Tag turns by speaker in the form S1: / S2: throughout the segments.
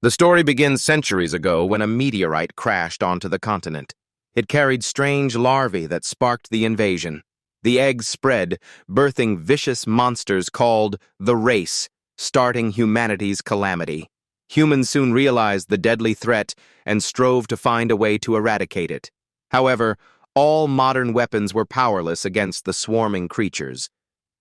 S1: The story begins centuries ago when a meteorite crashed onto the continent. It carried strange larvae that sparked the invasion. The eggs spread, birthing vicious monsters called the Race, starting humanity's calamity. Humans soon realized the deadly threat and strove to find a way to eradicate it. However, all modern weapons were powerless against the swarming creatures,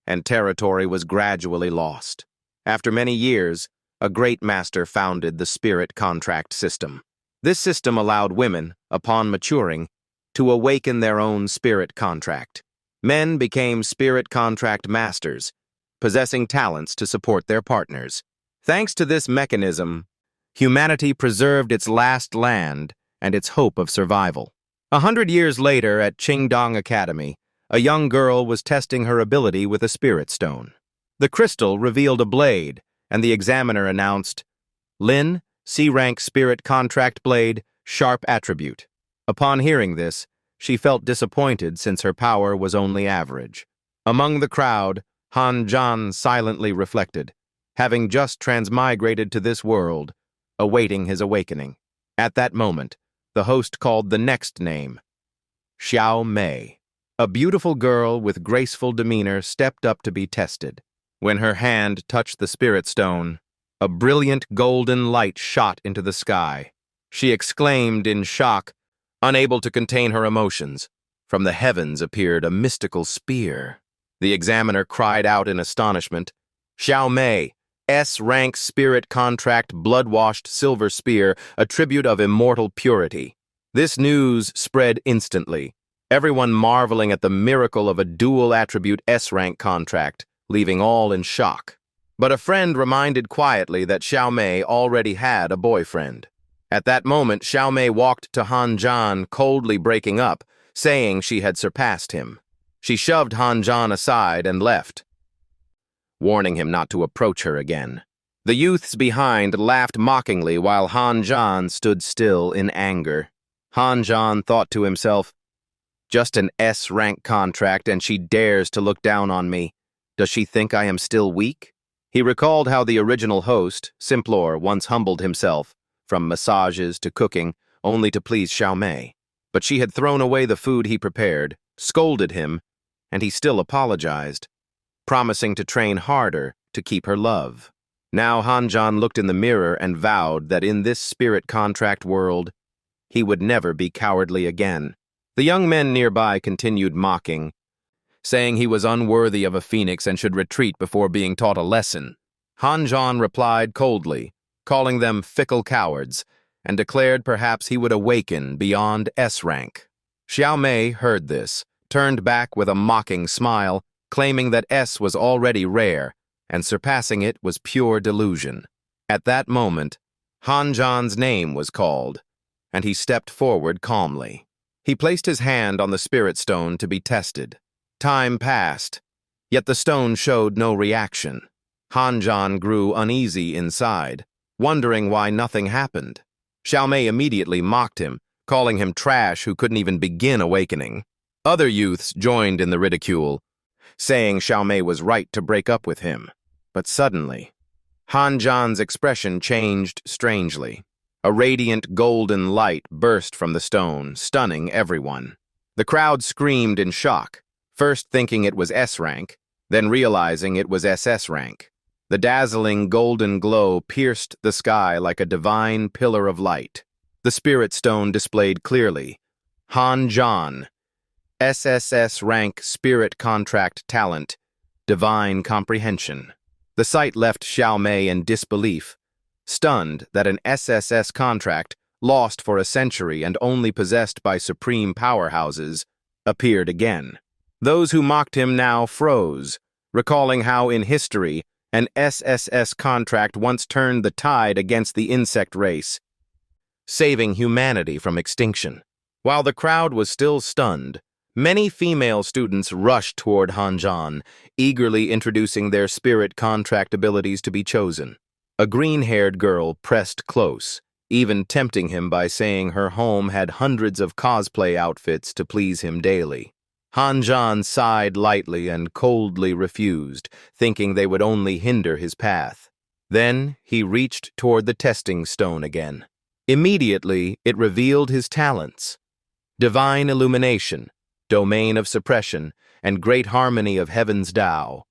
S1: and territory was gradually lost. After many years, a great master founded the spirit contract system. This system allowed women, upon maturing, to awaken their own spirit contract. Men became spirit contract masters, possessing talents to support their partners. Thanks to this mechanism, humanity preserved its last land and its hope of survival. 100 years later, at Qingdong Academy, a young girl was testing her ability with a spirit stone. The crystal revealed a blade, and the examiner announced, "Lin, C-rank spirit contract blade, sharp attribute." Upon hearing this, she felt disappointed since her power was only average. Among the crowd, Han Zhan silently reflected, having just transmigrated to this world, awaiting his awakening. At that moment, the host called the next name, Xiao Mei. A beautiful girl with graceful demeanor stepped up to be tested. When her hand touched the spirit stone, a brilliant golden light shot into the sky. She exclaimed in shock, unable to contain her emotions. From the heavens appeared a mystical spear. The examiner cried out in astonishment, "Xiao Mei, S-rank spirit contract blood-washed silver spear, a tribute of immortal purity." This news spread instantly, everyone marveling at the miracle of a dual-attribute S-rank contract, leaving all in shock. But a friend reminded quietly that Xiao Mei already had a boyfriend. At that moment, Xiao Mei walked to Han Zhan, coldly breaking up, saying she had surpassed him. She shoved Han Zhan aside and left, warning him not to approach her again. The youths behind laughed mockingly while Han Zhan stood still in anger. Han Zhan thought to himself, "Just an S-rank contract and she dares to look down on me. Does she think I am still weak?" He recalled how the original host, Simplor, once humbled himself, from massages to cooking, only to please Xiao Mei. But she had thrown away the food he prepared, scolded him, and he still apologized, promising to train harder to keep her love. Now Han Zhan looked in the mirror and vowed that in this spirit contract world, he would never be cowardly again. The young men nearby continued mocking, saying he was unworthy of a phoenix and should retreat before being taught a lesson. Han Zhan replied coldly, calling them fickle cowards, and declared perhaps he would awaken beyond S-rank. Xiao Mei heard this, turned back with a mocking smile, claiming that S was already rare, and surpassing it was pure delusion. At that moment, Han Zhan's name was called, and he stepped forward calmly. He placed his hand on the spirit stone to be tested. Time passed, yet the stone showed no reaction. Han Zhan grew uneasy inside, wondering why nothing happened. Xiao Mei immediately mocked him, calling him trash who couldn't even begin awakening. Other youths joined in the ridicule, saying Xiao Mei was right to break up with him. But suddenly, Han Zhan's expression changed strangely. A radiant golden light burst from the stone, stunning everyone. The crowd screamed in shock, first thinking it was S-rank, then realizing it was SS rank. The dazzling golden glow pierced the sky like a divine pillar of light. The spirit stone displayed clearly, Han Zhan, SSS rank spirit contract talent, divine comprehension. The sight left Xiao Mei in disbelief, stunned that an SSS contract, lost for a century and only possessed by supreme powerhouses, appeared again. Those who mocked him now froze, recalling how in history an SSS contract once turned the tide against the insect race, saving humanity from extinction. While the crowd was still stunned, many female students rushed toward Han Zhan, eagerly introducing their spirit contract abilities to be chosen. A green-haired girl pressed close, even tempting him by saying her home had hundreds of cosplay outfits to please him daily. Han Zhan sighed lightly and coldly refused, thinking they would only hinder his path. Then he reached toward the testing stone again. Immediately, it revealed his talents: divine illumination, domain of suppression, and great harmony of heaven's Tao.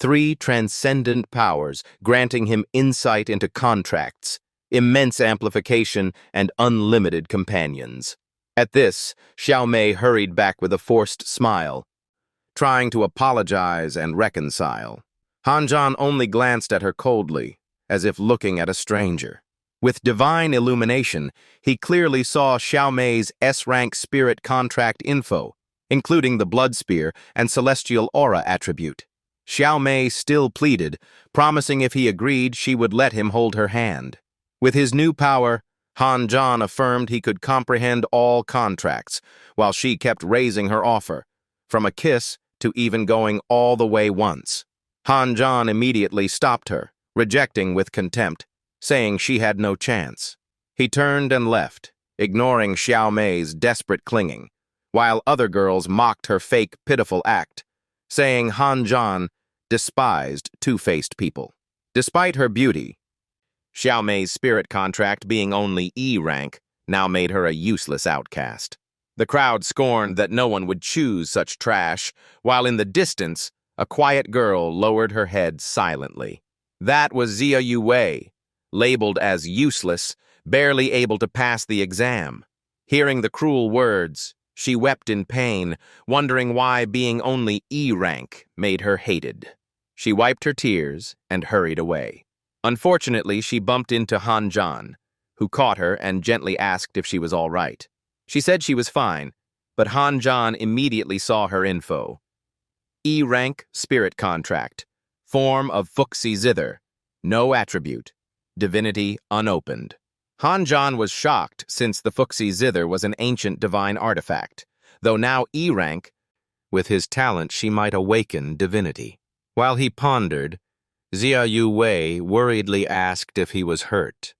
S1: 3 transcendent powers, granting him insight into contracts, immense amplification, and unlimited companions. At this, Xiao Mei hurried back with a forced smile, trying to apologize and reconcile. Han Zhan only glanced at her coldly, as if looking at a stranger. With divine illumination, he clearly saw Xiao Mei's S-rank spirit contract info, including the blood spear and celestial aura attribute. Xiao Mei still pleaded, promising if he agreed she would let him hold her hand. With his new power, Han Zhan affirmed he could comprehend all contracts, while she kept raising her offer, from a kiss to even going all the way once. Han Zhan immediately stopped her, rejecting with contempt, saying she had no chance. He turned and left, ignoring Xiao Mei's desperate clinging, while other girls mocked her fake, pitiful act, saying Han Zhan despised two-faced people. Despite her beauty, Xiao Mei's spirit contract being only E rank now made her a useless outcast. The crowd scorned that no one would choose such trash, while in the distance, a quiet girl lowered her head silently. That was Xia Yu Wei, labeled as useless, barely able to pass the exam. Hearing the cruel words, she wept in pain, wondering why being only E rank made her hated. She wiped her tears and hurried away. Unfortunately, she bumped into Han Zhan, who caught her and gently asked if she was all right. She said she was fine, but Han Zhan immediately saw her info. E rank spirit contract, form of Fuxi Zither, no attribute, divinity unopened. Han Zhan was shocked since the Fuxi Zither was an ancient divine artifact, though now E rank, with his talent she might awaken divinity. While he pondered, Xia Yu Wei worriedly asked if he was hurt.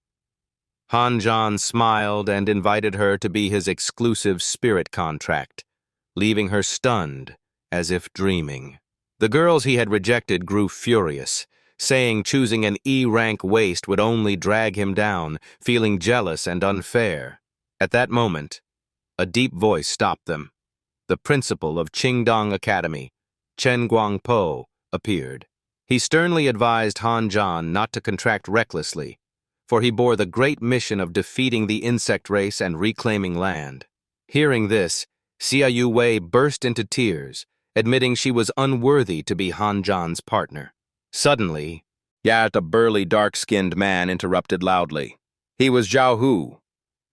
S1: Han Zhan smiled and invited her to be his exclusive spirit contract, leaving her stunned, as if dreaming. The girls he had rejected grew furious, saying choosing an E-rank waste would only drag him down, feeling jealous and unfair. At that moment, a deep voice stopped them. The principal of Qingdong Academy, Chen Guangpo, appeared. He sternly advised Han Zhan not to contract recklessly, for he bore the great mission of defeating the insect race and reclaiming land. Hearing this, Xia Yu Wei burst into tears, admitting she was unworthy to be Han Zhan's partner. Suddenly, a burly, dark-skinned man interrupted loudly. He was Zhao Hu,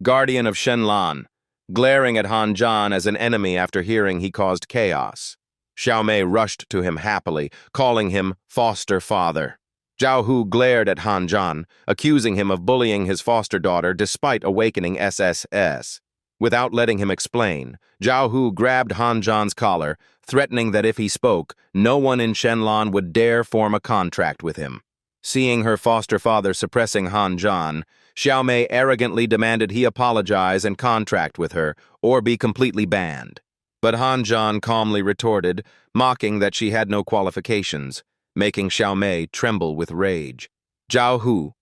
S1: guardian of Shenlan, glaring at Han Zhan as an enemy after hearing he caused chaos. Xiao Mei rushed to him happily, calling him foster father. Zhao Hu glared at Han Zhan, accusing him of bullying his foster daughter despite awakening SSS. Without letting him explain, Zhao Hu grabbed Han Zhan's collar, threatening that if he spoke, no one in Shenlan would dare form a contract with him. Seeing her foster father suppressing Han Zhan, Xiao Mei arrogantly demanded he apologize and contract with her, or be completely banned. But Han Zhan calmly retorted, mocking that she had no qualifications, making Xiao Mei tremble with rage. Zhao Hu,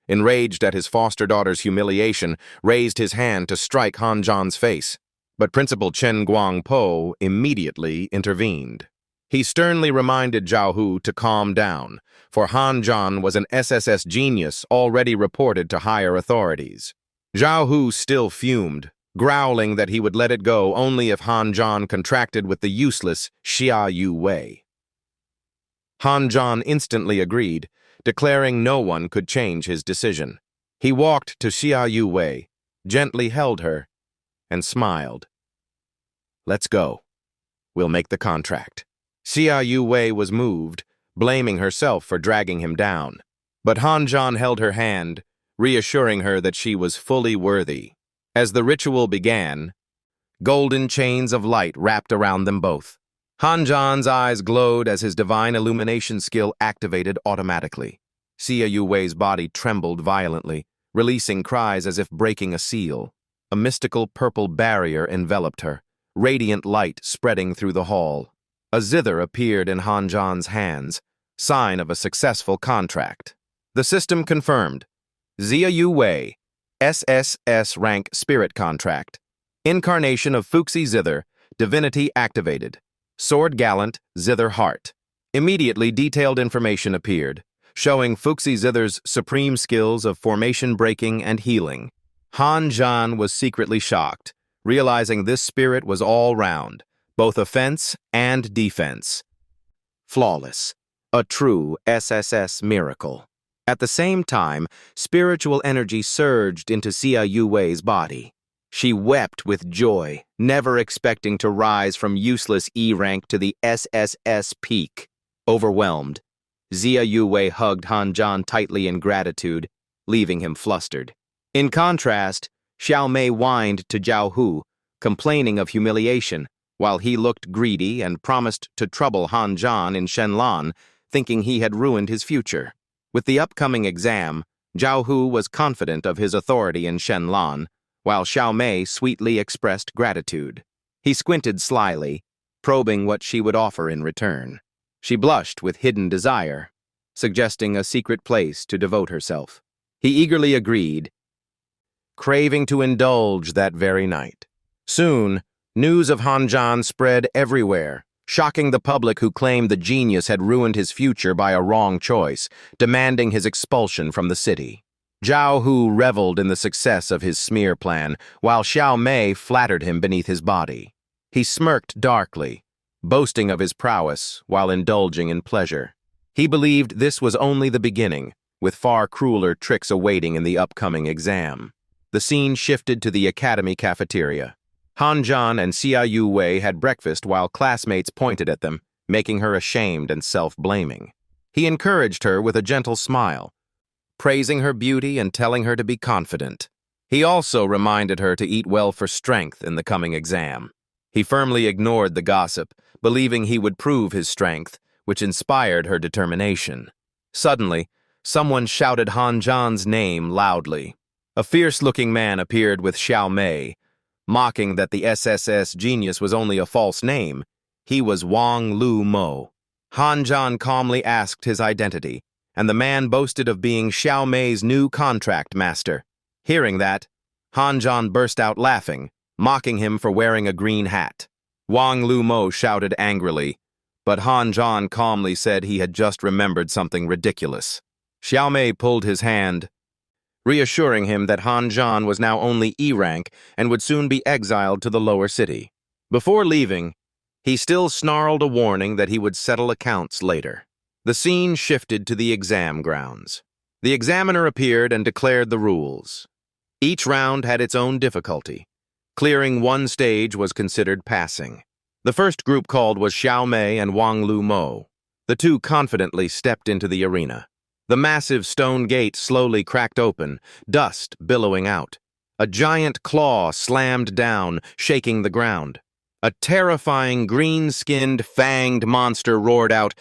S1: enraged at his foster daughter's humiliation, raised his hand to strike Han Zhan's face. But Principal Chen Guangpo immediately intervened. He sternly reminded Zhao Hu to calm down, for Han Zhan was an SSS genius already reported to higher authorities. Zhao Hu still fumed, growling that he would let it go only if Han Zhan contracted with the useless Xia Yu Wei. Han Zhan instantly agreed, declaring no one could change his decision. He walked to Xia Yu Wei, gently held her, and smiled. "Let's go. We'll make the contract." Xia Yu Wei was moved, blaming herself for dragging him down. But Han Zhan held her hand, reassuring her that she was fully worthy. As the ritual began, golden chains of light wrapped around them both. Han Zhan's eyes glowed as his divine illumination skill activated automatically. Xia Yu Wei's body trembled violently, releasing cries as if breaking a seal. A mystical purple barrier enveloped her, radiant light spreading through the hall. A zither appeared in Han Zhan's hands, sign of a successful contract. The system confirmed. Zia Yu Wei, SSS rank spirit contract. Incarnation of Fuxi Zither, divinity activated. Sword Gallant, Zither Heart. Immediately detailed information appeared, showing Fuxi Zither's supreme skills of formation breaking and healing. Han Zhan was secretly shocked, realizing this spirit was all round, both offense and defense. Flawless. A true SSS miracle. At the same time, spiritual energy surged into Xia Yuwei's body. She wept with joy, never expecting to rise from useless E rank to the SSS peak. Overwhelmed, Xia Yuwei hugged Han Zhan tightly in gratitude, leaving him flustered. In contrast, Xiao Mei whined to Zhao Hu, complaining of humiliation, while he looked greedy and promised to trouble Han Zhan in Shenlan, thinking he had ruined his future. With the upcoming exam, Zhao Hu was confident of his authority in Shenlan, while Xiao Mei sweetly expressed gratitude. He squinted slyly, probing what she would offer in return. She blushed with hidden desire, suggesting a secret place to devote herself. He eagerly agreed, craving to indulge that very night. Soon, news of Han Zhan spread everywhere, shocking the public who claimed the genius had ruined his future by a wrong choice, demanding his expulsion from the city. Zhao Hu reveled in the success of his smear plan, while Xiao Mei flattered him beneath his body. He smirked darkly, boasting of his prowess while indulging in pleasure. He believed this was only the beginning, with far crueler tricks awaiting in the upcoming exam. The scene shifted to the academy cafeteria. Han Zhan and Xia Yu Wei had breakfast while classmates pointed at them, making her ashamed and self-blaming. He encouraged her with a gentle smile, praising her beauty and telling her to be confident. He also reminded her to eat well for strength in the coming exam. He firmly ignored the gossip, believing he would prove his strength, which inspired her determination. Suddenly, someone shouted Han Zhan's name loudly. A fierce-looking man appeared with Xiao Mei, mocking that the SSS genius was only a false name. He was Wang Lu Mo. Han Zhan calmly asked his identity, and the man boasted of being Xiao Mei's new contract master. Hearing that, Han Zhan burst out laughing, mocking him for wearing a green hat. Wang Lu Mo shouted angrily, but Han Zhan calmly said he had just remembered something ridiculous. Xiao Mei pulled his hand, reassuring him that Han Zhan was now only E rank and would soon be exiled to the lower city. Before leaving, he still snarled a warning that he would settle accounts later. The scene shifted to the exam grounds. The examiner appeared and declared the rules. Each round had its own difficulty. Clearing one stage was considered passing. The first group called was Xiao Mei and Wang Lu Mo. The two confidently stepped into the arena. The massive stone gate slowly cracked open, dust billowing out. A giant claw slammed down, shaking the ground. A terrifying green-skinned, fanged monster roared out,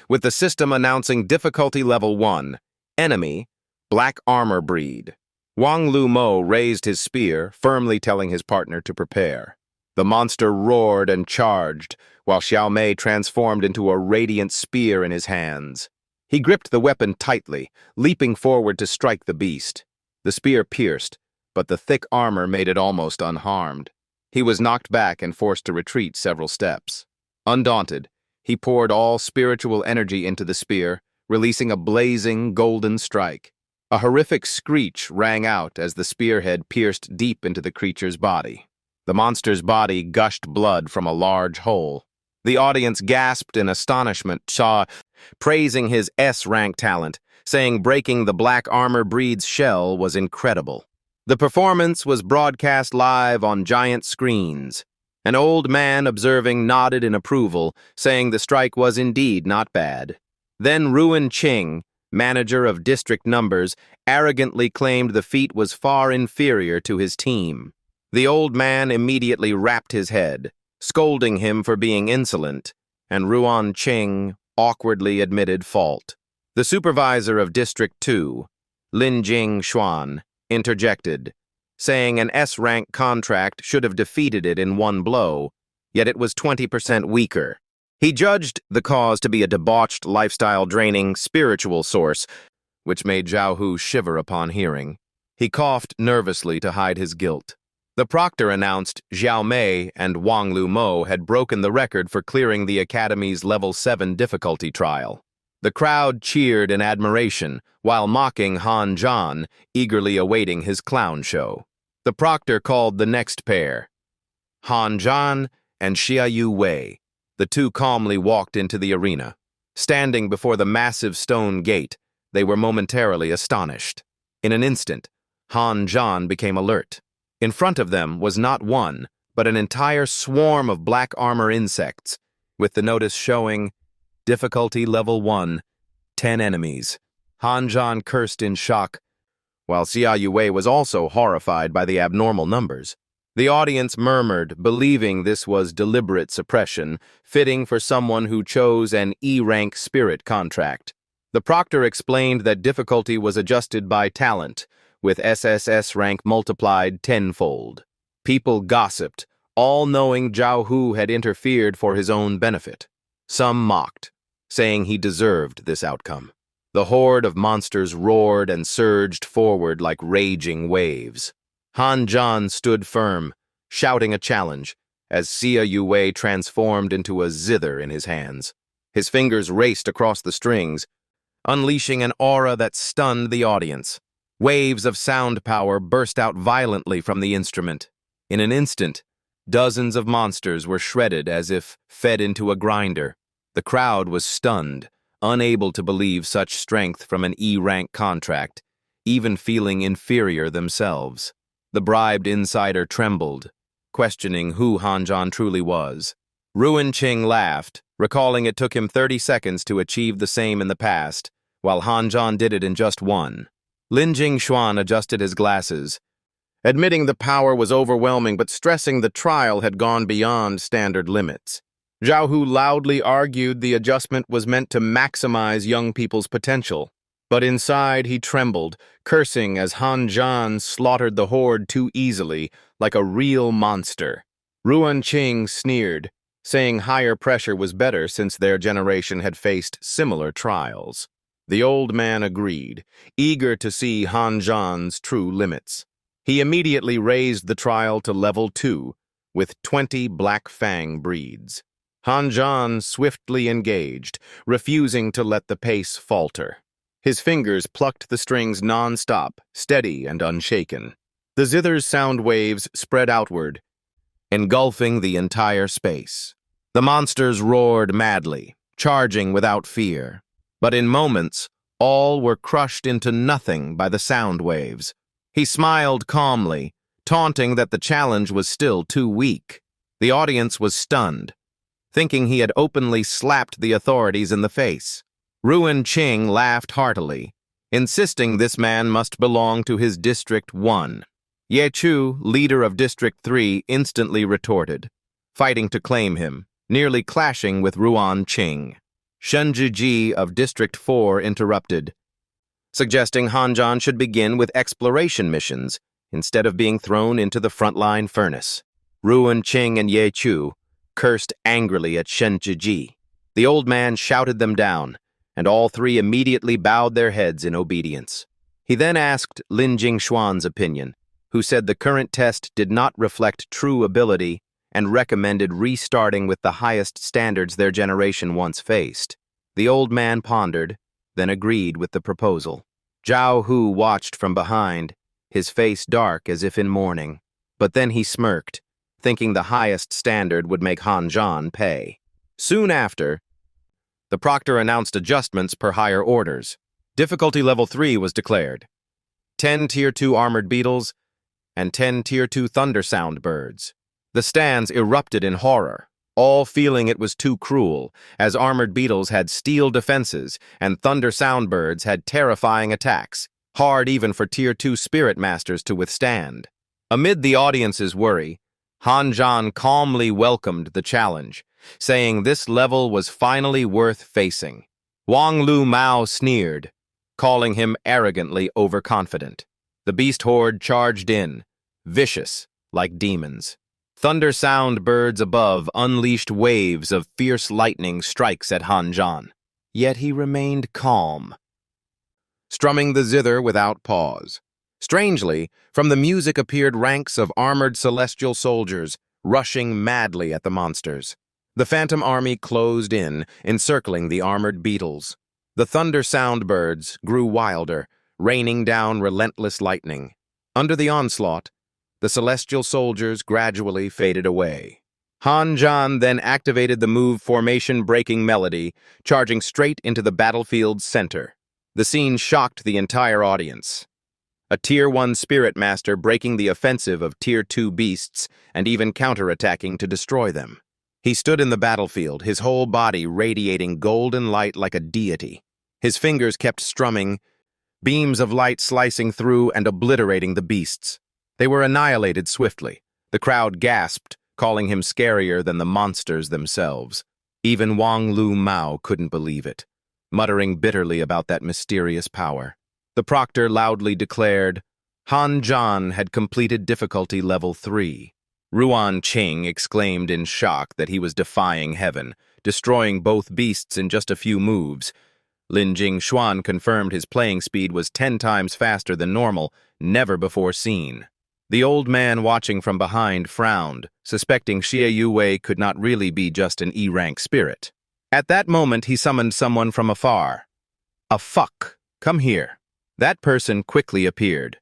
S1: with the system announcing difficulty level 1, enemy, black armor breed. Wang Lu Mo raised his spear, firmly telling his partner to prepare. The monster roared and charged, while Xiao Mei transformed into a radiant spear in his hands. He gripped the weapon tightly, leaping forward to strike the beast. The spear pierced, but the thick armor made it almost unharmed. He was knocked back and forced to retreat several steps. Undaunted, he poured all spiritual energy into the spear, releasing a blazing, golden strike. A horrific screech rang out as the spearhead pierced deep into the creature's body. The monster's body gushed blood from a large hole. The audience gasped in astonishment, praising his S-rank talent, saying breaking the black armor breed's shell was incredible. The performance was broadcast live on giant screens. An old man observing nodded in approval, saying the strike was indeed not bad. Then Ruan Qing, manager of district numbers, arrogantly claimed the feat was far inferior to his team. The old man immediately rapped his head, scolding him for being insolent, and Ruan Qing awkwardly admitted fault. The supervisor of District 2, Lin Jing Xuan, interjected, saying an S-rank contract should have defeated it in one blow, yet it was 20% weaker. He judged the cause to be a debauched, lifestyle-draining, spiritual source, which made Zhao Hu shiver upon hearing. He coughed nervously to hide his guilt. The proctor announced Xiao Mei and Wang Lu Mo had broken the record for clearing the Academy's Level 7 difficulty trial. The crowd cheered in admiration, while mocking Han Zhan, eagerly awaiting his clown show. The proctor called the next pair, Han Zhan and Xiaoyu Wei. The two calmly walked into the arena. Standing before the massive stone gate, they were momentarily astonished. In an instant, Han Zhan became alert. In front of them was not one, but an entire swarm of black armor insects, with the notice showing, Difficulty Level 1, 10 enemies. Han Zhan cursed in shock, while Xia Yue was also horrified by the abnormal numbers. The audience murmured, believing this was deliberate suppression, fitting for someone who chose an E-rank spirit contract. The proctor explained that difficulty was adjusted by talent, with SSS rank multiplied tenfold. People gossiped, all knowing Zhao Hu had interfered for his own benefit. Some mocked, saying he deserved this outcome. The horde of monsters roared and surged forward like raging waves. Han Zhan stood firm, shouting a challenge, as Xia Yue transformed into a zither in his hands. His fingers raced across the strings, unleashing an aura that stunned the audience. Waves of sound power burst out violently from the instrument. In an instant, dozens of monsters were shredded as if fed into a grinder. The crowd was stunned, unable to believe such strength from an E-rank contract, even feeling inferior themselves. The bribed insider trembled, questioning who Han Zhan truly was. Ruan Qing laughed, recalling it took him 30 seconds to achieve the same in the past, while Han Zhan did it in just one. Lin Jingxuan adjusted his glasses, admitting the power was overwhelming but stressing the trial had gone beyond standard limits. Zhao Hu loudly argued the adjustment was meant to maximize young people's potential, but inside he trembled, cursing as Han Zhan slaughtered the horde too easily, like a real monster. Ruan Qing sneered, saying higher pressure was better since their generation had faced similar trials. The old man agreed, eager to see Han Zhan's true limits. He immediately raised the trial to level 2, with 20 Black Fang breeds. Han Zhan swiftly engaged, refusing to let the pace falter. His fingers plucked the strings non-stop, steady and unshaken. The zither's sound waves spread outward, engulfing the entire space. The monsters roared madly, charging without fear. But in moments, all were crushed into nothing by the sound waves. He smiled calmly, taunting that the challenge was still too weak. The audience was stunned, thinking he had openly slapped the authorities in the face. Ruan Qing laughed heartily, insisting this man must belong to his District 1. Ye Chu, leader of District 3, instantly retorted, fighting to claim him, nearly clashing with Ruan Qing. Shen Zhiji of District 4 interrupted, suggesting Han Zhan should begin with exploration missions instead of being thrown into the frontline furnace. Ruan Qing and Ye Chu cursed angrily at Shen Zhiji. The old man shouted them down, and all three immediately bowed their heads in obedience. He then asked Lin Jingxuan's opinion, who said the current test did not reflect true ability and recommended restarting with the highest standards their generation once faced. The old man pondered, then agreed with the proposal. Zhao Hu watched from behind, his face dark as if in mourning. But then he smirked, thinking the highest standard would make Han Zhan pay. Soon after, the proctor announced adjustments per higher orders. Difficulty Level 3 was declared. 10 Tier 2 armored beetles and 10 Tier 2 thunder sound birds. The stands erupted in horror, all feeling it was too cruel, as armored beetles had steel defenses and thunder sound birds had terrifying attacks, hard even for Tier 2 spirit masters to withstand. Amid the audience's worry, Han Zhan calmly welcomed the challenge, saying this level was finally worth facing. Wang Lu Mao sneered, calling him arrogantly overconfident. The beast horde charged in, vicious like demons. Thunder sound birds above unleashed waves of fierce lightning strikes at Han Zhan. Yet he remained calm. strumming the zither without pause. Strangely, from the music appeared ranks of armored celestial soldiers, rushing madly at the monsters. The phantom army closed in, encircling the armored beetles. The thunder sound birds grew wilder, raining down relentless lightning. Under the onslaught, the celestial soldiers gradually faded away. Han Zhan then activated the move formation-breaking melody, charging straight into the battlefield's center. The scene shocked the entire audience. A Tier 1 Spirit Master breaking the offensive of Tier 2 beasts and even counterattacking to destroy them. He stood in the battlefield, his whole body radiating golden light like a deity. His fingers kept strumming, beams of light slicing through and obliterating the beasts. They were annihilated swiftly. The crowd gasped, calling him scarier than the monsters themselves. Even Wang Lu Mao couldn't believe it, muttering bitterly about that mysterious power. The proctor loudly declared, Han Zhan had completed difficulty level 3. Ruan Qing exclaimed in shock that he was defying heaven, destroying both beasts in just a few moves. Lin Jingxuan confirmed his playing speed was 10 times faster than normal, never before seen. The old man watching from behind frowned, suspecting Xie Yuwei could not really be just an E-rank spirit. At that moment, he summoned someone from afar. "A fuck, come here." That person quickly appeared,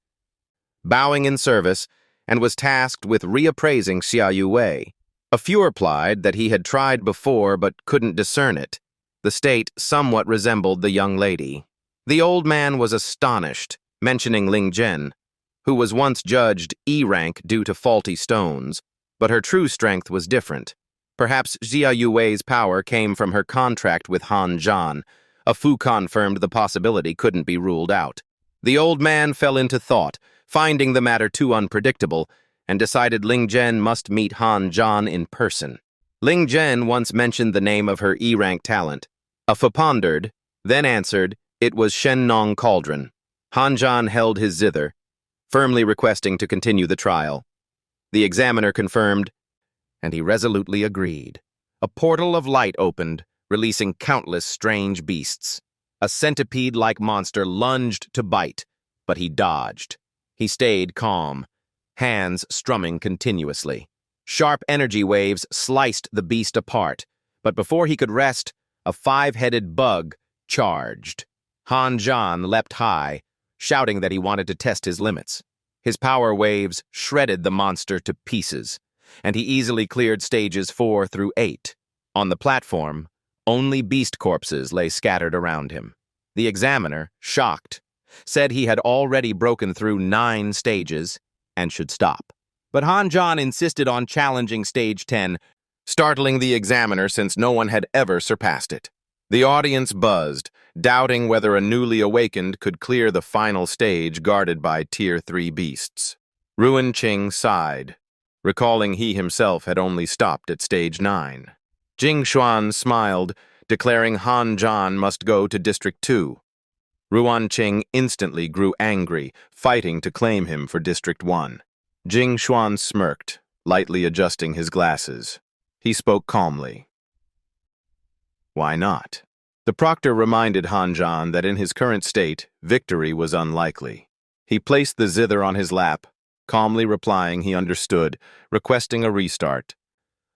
S1: bowing in service, and was tasked with reappraising Xie Yuwei. A few replied that he had tried before but couldn't discern it. The state somewhat resembled the young lady. The old man was astonished, mentioning Ling Zhen, who was once judged E-rank due to faulty stones, but her true strength was different. Perhaps Xie Yuwei's power came from her contract with Han Zhan. A Fu confirmed the possibility couldn't be ruled out. The old man fell into thought, finding the matter too unpredictable, and decided Ling Zhen must meet Han Zhan in person. Ling Zhen once mentioned the name of her E-rank talent. Fu pondered, then answered it was Shen Nong Cauldron. Han Zhan held his zither, firmly requesting to continue the trial. The examiner confirmed, and he resolutely agreed. A portal of light opened, releasing countless strange beasts. A centipede-like monster lunged to bite, but he dodged. He stayed calm, hands strumming continuously. Sharp energy waves sliced the beast apart, but before he could rest, a 5-headed bug charged. Han Zhan leapt high, shouting that he wanted to test his limits. His power waves shredded the monster to pieces, and he easily cleared stages 4 through 8. On the platform, only beast corpses lay scattered around him. The examiner, shocked, said he had already broken through 9 stages and should stop. But Han Zhan insisted on challenging stage 10, startling the examiner since no one had ever surpassed it. The audience buzzed, doubting whether a newly awakened could clear the final stage guarded by Tier 3 beasts. Ruan Qing sighed, recalling he himself had only stopped at stage 9. Jingxuan smiled, declaring Han Zhan must go to District 2. Ruan Qing instantly grew angry, fighting to claim him for District 1. Jingxuan smirked, lightly adjusting his glasses. He spoke calmly. Why not? The proctor reminded Han Zhan that in his current state, victory was unlikely. He placed the zither on his lap, calmly replying he understood, requesting a restart.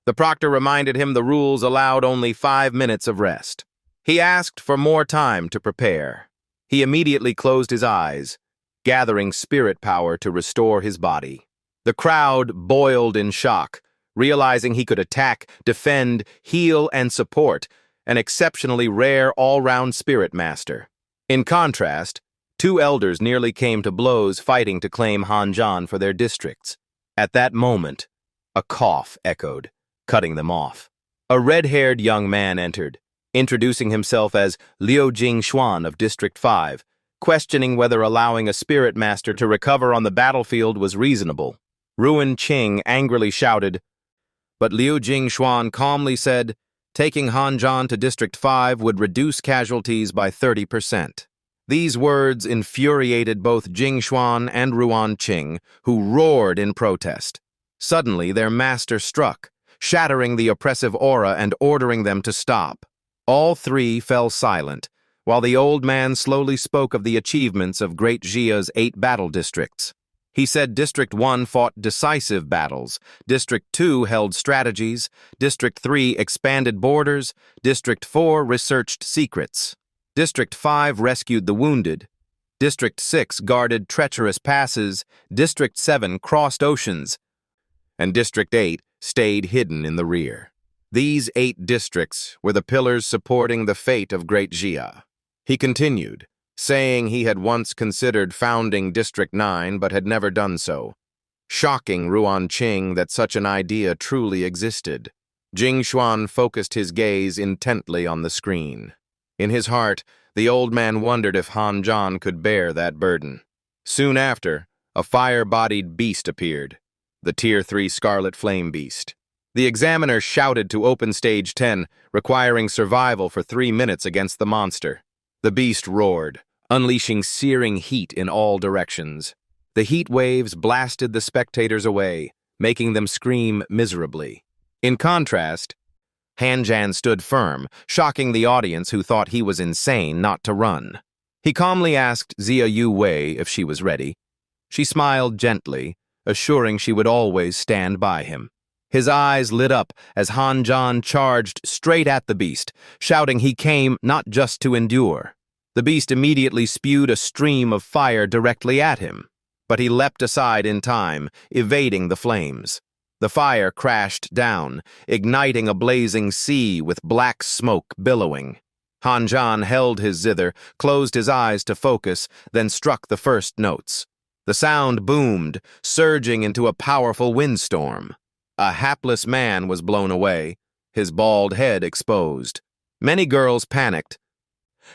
S1: The proctor reminded him the rules allowed only 5 minutes of rest. He asked for more time to prepare. He immediately closed his eyes, gathering spirit power to restore his body. The crowd boiled in shock, realizing he could attack, defend, heal, and support, an exceptionally rare all-round spirit master. In contrast, 2 elders nearly came to blows fighting to claim Han Zhan for their districts. At that moment, a cough echoed, cutting them off. A red-haired young man entered, introducing himself as Liu Jingxuan of District 5, questioning whether allowing a spirit master to recover on the battlefield was reasonable. Ruan Qing angrily shouted, but Liu Jingxuan calmly said, taking Han Zhan to District 5 would reduce casualties by 30%. These words infuriated both Jingxuan and Ruan Qing, who roared in protest. Suddenly, their master struck, shattering the oppressive aura and ordering them to stop. All 3 fell silent, while the old man slowly spoke of the achievements of Great Jia's 8 battle districts. He said District 1 fought decisive battles, District 2 held strategies, District 3 expanded borders, District 4 researched secrets, District 5 rescued the wounded, District 6 guarded treacherous passes, District 7 crossed oceans, and District 8 stayed hidden in the rear. These 8 districts were the pillars supporting the fate of Great Jia. He continued, saying he had once considered founding District 9 but had never done so. Shocking Ruan Qing that such an idea truly existed. Jing Xuan focused his gaze intently on the screen. In his heart, the old man wondered if Han Zhan could bear that burden. Soon after, a fire-bodied beast appeared, the Tier 3 Scarlet Flame Beast. The examiner shouted to open Stage 10, requiring survival for 3 minutes against the monster. The beast roared, unleashing searing heat in all directions. The heat waves blasted the spectators away, making them scream miserably. In contrast, Han Zhan stood firm, shocking the audience who thought he was insane not to run. He calmly asked Xia Yu Wei if she was ready. She smiled gently, assuring she would always stand by him. His eyes lit up as Han Zhan charged straight at the beast, shouting he came not just to endure. The beast immediately spewed a stream of fire directly at him, but he leapt aside in time, evading the flames. The fire crashed down, igniting a blazing sea with black smoke billowing. Han Zhan held his zither, closed his eyes to focus, then struck the first notes. The sound boomed, surging into a powerful windstorm. A hapless man was blown away, his bald head exposed. Many girls panicked,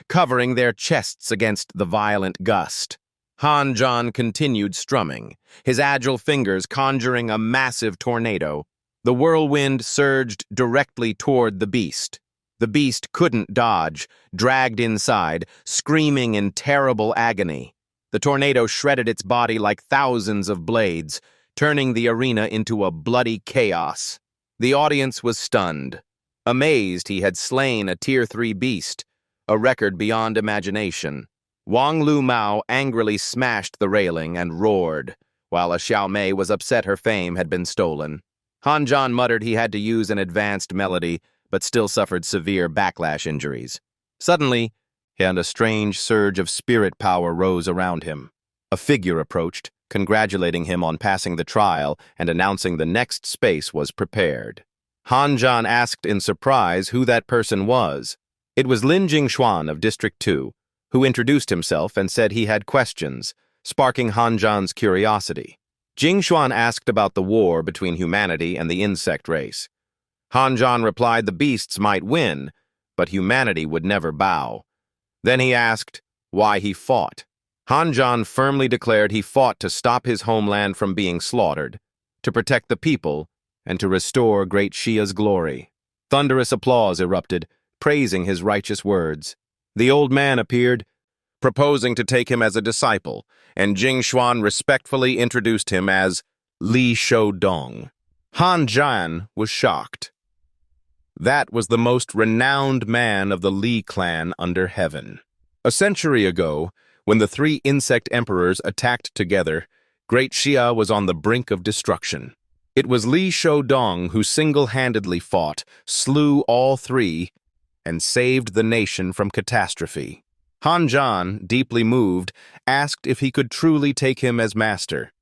S1: covering their chests against the violent gust. Han Zhan continued strumming, his agile fingers conjuring a massive tornado. The whirlwind surged directly toward the beast. The beast couldn't dodge, dragged inside, screaming in terrible agony. The tornado shredded its body like thousands of blades, turning the arena into a bloody chaos. The audience was stunned, amazed he had slain a Tier 3 beast, a record beyond imagination. Wang Lu Mao angrily smashed the railing and roared, while a Xiao Mei was upset her fame had been stolen. Han Zhan muttered he had to use an advanced melody, but still suffered severe backlash injuries. Suddenly, a strange surge of spirit power rose around him. A figure approached, congratulating him on passing the trial and announcing the next space was prepared. Han Zhan asked in surprise who that person was. It was Lin Jingxuan of District 2, who introduced himself and said he had questions, sparking Han Zhan's curiosity. Jingxuan asked about the war between humanity and the insect race. Han Zhan replied the beasts might win, but humanity would never bow. Then he asked why he fought. Han Zhan firmly declared he fought to stop his homeland from being slaughtered, to protect the people, and to restore Great Xia's glory. Thunderous applause erupted, praising his righteous words. The old man appeared, proposing to take him as a disciple, and Jingxuan respectfully introduced him as Li Shoudong. Han Zhan was shocked. That was the most renowned man of the Li clan under heaven. A century ago, when the 3 insect emperors attacked together, Great Xia was on the brink of destruction. It was Li Shoudong who single-handedly fought, slew all 3, and saved the nation from catastrophe. Han Zhan, deeply moved, asked if he could truly take him as master.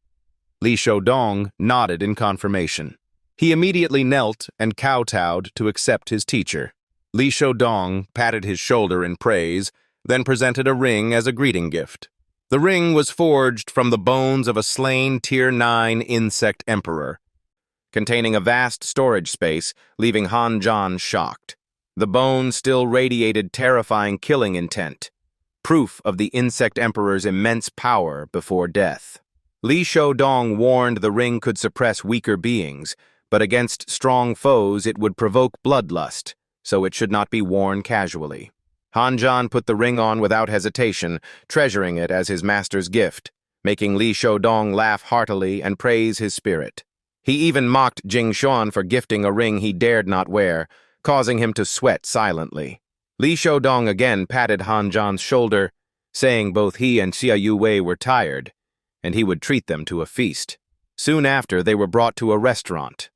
S1: Li Shoudong nodded in confirmation. He immediately knelt and kowtowed to accept his teacher. Li Shoudong patted his shoulder in praise, then presented a ring as a greeting gift. The ring was forged from the bones of a slain Tier 9 insect emperor, containing a vast storage space, leaving Han Zhan shocked. The bone still radiated terrifying killing intent, proof of the insect emperor's immense power before death. Li Shoudong warned the ring could suppress weaker beings, but against strong foes it would provoke bloodlust, so it should not be worn casually. Han Zhan put the ring on without hesitation, treasuring it as his master's gift, making Li Shoudong laugh heartily and praise his spirit. He even mocked Jingxuan for gifting a ring he dared not wear, causing him to sweat silently. Li Shuodong again patted Han Zhan's shoulder, saying both he and Xia Yu Wei were tired, and he would treat them to a feast. Soon after, they were brought to a restaurant,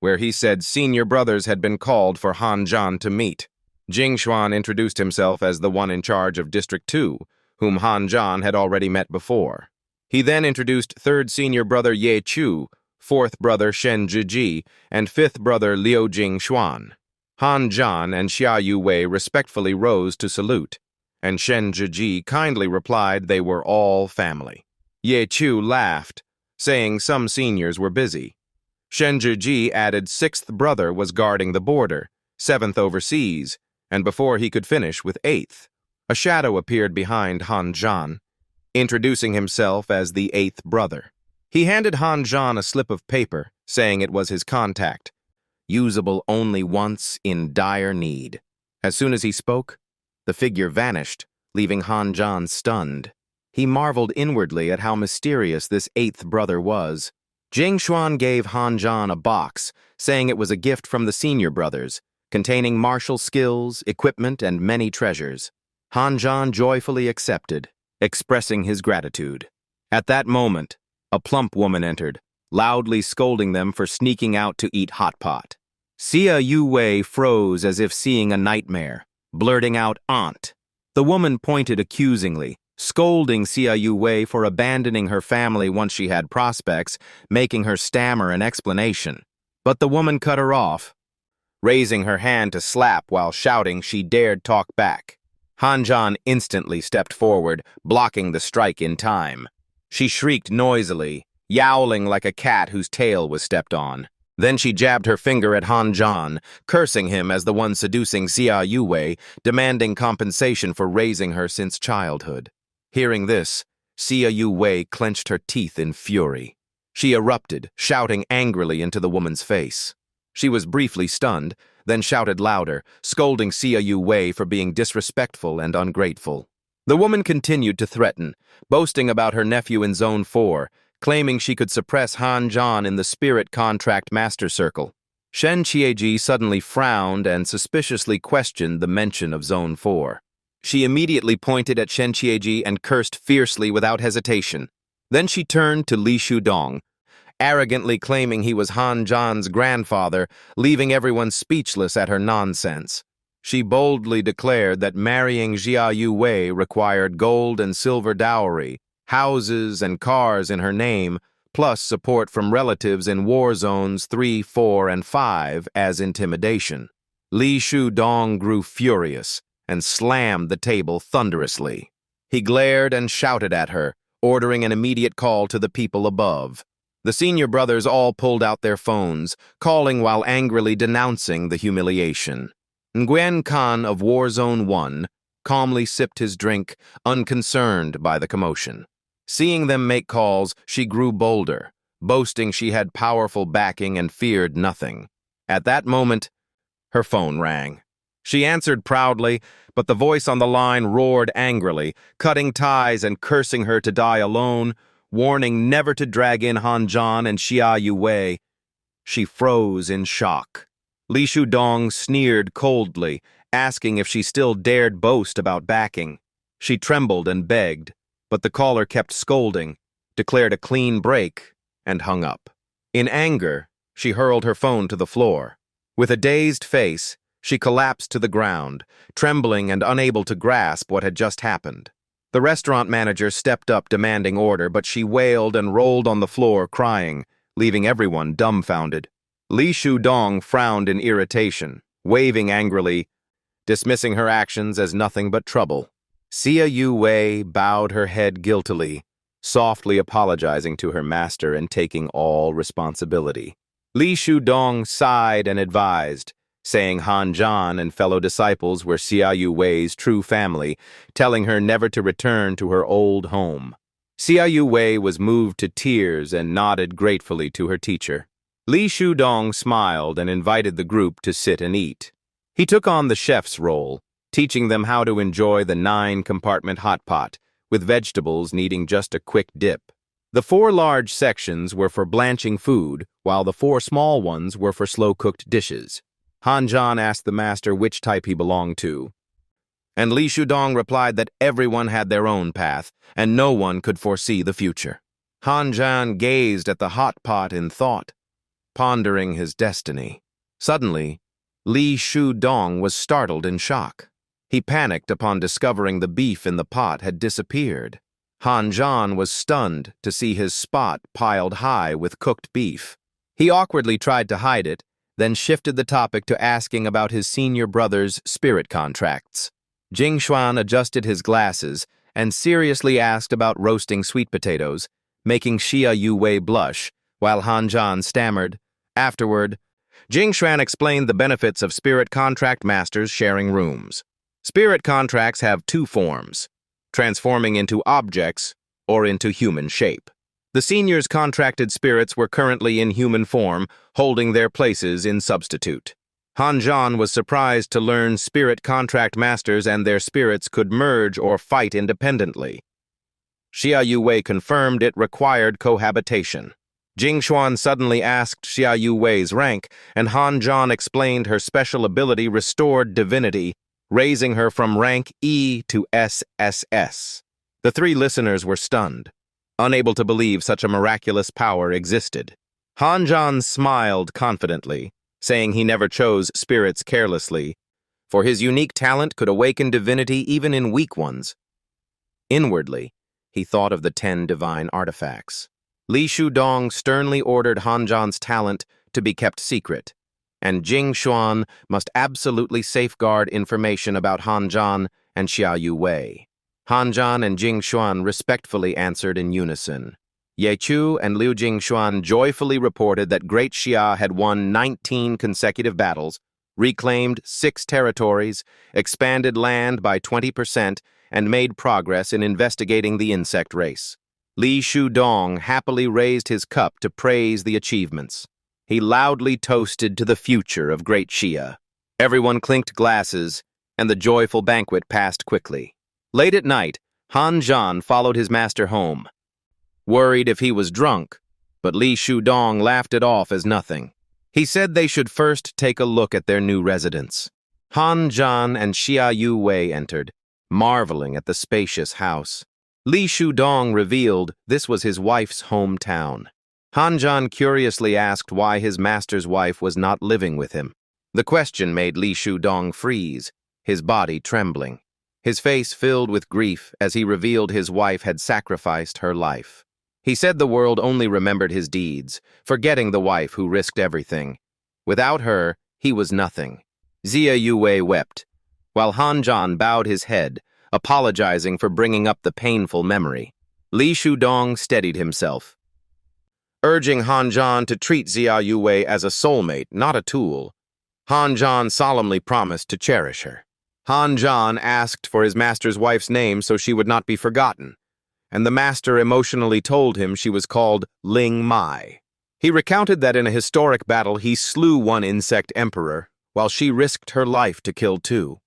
S1: where he said senior brothers had been called for Han Zhan to meet. Jing Xuan introduced himself as the one in charge of District 2, whom Han Zhan had already met before. He then introduced third senior brother Ye Chu, fourth brother Shen Zhiji, and fifth brother Liu Jing Xuan. Han Zhan and Xia Yu Wei respectfully rose to salute, and Shen Zhiji kindly replied they were all family. Ye Chu laughed, saying some seniors were busy. Shen Zhiji added sixth brother was guarding the border, seventh overseas, and before he could finish with eighth, a shadow appeared behind Han Zhan, introducing himself as the eighth brother. He handed Han Zhan a slip of paper, saying it was his contact, usable only once in dire need. As soon as he spoke, the figure vanished, leaving Han Zhan stunned. He marveled inwardly at how mysterious this eighth brother was. Jing Xuan gave Han Zhan a box, saying it was a gift from the senior brothers, containing martial skills, equipment, and many treasures. Han Zhan joyfully accepted, expressing his gratitude. At that moment, a plump woman entered, loudly scolding them for sneaking out to eat hot pot. Xia Yu Wei froze as if seeing a nightmare, blurting out, "Aunt." The woman pointed accusingly, scolding Xia Yu Wei for abandoning her family once she had prospects, making her stammer an explanation. But the woman cut her off, raising her hand to slap while shouting she dared talk back. Han Zhan instantly stepped forward, blocking the strike in time. She shrieked noisily, yowling like a cat whose tail was stepped on. Then she jabbed her finger at Han Zhan, cursing him as the one seducing Xia Yu Wei, demanding compensation for raising her since childhood. Hearing this, Xia Yu Wei clenched her teeth in fury. She erupted, shouting angrily into the woman's face. She was briefly stunned, then shouted louder, scolding Xia Yu Wei for being disrespectful and ungrateful. The woman continued to threaten, boasting about her nephew in Zone 4, claiming she could suppress Han Zhan in the Spirit Contract Master Circle. Shen Qiiji suddenly frowned and suspiciously questioned the mention of Zone 4. She immediately pointed at Shen Qiiji and cursed fiercely without hesitation. Then she turned to Li Shuodong, arrogantly claiming he was Han Zhan's grandfather, leaving everyone speechless at her nonsense. She boldly declared that marrying Xia Yu Wei required gold and silver dowry, houses and cars in her name, plus support from relatives in war zones 3, 4, and 5 as intimidation. Li Shuodong grew furious and slammed the table thunderously. He glared and shouted at her, ordering an immediate call to the people above. The senior brothers all pulled out their phones, calling while angrily denouncing the humiliation. Nguyen Khan of War Zone 1 calmly sipped his drink, unconcerned by the commotion. Seeing them make calls, she grew bolder, boasting she had powerful backing and feared nothing. At that moment, her phone rang. She answered proudly, but the voice on the line roared angrily, cutting ties and cursing her to die alone, warning never to drag in Han Zhan and Xia Yu Wei. She froze in shock. Li Shuodong sneered coldly, asking if she still dared boast about backing. She trembled and begged, but the caller kept scolding, declared a clean break, and hung up. In anger, she hurled her phone to the floor. With a dazed face, she collapsed to the ground, trembling and unable to grasp what had just happened. The restaurant manager stepped up demanding order, but she wailed and rolled on the floor crying, leaving everyone dumbfounded. Li Shuodong frowned in irritation, waving angrily, dismissing her actions as nothing but trouble. Xia Yu Wei bowed her head guiltily, softly apologizing to her master and taking all responsibility. Li Shuodong sighed and advised, saying Han Zhan and fellow disciples were Xia Yu Wei's true family, telling her never to return to her old home. Xia Yu Wei was moved to tears and nodded gratefully to her teacher. Li Shuodong smiled and invited the group to sit and eat. He took on the chef's role, teaching them how to enjoy the 9-compartment hot pot, with vegetables needing just a quick dip. The 4 large sections were for blanching food, while the 4 small ones were for slow-cooked dishes. Han Zhan asked the master which type he belonged to, And Li Shudong replied that everyone had their own path, and no one could foresee the future. Han Zhan gazed at the hot pot in thought, pondering his destiny. Suddenly, Li Shudong was startled in shock. He panicked upon discovering the beef in the pot had disappeared. Han Zhan was stunned to see his spot piled high with cooked beef. He awkwardly tried to hide it, then shifted the topic to asking about his senior brother's spirit contracts. Jing Xuan adjusted his glasses and seriously asked about roasting sweet potatoes, making Xia Yu-wei blush, while Han Zhan stammered. Afterward, Jing Xuan explained the benefits of spirit contract masters sharing rooms. Spirit contracts have two forms: transforming into objects or into human shape. The seniors' contracted spirits were currently in human form, holding their places in substitute. Han Zhan was surprised to learn spirit contract masters and their spirits could merge or fight independently. Xia Yu-wei confirmed it required cohabitation. Jing Xuan suddenly asked Xia Yu-wei's rank, and Han Zhan explained her special ability restored divinity, raising her from rank E to SSS. The three listeners were stunned, unable to believe such a miraculous power existed. Han Zhan smiled confidently, saying he never chose spirits carelessly, for his unique talent could awaken divinity even in weak ones. Inwardly, he thought of the 10 divine artifacts. Li Shudong sternly ordered Han Zhan's talent to be kept secret, and Jing Xuan must absolutely safeguard information about Han Zhan and Xia Yu-wei. Han Zhan and Jing Xuan respectfully answered in unison. Ye Chu and Liu Jingxuan joyfully reported that Great Xia had won 19 consecutive battles, reclaimed 6 territories, expanded land by 20%, and made progress in investigating the insect race. Li Shudong happily raised his cup to praise the achievements. He loudly toasted to the future of Great Xia. Everyone clinked glasses, and the joyful banquet passed quickly. Late at night, Han Zhan followed his master home, worried if he was drunk, but Li Shudong laughed it off as nothing. He said they should first take a look at their new residence. Han Zhan and Xia Yu-wei entered, marveling at the spacious house. Li Shudong revealed this was his wife's hometown. Han Zhan curiously asked why his master's wife was not living with him. The question made Li Shudong freeze, his body trembling. His face filled with grief as he revealed his wife had sacrificed her life. He said the world only remembered his deeds, forgetting the wife who risked everything. Without her, he was nothing. Xia Yu-wei wept, while Han Zhan bowed his head, apologizing for bringing up the painful memory. Li Shudong steadied himself, urging Han Zhan to treat Xia Yu-wei as a soulmate, not a tool. Han Zhan solemnly promised to cherish her. Han Zhan asked for his master's wife's name so she would not be forgotten, and the master emotionally told him she was called Ling Mai. He recounted that in a historic battle he slew one insect emperor, while she risked her life to kill 2.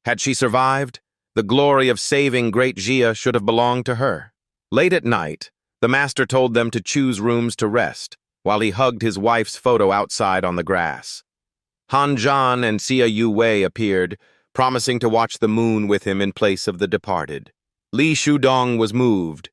S1: Had she survived, the glory of saving Great Xia should have belonged to her. Late at night, the master told them to choose rooms to rest, while he hugged his wife's photo outside on the grass. Han Zhan and Xia Yu-wei appeared, promising to watch the moon with him in place of the departed. Li Shudong was moved.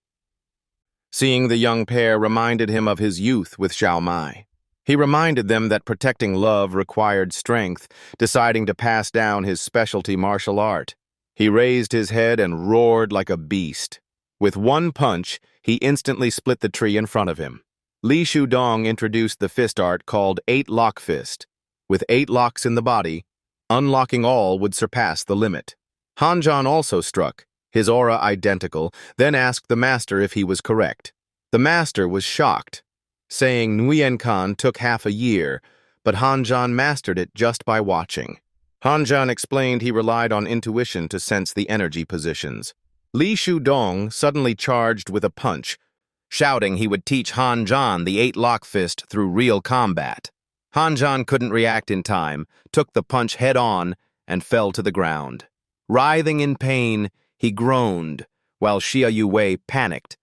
S1: Seeing the young pair reminded him of his youth with Xiao Mai. He reminded them that protecting love required strength, deciding to pass down his specialty martial art. He raised his head and roared like a beast. With one punch, he instantly split the tree in front of him. Li Shudong introduced the fist art called 8-lock fist. With 8 locks in the body, unlocking all would surpass the limit. Han Zhan also struck, his aura identical, then asked the master if he was correct. The master was shocked, saying Nguyen Khan took half a year, but Han Zhan mastered it just by watching. Han Zhan explained he relied on intuition to sense the energy positions. Li Shudong suddenly charged with a punch, shouting he would teach Han Zhan the 8-lock fist through real combat. Han Zhan couldn't react in time, took the punch head-on, and fell to the ground. Writhing in pain, he groaned, while Xia Yu-wei panicked.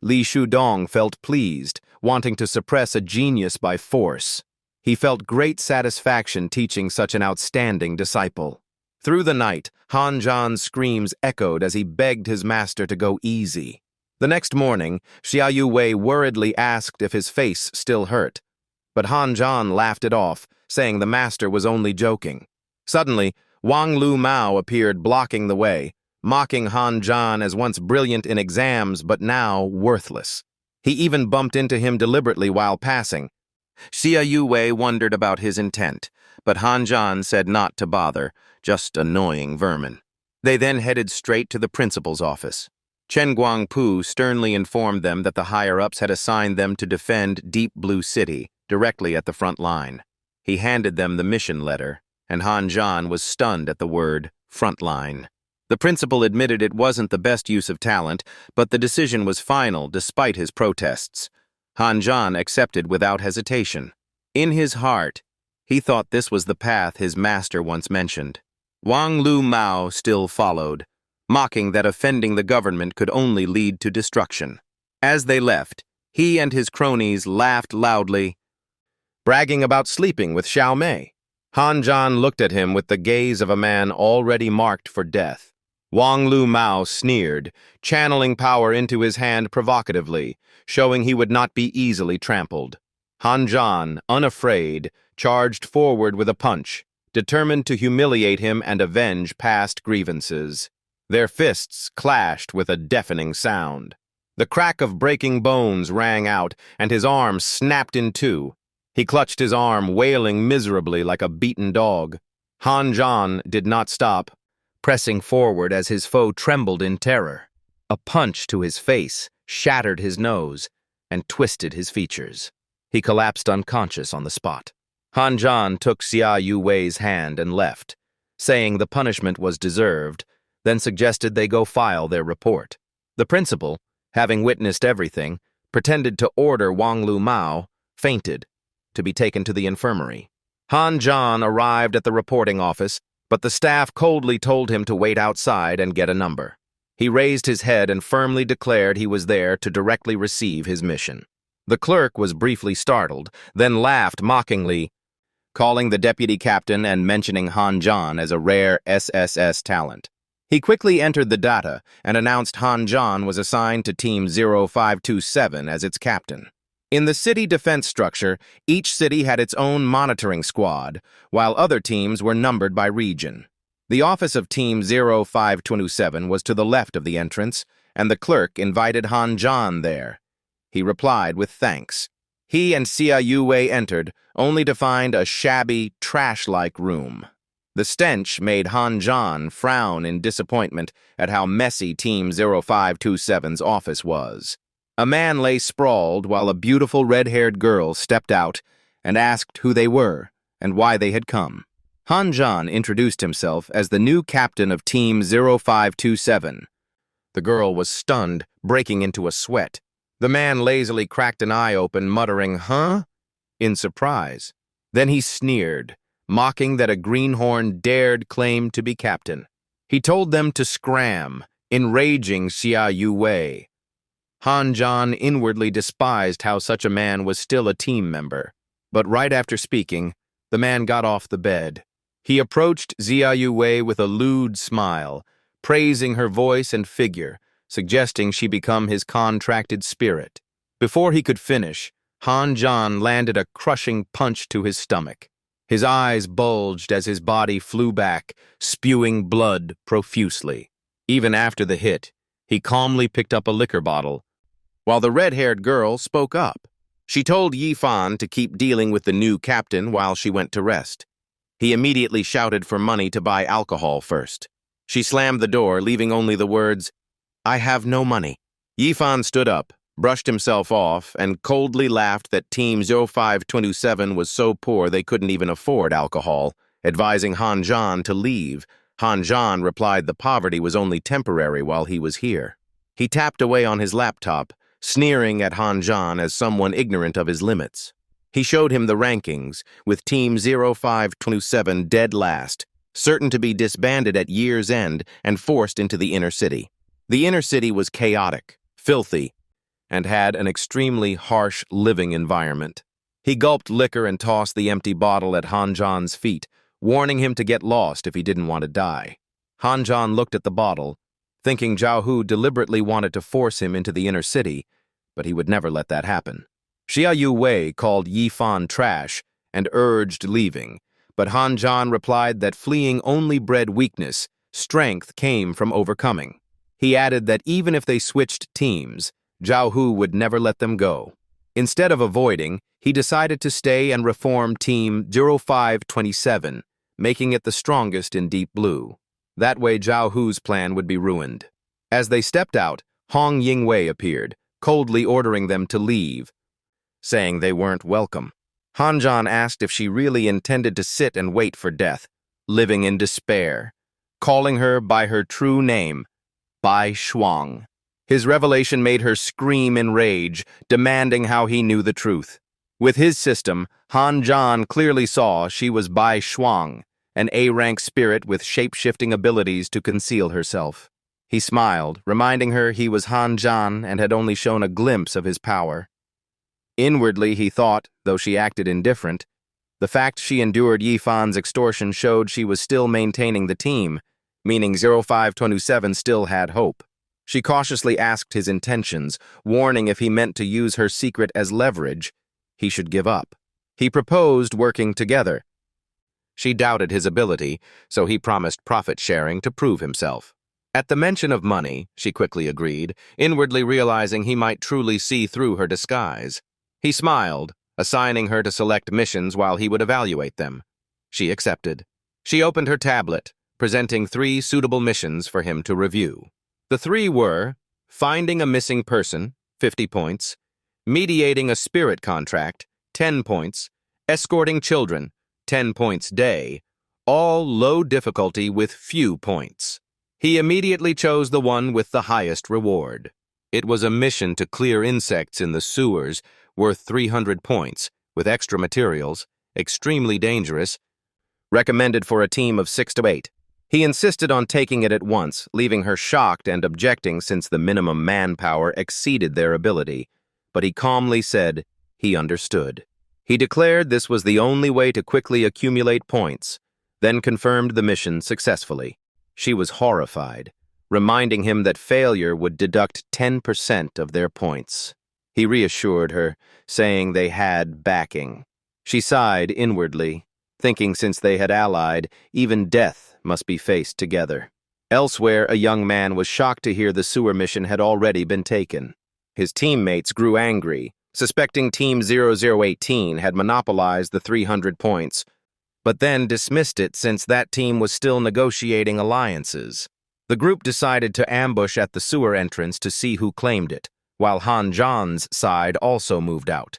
S1: Li Shudong felt pleased, wanting to suppress a genius by force. He felt great satisfaction teaching such an outstanding disciple. Through the night, Han Zhan's screams echoed as he begged his master to go easy. The next morning, Xia Yuwei worriedly asked if his face still hurt. But Han Zhan laughed it off, saying the master was only joking. Suddenly, Wang Lu Mao appeared blocking the way, mocking Han Zhan as once brilliant in exams but now worthless. He even bumped into him deliberately while passing. Xia Yuwei wondered about his intent, but Han Zhan said not to bother, just annoying vermin. They then headed straight to the principal's office. Chen Guangpu sternly informed them that the higher-ups had assigned them to defend Deep Blue City, directly at the front line. He handed them the mission letter, and Han Zhan was stunned at the word front line. The principal admitted it wasn't the best use of talent, but the decision was final despite his protests. Han Zhan accepted without hesitation. In his heart, he thought this was the path his master once mentioned. Wang Lu Mao still followed, mocking that offending the government could only lead to destruction. As they left, he and his cronies laughed loudly, bragging about sleeping with Xiao Mei. Han Zhan looked at him with the gaze of a man already marked for death. Wang Lu Mao sneered, channeling power into his hand provocatively, showing he would not be easily trampled. Han Zhan, unafraid, charged forward with a punch, determined to humiliate him and avenge past grievances. Their fists clashed with a deafening sound. The crack of breaking bones rang out, and his arm snapped in two. He clutched his arm, wailing miserably like a beaten dog. Han Zhan did not stop, pressing forward as his foe trembled in terror. A punch to his face shattered his nose and twisted his features. He collapsed unconscious on the spot. Han Zhan took Xia Yuwei's hand and left, saying the punishment was deserved, then suggested they go file their report. The principal, having witnessed everything, pretended to order Wang Lu Mao, fainted, to be taken to the infirmary. Han Zhan arrived at the reporting office, but the staff coldly told him to wait outside and get a number. He raised his head and firmly declared he was there to directly receive his mission. The clerk was briefly startled, then laughed mockingly, calling the deputy captain and mentioning Han Zhan as a rare SSS talent. He quickly entered the data and announced Han Zhan was assigned to Team 0527 as its captain. In the city defense structure, each city had its own monitoring squad, while other teams were numbered by region. The office of Team 0527 was to the left of the entrance, and the clerk invited Han Zhan there. He replied with thanks. He and Xia Yuwei entered, only to find a shabby, trash-like room. The stench made Han Zhan frown in disappointment at how messy Team 0527's office was. A man lay sprawled while a beautiful red-haired girl stepped out and asked who they were and why they had come. Han Zhan introduced himself as the new captain of Team 0527. The girl was stunned, breaking into a sweat. The man lazily cracked an eye open, muttering, "Huh?" in surprise. Then he sneered, mocking that a greenhorn dared claim to be captain. He told them to scram, enraging Xia Yuwei. Han Zhan inwardly despised how such a man was still a team member. But right after speaking, the man got off the bed. He approached Xia Yuwei with a lewd smile, praising her voice and figure, suggesting she become his contracted spirit. Before he could finish, Han Zhan landed a crushing punch to his stomach. His eyes bulged as his body flew back, spewing blood profusely. Even after the hit, he calmly picked up a liquor bottle, while the red-haired girl spoke up. She told Yi Fan to keep dealing with the new captain while she went to rest. He immediately shouted for money to buy alcohol first. She slammed the door, leaving only the words, "I have no money." Yi Fan stood up, brushed himself off, and coldly laughed that Team 0527 was so poor they couldn't even afford alcohol, advising Han Zhan to leave. Han Zhan replied the poverty was only temporary while he was here. He tapped away on his laptop, sneering at Han Zhan as someone ignorant of his limits. He showed him the rankings, with Team 0527 dead last, certain to be disbanded at year's end and forced into the inner city. The inner city was chaotic, filthy, and had an extremely harsh living environment. He gulped liquor and tossed the empty bottle at Han Zhan's feet, warning him to get lost if he didn't want to die. Han Zhan looked at the bottle, thinking Zhao Hu deliberately wanted to force him into the inner city, but he would never let that happen. Xia Yu Wei called Yi Fan trash and urged leaving, but Han Zhan replied that fleeing only bred weakness, strength came from overcoming. He added that even if they switched teams, Zhao Hu would never let them go. Instead of avoiding, he decided to stay and reform Team 0527, making it the strongest in Deep Blue. That way Zhao Hu's plan would be ruined. As they stepped out, Hong Yingwei appeared, coldly ordering them to leave, saying they weren't welcome. Han Zhan asked if she really intended to sit and wait for death, living in despair, calling her by her true name, Bai Shuang. His revelation made her scream in rage, demanding how he knew the truth. With his system, Han Zhan clearly saw she was Bai Shuang, an A-rank spirit with shape-shifting abilities to conceal herself. He smiled, reminding her he was Han Zhan and had only shown a glimpse of his power. Inwardly, he thought, though she acted indifferent, the fact she endured Yi Fan's extortion showed she was still maintaining the team, meaning 0527 still had hope. She cautiously asked his intentions, warning if he meant to use her secret as leverage, he should give up. He proposed working together. She doubted his ability, so he promised profit-sharing to prove himself. At the mention of money, she quickly agreed, inwardly realizing he might truly see through her disguise. He smiled, assigning her to select missions while he would evaluate them. She accepted. She opened her tablet, presenting 3 suitable missions for him to review. The 3 were finding a missing person, 50 points, mediating a spirit contract, 10 points, escorting children, 10 points day, all low difficulty with few points. He immediately chose the one with the highest reward. It was a mission to clear insects in the sewers, worth 300 points, with extra materials, extremely dangerous, recommended for a team of 6 to 8. He insisted on taking it at once, leaving her shocked and objecting since the minimum manpower exceeded their ability, but he calmly said he understood. He declared this was the only way to quickly accumulate points, then confirmed the mission successfully. She was horrified, reminding him that failure would deduct 10% of their points. He reassured her, saying they had backing. She sighed inwardly, thinking since they had allied, even death must be faced together. Elsewhere, a young man was shocked to hear the sewer mission had already been taken. His teammates grew angry, suspecting Team 0018 had monopolized the 300 points, but then dismissed it since that team was still negotiating alliances. The group decided to ambush at the sewer entrance to see who claimed it, while Han Zhan's side also moved out.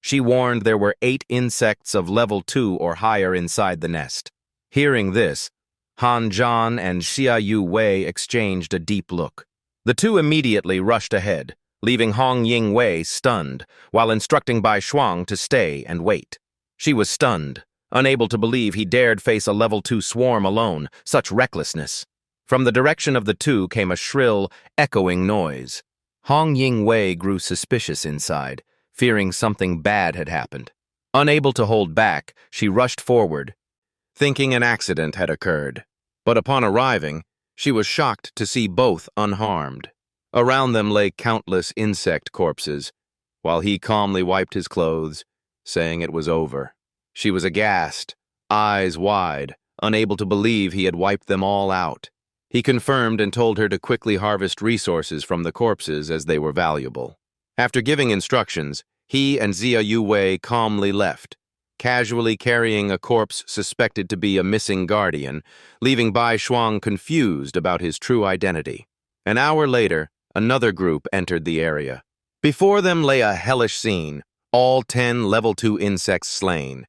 S1: She warned there were 8 insects of level 2 or higher inside the nest. Hearing this, Han Zhan and Xia Yu Wei exchanged a deep look. The 2 immediately rushed ahead, leaving Hong Yingwei stunned, while instructing Bai Shuang to stay and wait. She was stunned, unable to believe he dared face a level 2 swarm alone, such recklessness. From the direction of the 2 came a shrill, echoing noise. Hong Yingwei grew suspicious inside, fearing something bad had happened. Unable to hold back, she rushed forward, thinking an accident had occurred. But upon arriving, she was shocked to see both unharmed. Around them lay countless insect corpses, while he calmly wiped his clothes, saying it was over. She was aghast, eyes wide, unable to believe he had wiped them all out. He confirmed and told her to quickly harvest resources from the corpses as they were valuable. After giving instructions, he and Xia Yu Wei calmly left, casually carrying a corpse suspected to be a missing guardian, leaving Bai Shuang confused about his true identity. An hour later, another group entered the area. Before them lay a hellish scene, all 10 level 2 insects slain,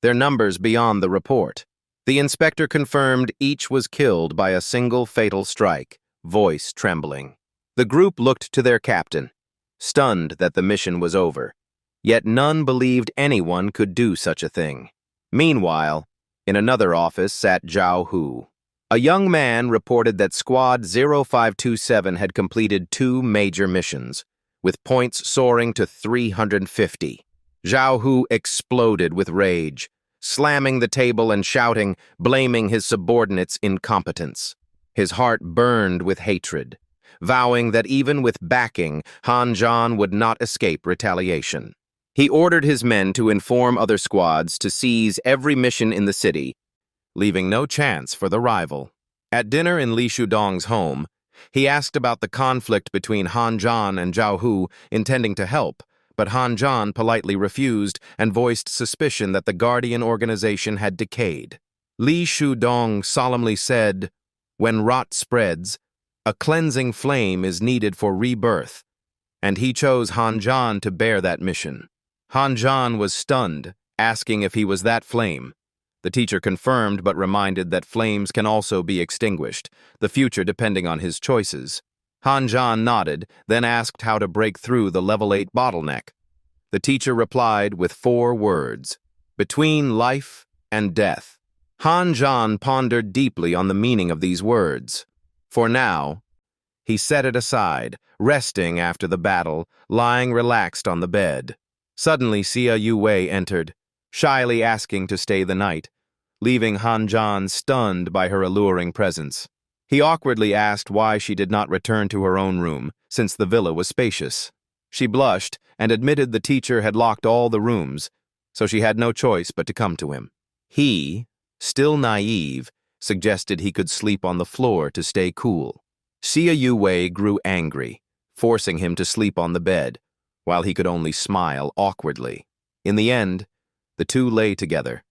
S1: their numbers beyond the report. The inspector confirmed each was killed by a single fatal strike, voice trembling. The group looked to their captain, stunned that the mission was over. Yet none believed anyone could do such a thing. Meanwhile, in another office sat Zhao Hu. A young man reported that Squad 0527 had completed 2 major missions, with points soaring to 350. Zhao Hu exploded with rage, slamming the table and shouting, blaming his subordinates' incompetence. His heart burned with hatred, vowing that even with backing, Han Zhan would not escape retaliation. He ordered his men to inform other squads to seize every mission in the city, leaving no chance for the rival. At dinner in Li Shudong's home, he asked about the conflict between Han Zhan and Zhao Hu, intending to help, but Han Zhan politely refused and voiced suspicion that the Guardian organization had decayed. Li Shudong solemnly said, "When rot spreads, a cleansing flame is needed for rebirth," and he chose Han Zhan to bear that mission. Han Zhan was stunned, asking if he was that flame. The teacher confirmed but reminded that flames can also be extinguished, the future depending on his choices. Han Zhan nodded, then asked how to break through the level 8 bottleneck. The teacher replied with 4 words: between life and death. Han Zhan pondered deeply on the meaning of these words. For now, he set it aside, resting after the battle, lying relaxed on the bed. Suddenly, Xia Yuwei entered, shyly asking to stay the night, leaving Han Zhan stunned by her alluring presence. He awkwardly asked why she did not return to her own room, since the villa was spacious. She blushed and admitted the teacher had locked all the rooms, so she had no choice but to come to him. He, still naive, suggested he could sleep on the floor to stay cool. Xia Yuwei grew angry, forcing him to sleep on the bed, while he could only smile awkwardly. In the end, the two lay together,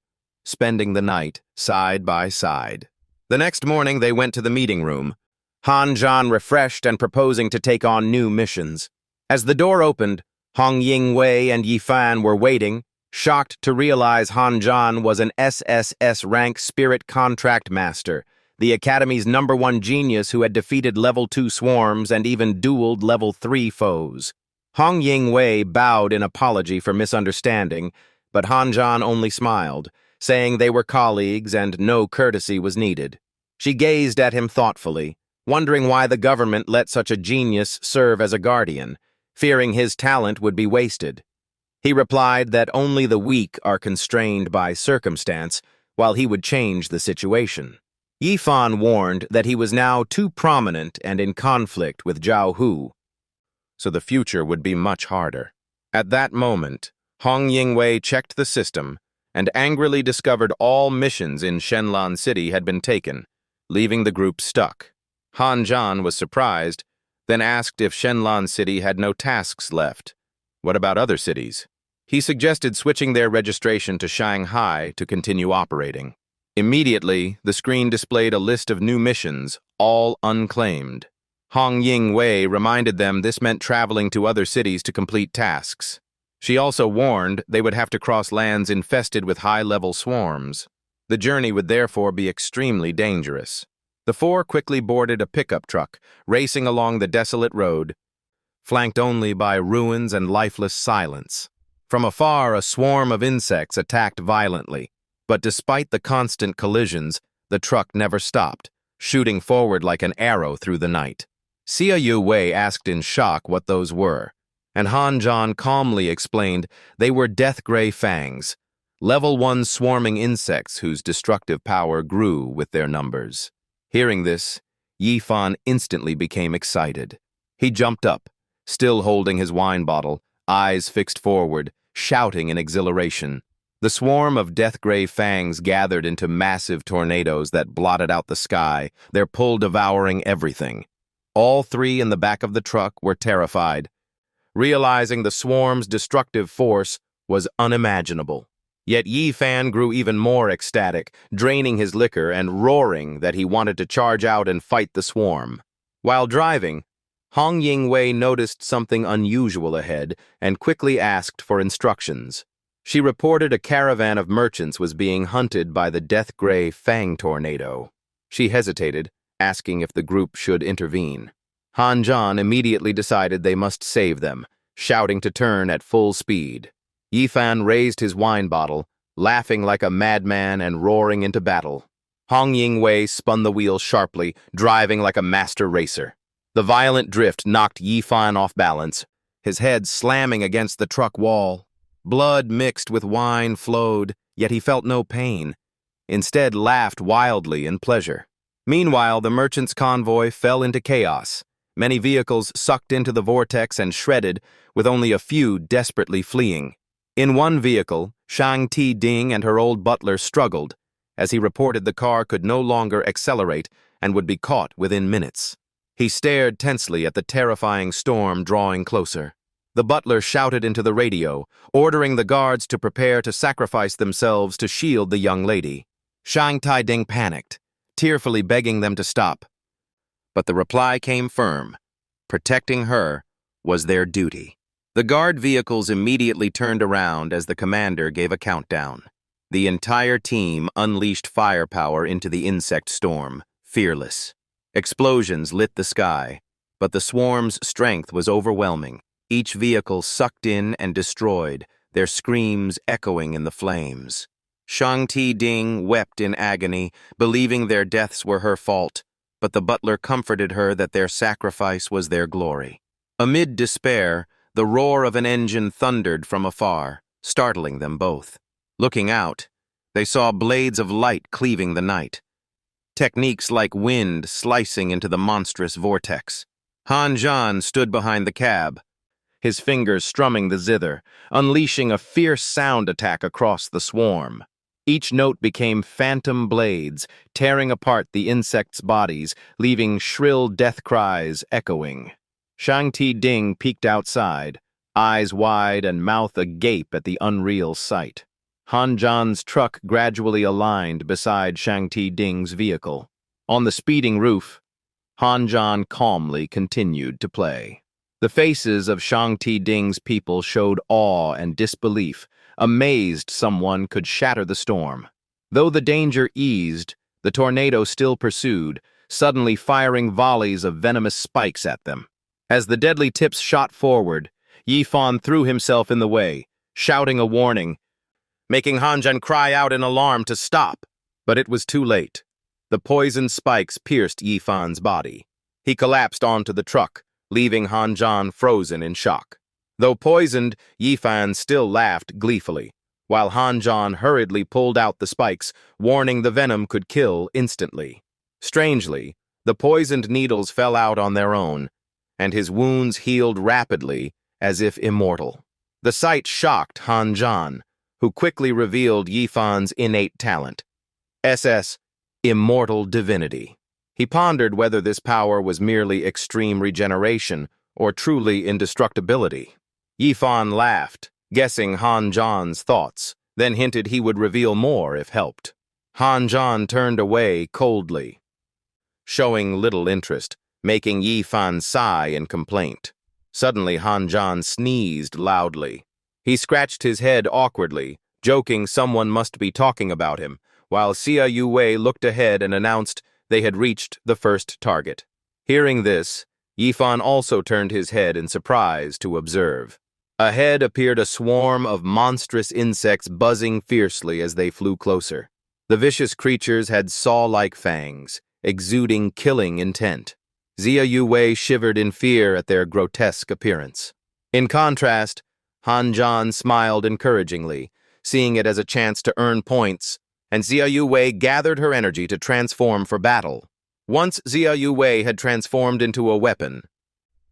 S1: spending the night side by side. The next morning they went to the meeting room, Han Zhan refreshed and proposing to take on new missions. As the door opened, Hong Yingwei and Yi Fan were waiting, shocked to realize Han Zhan was an SSS-rank spirit contract master, the Academy's #1 genius who had defeated level 2 swarms and even dueled level 3 foes. Hong Yingwei bowed in apology for misunderstanding, but Han Zhan only smiled, saying they were colleagues and no courtesy was needed. She gazed at him thoughtfully, wondering why the government let such a genius serve as a guardian, fearing his talent would be wasted. He replied that only the weak are constrained by circumstance, while he would change the situation. Yi Fan warned that he was now too prominent and in conflict with Zhao Hu, so the future would be much harder. At that moment, Hong Yingwei checked the system and angrily discovered all missions in Shenlan City had been taken, leaving the group stuck. Han Zhan was surprised, then asked if Shenlan City had no tasks left. What about other cities? He suggested switching their registration to Shanghai to continue operating. Immediately, the screen displayed a list of new missions, all unclaimed. Hong Yingwei reminded them this meant traveling to other cities to complete tasks. She also warned they would have to cross lands infested with high-level swarms. The journey would therefore be extremely dangerous. The four quickly boarded a pickup truck, racing along the desolate road, flanked only by ruins and lifeless silence. From afar, a swarm of insects attacked violently, but despite the constant collisions, the truck never stopped, shooting forward like an arrow through the night. Xia Yuwei asked in shock what those were, and Han Zhan calmly explained they were death gray fangs, level 1 swarming insects whose destructive power grew with their numbers. Hearing this, Yi Fan instantly became excited. He jumped up, still holding his wine bottle, eyes fixed forward, shouting in exhilaration. The swarm of death gray fangs gathered into massive tornadoes that blotted out the sky, their pull devouring everything. All three in the back of the truck were terrified, realizing the swarm's destructive force was unimaginable. Yet Yi Fan grew even more ecstatic, draining his liquor and roaring that he wanted to charge out and fight the swarm. While driving, Hong Yingwei noticed something unusual ahead and quickly asked for instructions. She reported a caravan of merchants was being hunted by the death gray fang tornado. She hesitated, asking if the group should intervene. Han Zhan immediately decided they must save them, shouting to turn at full speed. Yi Fan raised his wine bottle, laughing like a madman and roaring into battle. Hong Yingwei spun the wheel sharply, driving like a master racer. The violent drift knocked Yi Fan off balance, his head slamming against the truck wall. Blood mixed with wine flowed, yet he felt no pain, instead laughed wildly in pleasure. Meanwhile, the merchant's convoy fell into chaos. Many vehicles sucked into the vortex and shredded, with only a few desperately fleeing. In one vehicle, Shang Ti Ding and her old butler struggled, as he reported the car could no longer accelerate and would be caught within minutes. He stared tensely at the terrifying storm drawing closer. The butler shouted into the radio, ordering the guards to prepare to sacrifice themselves to shield the young lady. Shang Ti Ding panicked, tearfully begging them to stop. But the reply came firm. Protecting her was their duty. The guard vehicles immediately turned around as the commander gave a countdown. The entire team unleashed firepower into the insect storm, fearless. Explosions lit the sky, but the swarm's strength was overwhelming. Each vehicle sucked in and destroyed, their screams echoing in the flames. Shang Ti Ding wept in agony, believing their deaths were her fault, but the butler comforted her that their sacrifice was their glory. Amid despair, the roar of an engine thundered from afar, startling them both. Looking out, they saw blades of light cleaving the night, techniques like wind slicing into the monstrous vortex. Han Zhan stood behind the cab, his fingers strumming the zither, unleashing a fierce sound attack across the swarm. Each note became phantom blades, tearing apart the insects' bodies, leaving shrill death cries echoing. Shang Ti Ding peeked outside, eyes wide and mouth agape at the unreal sight. Han Zhan's truck gradually aligned beside Shang Ti Ding's vehicle. On the speeding roof, Han Zhan calmly continued to play. The faces of Shang Ti Ding's people showed awe and disbelief, amazed someone could shatter the storm. Though the danger eased, the tornado still pursued, suddenly firing volleys of venomous spikes at them. As the deadly tips shot forward, Yifan threw himself in the way, shouting a warning, making Han Zhan cry out in alarm to stop. But it was too late. The poisoned spikes pierced Yifan's body. He collapsed onto the truck, leaving Han Zhan frozen in shock. Though poisoned, Yifan still laughed gleefully, while Han Zhan hurriedly pulled out the spikes, warning the venom could kill instantly. Strangely, the poisoned needles fell out on their own, and his wounds healed rapidly, as if immortal. The sight shocked Han Zhan, who quickly revealed Yifan's innate talent, immortal divinity. He pondered whether this power was merely extreme regeneration or truly indestructibility. Yifan laughed, guessing Han Zhan's thoughts, then hinted he would reveal more if helped. Han Zhan turned away coldly, showing little interest, making Yifan sigh in complaint. Suddenly, Han Zhan sneezed loudly. He scratched his head awkwardly, joking someone must be talking about him, while Xia Yuwei looked ahead and announced they had reached the first target. Hearing this, Yifan also turned his head in surprise to observe. Ahead appeared a swarm of monstrous insects buzzing fiercely as they flew closer. The vicious creatures had saw-like fangs, exuding killing intent. Xia Yuwei shivered in fear at their grotesque appearance. In contrast, Han Zhan smiled encouragingly, seeing it as a chance to earn points, and Xia Yuwei gathered her energy to transform for battle. Once Xia Yuwei had transformed into a weapon,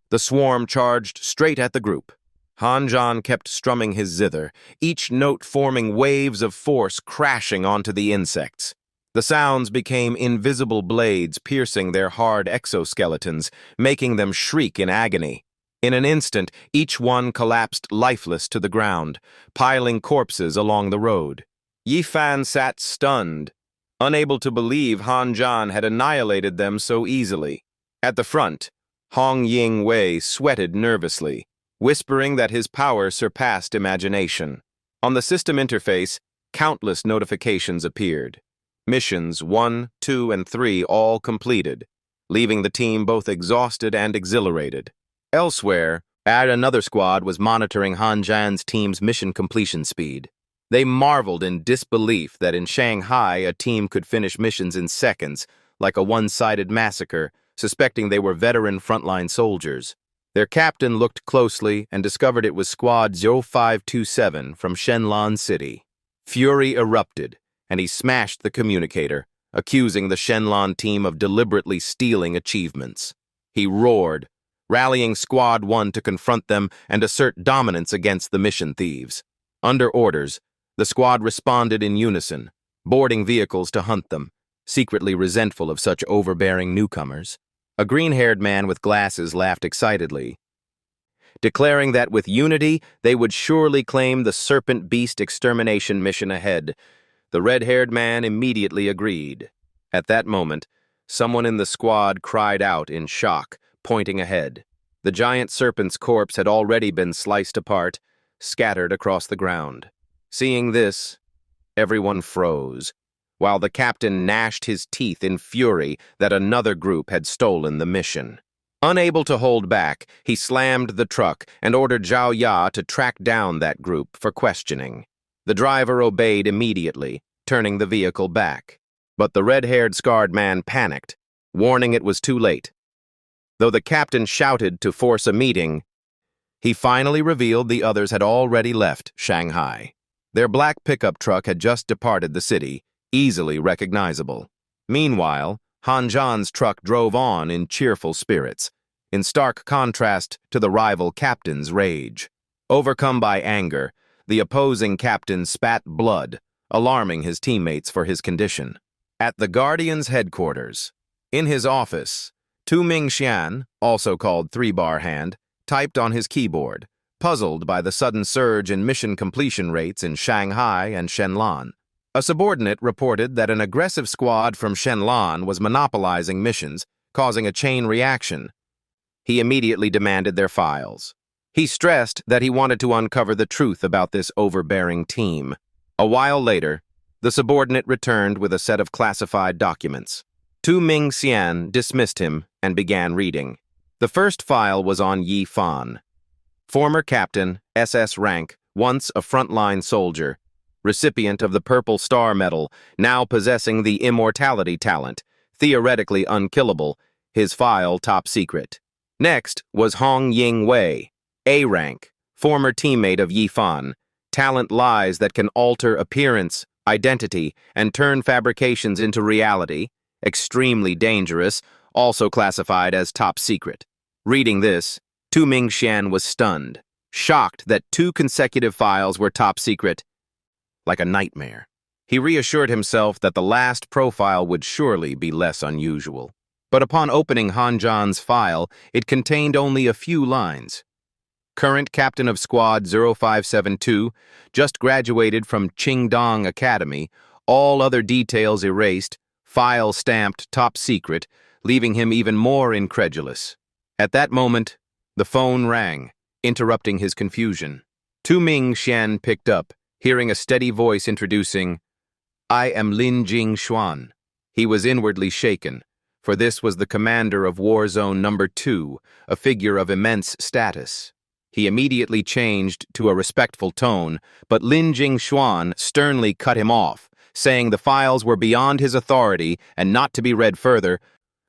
S1: the swarm charged straight at the group. Han Zhan kept strumming his zither, each note forming waves of force crashing onto the insects. The sounds became invisible blades piercing their hard exoskeletons, making them shriek in agony. In an instant, each one collapsed lifeless to the ground, piling corpses along the road. Yifan sat stunned, unable to believe Han Zhan had annihilated them so easily. At the front, Hong Ying Wei sweated nervously, whispering that his power surpassed imagination. On the system interface, countless notifications appeared. Missions 1, 2, and 3 all completed, leaving the team both exhausted and exhilarated. Elsewhere, another squad was monitoring Han Zhan's team's mission completion speed. They marveled in disbelief that in Shanghai a team could finish missions in seconds, like a one-sided massacre, suspecting they were veteran frontline soldiers. Their captain looked closely and discovered it was Squad 0527 from Shenlan City. Fury erupted, and he smashed the communicator, accusing the Shenlong team of deliberately stealing achievements. He roared, rallying Squad 1 to confront them and assert dominance against the mission thieves. Under orders, the squad responded in unison, boarding vehicles to hunt them, secretly resentful of such overbearing newcomers. A green-haired man with glasses laughed excitedly, declaring that with unity they would surely claim the Serpent Beast extermination mission ahead. The red-haired man immediately agreed. At that moment, someone in the squad cried out in shock, pointing ahead. The giant serpent's corpse had already been sliced apart, scattered across the ground. Seeing this, everyone froze, while the captain gnashed his teeth in fury that another group had stolen the mission. Unable to hold back, he slammed the truck and ordered Zhao Ya to track down that group for questioning. The driver obeyed immediately, turning the vehicle back. But the red-haired scarred man panicked, warning it was too late. Though the captain shouted to force a meeting, he finally revealed the others had already left Shanghai. Their black pickup truck had just departed the city, easily recognizable. Meanwhile, Han Zhan's truck drove on in cheerful spirits, in stark contrast to the rival captain's rage. Overcome by anger, the opposing captain spat blood, alarming his teammates for his condition. At the Guardian's headquarters, in his office, Tu Mingxian, also called Three-Bar Hand, typed on his keyboard, puzzled by the sudden surge in mission completion rates in Shanghai and Shenlong. A subordinate reported that an aggressive squad from Shenlong was monopolizing missions, causing a chain reaction. He immediately demanded their files. He stressed that he wanted to uncover the truth about this overbearing team. A while later, the subordinate returned with a set of classified documents. Tu Mingxian dismissed him and began reading. The first file was on Yi Fan, former captain, SS rank, once a frontline soldier, recipient of the Purple Star Medal, now possessing the immortality talent, theoretically unkillable, his file top secret. Next was Hong Ying Wei, A rank, former teammate of Yi Fan, talent lies that can alter appearance, identity, and turn fabrications into reality, extremely dangerous, also classified as top secret. Reading this, Tu Mingxian was stunned, shocked that 2 consecutive files were top secret, like a nightmare. He reassured himself that the last profile would surely be less unusual. But upon opening Han Zhan's file, it contained only a few lines. Current captain of Squad 0572, just graduated from Qingdong Academy, all other details erased, file stamped top secret, leaving him even more incredulous. At that moment, the phone rang, interrupting his confusion. Tu Mingxian picked up, hearing a steady voice introducing, "I am Lin Jingxuan." He was inwardly shaken, for this was the commander of War Zone Number 2, a figure of immense status. He immediately changed to a respectful tone, but Lin Jingxuan sternly cut him off, saying the files were beyond his authority and not to be read further,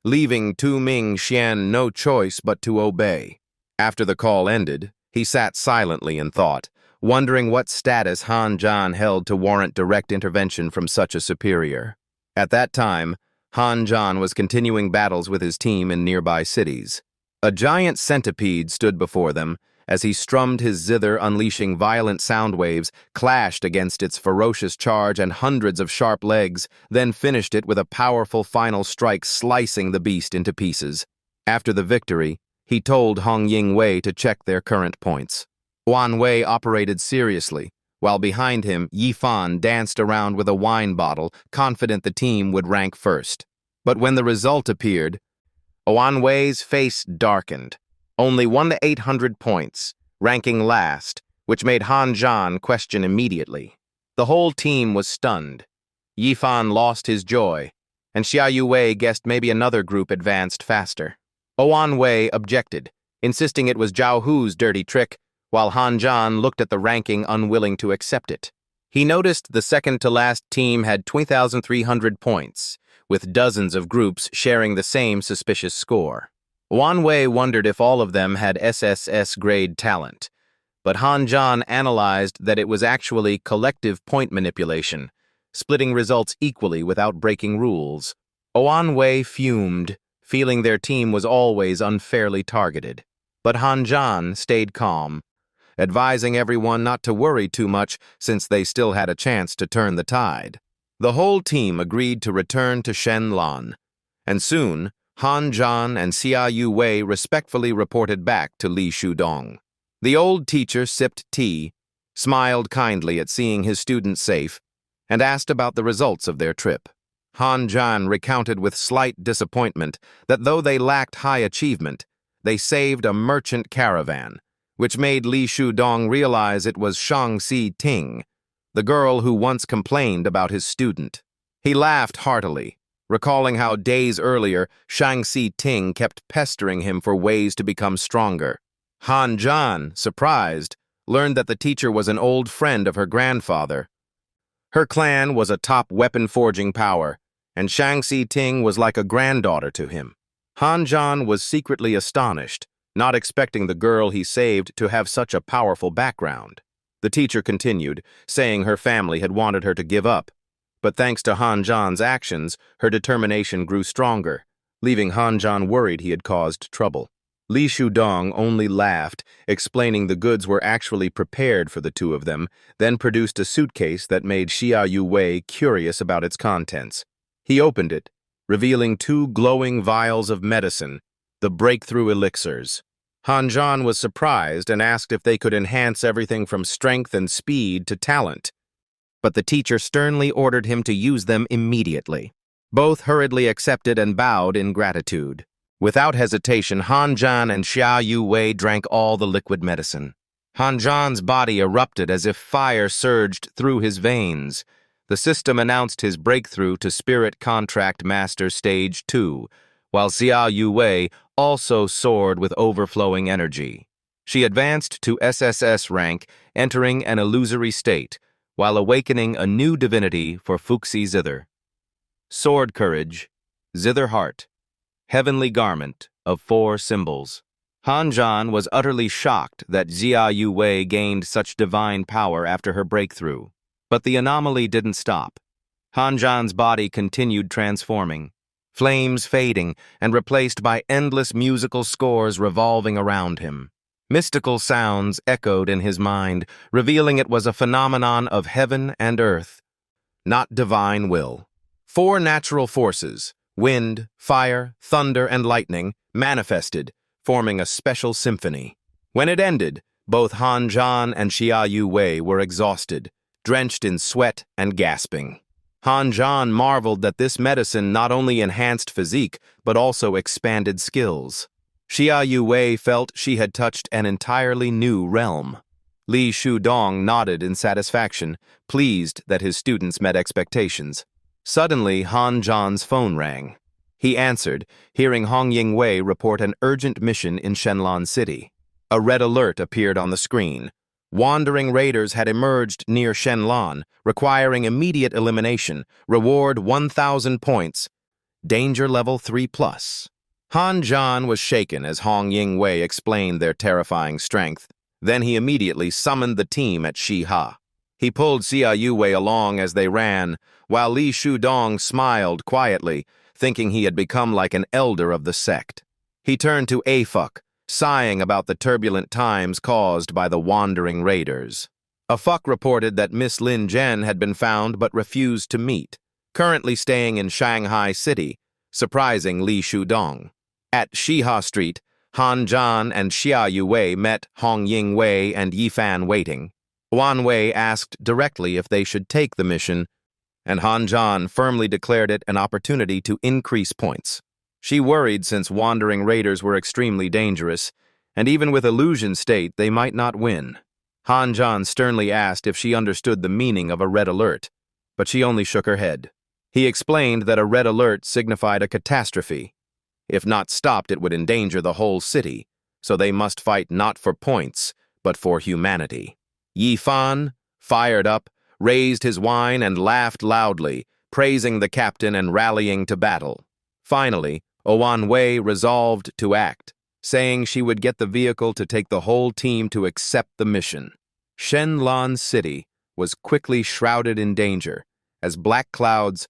S1: leaving Tu Mingxian no choice but to obey. After the call ended, he sat silently in thought, wondering what status Han Zhan held to warrant direct intervention from such a superior. At that time, Han Zhan was continuing battles with his team in nearby cities. A giant centipede stood before them, as he strummed his zither, unleashing violent sound waves, clashed against its ferocious charge and hundreds of sharp legs, then finished it with a powerful final strike, slicing the beast into pieces. After the victory, he told Hong Ying Wei to check their current points. Wan Wei operated seriously, while behind him, Yi Fan danced around with a wine bottle, confident the team would rank first. But when the result appeared, Wan Wei's face darkened. Only 1 to 800 points, ranking last, which made Han Zhan question immediately. The whole team was stunned. Yi Fan lost his joy, and Xia Yuwei guessed maybe another group advanced faster. Oan Wei objected, insisting it was Zhao Hu's dirty trick, while Han Zhan looked at the ranking unwilling to accept it. He noticed the second-to-last team had 2,300 points, with dozens of groups sharing the same suspicious score. Wan Wei wondered if all of them had SSS-grade talent, but Han Zhan analyzed that it was actually collective point manipulation, splitting results equally without breaking rules. Oan Wei fumed, feeling their team was always unfairly targeted. But Han Zhan stayed calm, advising everyone not to worry too much since they still had a chance to turn the tide. The whole team agreed to return to Shenlan, and soon Han Zhan and Xia Yu Wei respectfully reported back to Li Shudong. The old teacher sipped tea, smiled kindly at seeing his students safe, and asked about the results of their trip. Han Zhan recounted with slight disappointment that though they lacked high achievement, they saved a merchant caravan, which made Li Shudong realize it was Shang-Si Ting, the girl who once complained about his student. He laughed heartily, recalling how days earlier Shang-Si Ting kept pestering him for ways to become stronger. Han Zhan, surprised, learned that the teacher was an old friend of her grandfather. Her clan was a top weapon-forging power, and Shang-Si Ting was like a granddaughter to him. Han Zhan was secretly astonished, not expecting the girl he saved to have such a powerful background. The teacher continued, saying her family had wanted her to give up, but thanks to Han Zhan's actions, her determination grew stronger, leaving Han Zhan worried he had caused trouble. Li Shudong only laughed, explaining the goods were actually prepared for the two of them, then produced a suitcase that made Xia Yu Wei curious about its contents. He opened it, revealing 2 glowing vials of medicine, the breakthrough elixirs. Han Zhan was surprised and asked if they could enhance everything from strength and speed to talent. But the teacher sternly ordered him to use them immediately. Both hurriedly accepted and bowed in gratitude. Without hesitation, Han Zhan and Xia Yu Wei drank all the liquid medicine. Han Zhan's body erupted as if fire surged through his veins. The system announced his breakthrough to Spirit Contract Master Stage 2, while Xia Yu Wei also soared with overflowing energy. She advanced to SSS rank, entering an illusory state, while awakening a new divinity for Fuxi Zither. Sword Courage, Zither Heart, Heavenly Garment of 4 symbols. Han Zhan was utterly shocked that Xia Yu Wei gained such divine power after her breakthrough. But the anomaly didn't stop. Han Zhan's body continued transforming, flames fading and replaced by endless musical scores revolving around him. Mystical sounds echoed in his mind, revealing it was a phenomenon of heaven and earth, not divine will. 4 natural forces, wind, fire, thunder, and lightning, manifested, forming a special symphony. When it ended, both Han Zhan and Xia Yu Wei were exhausted, drenched in sweat and gasping. Han Zhan marveled that this medicine not only enhanced physique, but also expanded skills. Xia Yu Wei felt she had touched an entirely new realm. Li Shudong nodded in satisfaction, pleased that his students met expectations. Suddenly, Han Zhan's phone rang. He answered, hearing Hong Yingwei report an urgent mission in Shenlan City. A red alert appeared on the screen. Wandering raiders had emerged near Shenlan, requiring immediate elimination. Reward 1,000 points. Danger level 3+. Han Zhan was shaken as Hong Yingwei explained their terrifying strength. Then he immediately summoned the team at Shiha. He pulled Xia Yu Wei along as they ran, while Li Shudong smiled quietly, thinking he had become like an elder of the sect. He turned to Afuk, sighing about the turbulent times caused by the wandering raiders. Afuk reported that Miss Lin Zhen had been found but refused to meet, currently staying in Shanghai City, surprising Li Shudong. At Shiha Street, Han Zhan and Xia Yu Wei met Hong Yingwei and Yifan waiting. Wan Wei asked directly if they should take the mission, and Han Zhan firmly declared it an opportunity to increase points. She worried since wandering raiders were extremely dangerous, and even with illusion state they might not win. Han Zhan sternly asked if she understood the meaning of a red alert, but she only shook her head. He explained that a red alert signified a catastrophe. If not stopped, it would endanger the whole city, so they must fight not for points, but for humanity. Yifan, fired up, raised his wine and laughed loudly, praising the captain and rallying to battle. Finally, Oan Wei resolved to act, saying she would get the vehicle to take the whole team to accept the mission. Shenlan City was quickly shrouded in danger, as black clouds,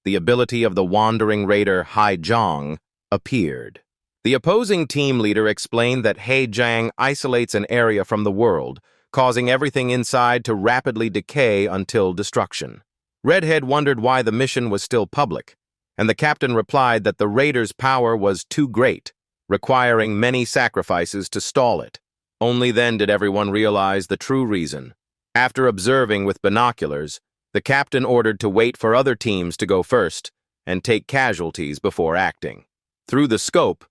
S1: the ability of the wandering raider Hai Zhang, appeared. The opposing team leader explained that Hai Zhang isolates an area from the world, causing everything inside to rapidly decay until destruction. Redhead wondered why the mission was still public, and the captain replied that the raider's power was too great, requiring many sacrifices to stall it. Only then did everyone realize the true reason. After observing with binoculars, the captain ordered to wait for other teams to go first and take casualties before acting. Through the scope,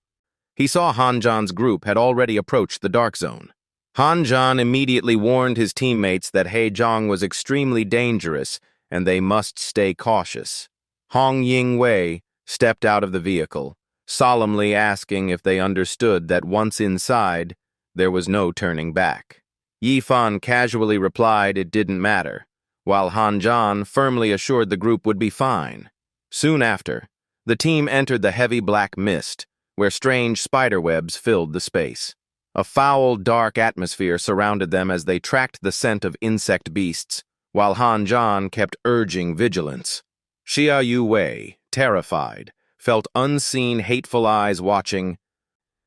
S1: he saw Hanjan's group had already approached the dark zone. Hanjan immediately warned his teammates that Hai Zhang was extremely dangerous and they must stay cautious. Hong Ying-wei stepped out of the vehicle, solemnly asking if they understood that once inside, there was no turning back. Yi Fan casually replied it didn't matter, while Han Zhan firmly assured the group would be fine. Soon after, the team entered the heavy black mist, where strange spiderwebs filled the space. A foul, dark atmosphere surrounded them as they tracked the scent of insect beasts, while Han Zhan kept urging vigilance. Xia Yu Wei, terrified, felt unseen, hateful eyes watching,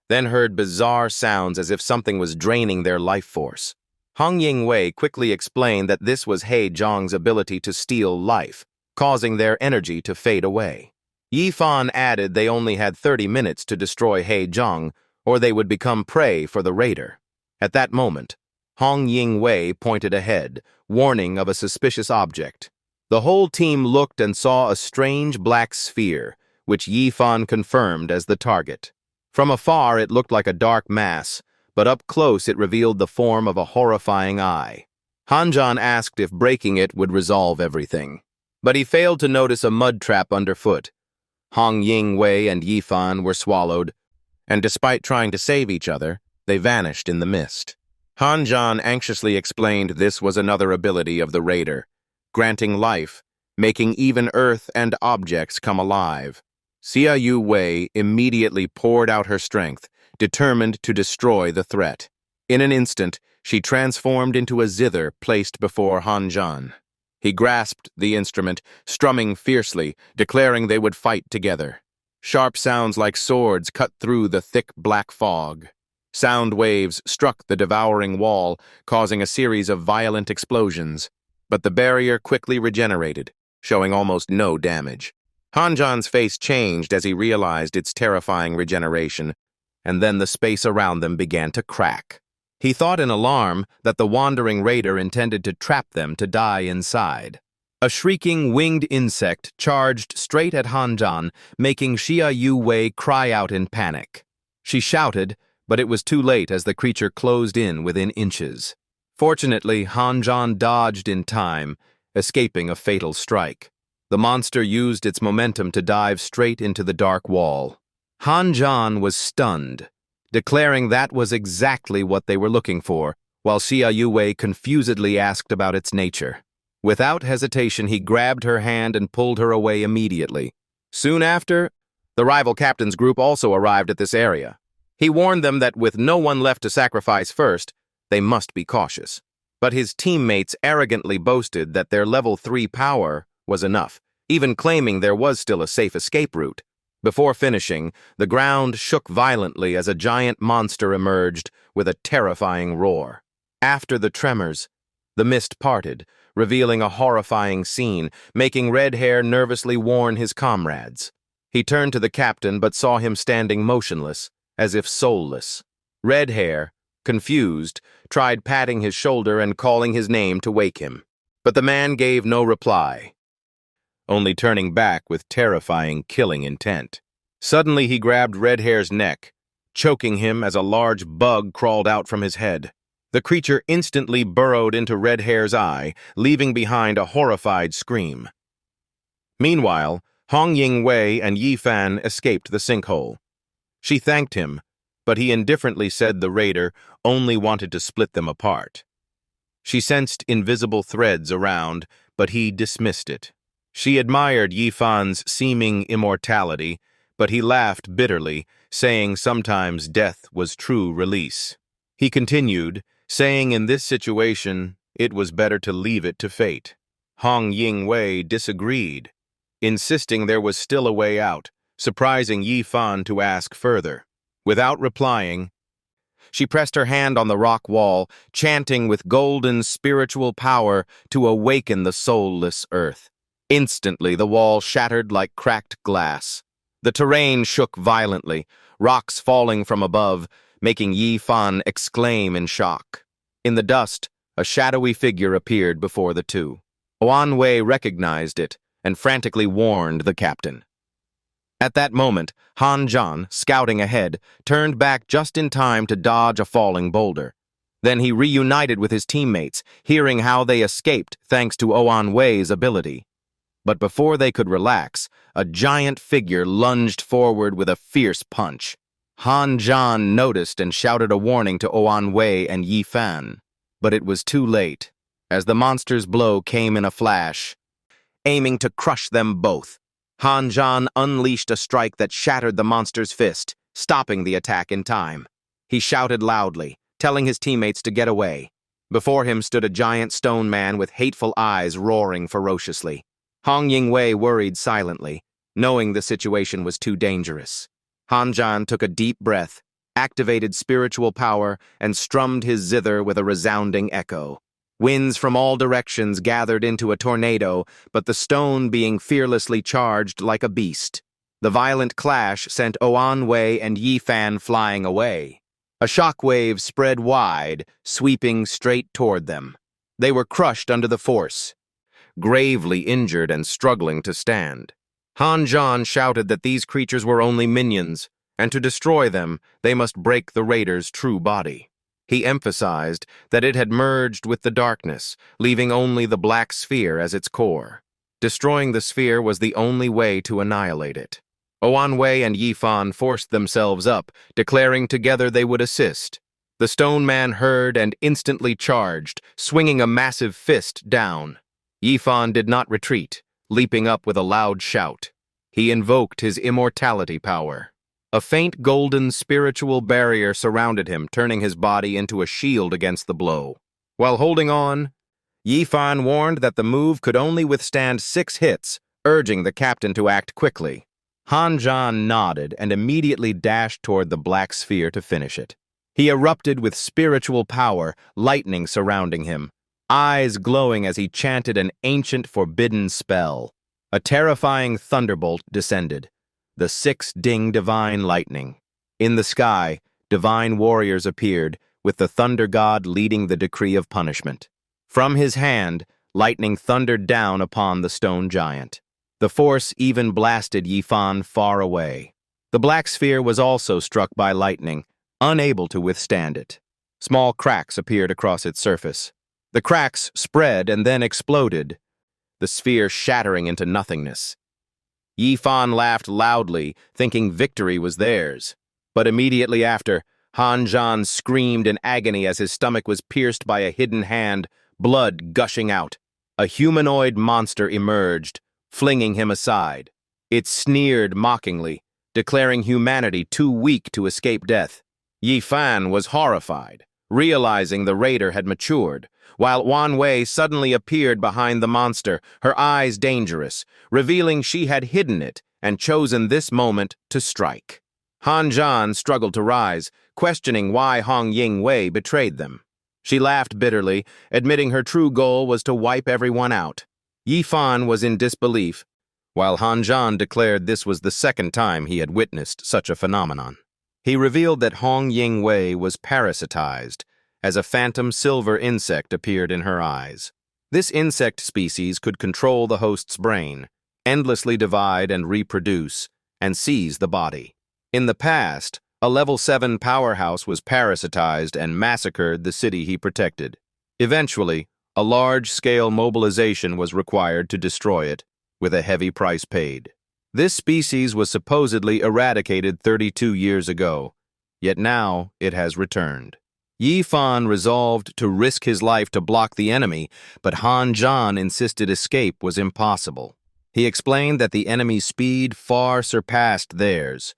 S1: then heard bizarre sounds as if something was draining their life force. Hong Ying-wei quickly explained that this was Hai Zhang's ability to steal life, causing their energy to fade away. Yi Fan added they only had 30 minutes to destroy Hai Zhang, or they would become prey for the raider. At that moment, Hong Ying-wei pointed ahead, warning of a suspicious object. The whole team looked and saw a strange black sphere, which Yi Fan confirmed as the target. From afar, it looked like a dark mass, but up close it revealed the form of a horrifying eye. Hanjan asked if breaking it would resolve everything, but he failed to notice a mud trap underfoot. Hong Ying-wei and Yi Fan were swallowed, and despite trying to save each other, they vanished in the mist. Hanjan anxiously explained this was another ability of the raider, granting life, making even earth and objects come alive. Xia Yu Wei immediately poured out her strength, determined to destroy the threat. In an instant, she transformed into a zither placed before Han Zhan. He grasped the instrument, strumming fiercely, declaring they would fight together. Sharp sounds like swords cut through the thick black fog. Sound waves struck the devouring wall, causing a series of violent explosions, but the barrier quickly regenerated, showing almost no damage. Han Zhan's face changed as he realized its terrifying regeneration, and then the space around them began to crack. He thought in alarm that the wandering raider intended to trap them to die inside. A shrieking winged insect charged straight at Han Zhan, making Xia Yu Wei cry out in panic. She shouted, but it was too late as the creature closed in within inches. Fortunately, Han Zhan dodged in time, escaping a fatal strike. The monster used its momentum to dive straight into the dark wall. Han Zhan was stunned, declaring that was exactly what they were looking for, while Xia Yu Wei confusedly asked about its nature. Without hesitation, he grabbed her hand and pulled her away immediately. Soon after, the rival captain's group also arrived at this area. He warned them that with no one left to sacrifice first, they must be cautious. But his teammates arrogantly boasted that their level 3 power was enough, even claiming there was still a safe escape route. Before finishing, the ground shook violently as a giant monster emerged with a terrifying roar. After the tremors, the mist parted, revealing a horrifying scene, making Red Hair nervously warn his comrades. He turned to the captain but saw him standing motionless, as if soulless. Red Hair, confused, tried patting his shoulder and calling his name to wake him. But the man gave no reply, only turning back with terrifying, killing intent. Suddenly he grabbed Red Hair's neck, choking him as a large bug crawled out from his head. The creature instantly burrowed into Red Hair's eye, leaving behind a horrified scream. Meanwhile, Hong Ying-wei and Yi Fan escaped the sinkhole. She thanked him, but he indifferently said the raider only wanted to split them apart. She sensed invisible threads around, but he dismissed it. She admired Yi Fan's seeming immortality, but he laughed bitterly, saying sometimes death was true release. He continued, saying in this situation, it was better to leave it to fate. Hong Ying-wei disagreed, insisting there was still a way out, surprising Yi Fan to ask further. Without replying, she pressed her hand on the rock wall, chanting with golden spiritual power to awaken the soulless earth. Instantly, the wall shattered like cracked glass. The terrain shook violently, rocks falling from above, making Yi Fan exclaim in shock. In the dust, a shadowy figure appeared before the two. Oan Wei recognized it and frantically warned the captain. At that moment, Han Zhan, scouting ahead, turned back just in time to dodge a falling boulder. Then he reunited with his teammates, hearing how they escaped thanks to Oan Wei's ability. But before they could relax, a giant figure lunged forward with a fierce punch. Han Zhan noticed and shouted a warning to Oan Wei and Yi Fan. But it was too late, as the monster's blow came in a flash, aiming to crush them both. Han Zhan unleashed a strike that shattered the monster's fist, stopping the attack in time. He shouted loudly, telling his teammates to get away. Before him stood a giant stone man with hateful eyes roaring ferociously. Hong Ying-wei worried silently, knowing the situation was too dangerous. Han Zhan took a deep breath, activated spiritual power, and strummed his zither with a resounding echo. Winds from all directions gathered into a tornado, but the stone being fearlessly charged like a beast. The violent clash sent Oan Wei and Yi Fan flying away. A shockwave spread wide, sweeping straight toward them. They were crushed under the force, gravely injured and struggling to stand. Han Zhan shouted that these creatures were only minions, and to destroy them, they must break the raider's true body. He emphasized that it had merged with the darkness, leaving only the black sphere as its core. Destroying the sphere was the only way to annihilate it. Oan Wei and Yi Fan forced themselves up, declaring together they would assist. The stone man heard and instantly charged, swinging a massive fist down. Yi Fan did not retreat, leaping up with a loud shout. He invoked his immortality power. A faint golden spiritual barrier surrounded him, turning his body into a shield against the blow. While holding on, Yi Fan warned that the move could only withstand 6 hits, urging the captain to act quickly. Han Zhan nodded and immediately dashed toward the black sphere to finish it. He erupted with spiritual power, lightning surrounding him, eyes glowing as he chanted an ancient forbidden spell. A terrifying thunderbolt descended. The 6-ding divine lightning. In the sky, divine warriors appeared, with the thunder god leading the decree of punishment. From his hand, lightning thundered down upon the stone giant. The force even blasted Yi Fan far away. The black sphere was also struck by lightning, unable to withstand it. Small cracks appeared across its surface. The cracks spread and then exploded, the sphere shattering into nothingness. Yi Fan laughed loudly, thinking victory was theirs. But immediately after, Han Zhan screamed in agony as his stomach was pierced by a hidden hand, blood gushing out. A humanoid monster emerged, flinging him aside. It sneered mockingly, declaring humanity too weak to escape death. Yi Fan was horrified, realizing the raider had matured, while Oan Wei suddenly appeared behind the monster, her eyes dangerous, revealing she had hidden it and chosen this moment to strike. Han Zhan struggled to rise, questioning why Hong Ying-wei betrayed them. She laughed bitterly, admitting her true goal was to wipe everyone out. Yi Fan was in disbelief, while Han Zhan declared this was the second time he had witnessed such a phenomenon. He revealed that Hong Ying-wei was parasitized, as a phantom silver insect appeared in her eyes. This insect species could control the host's brain, endlessly divide and reproduce, and seize the body. In the past, a level 7 powerhouse was parasitized and massacred the city he protected. Eventually, a large-scale mobilization was required to destroy it, with a heavy price paid. This species was supposedly eradicated 32 years ago, yet now it has returned. Yi Fan resolved to risk his life to block the enemy, but Han Zhan insisted escape was impossible. He explained that the enemy's speed far surpassed theirs,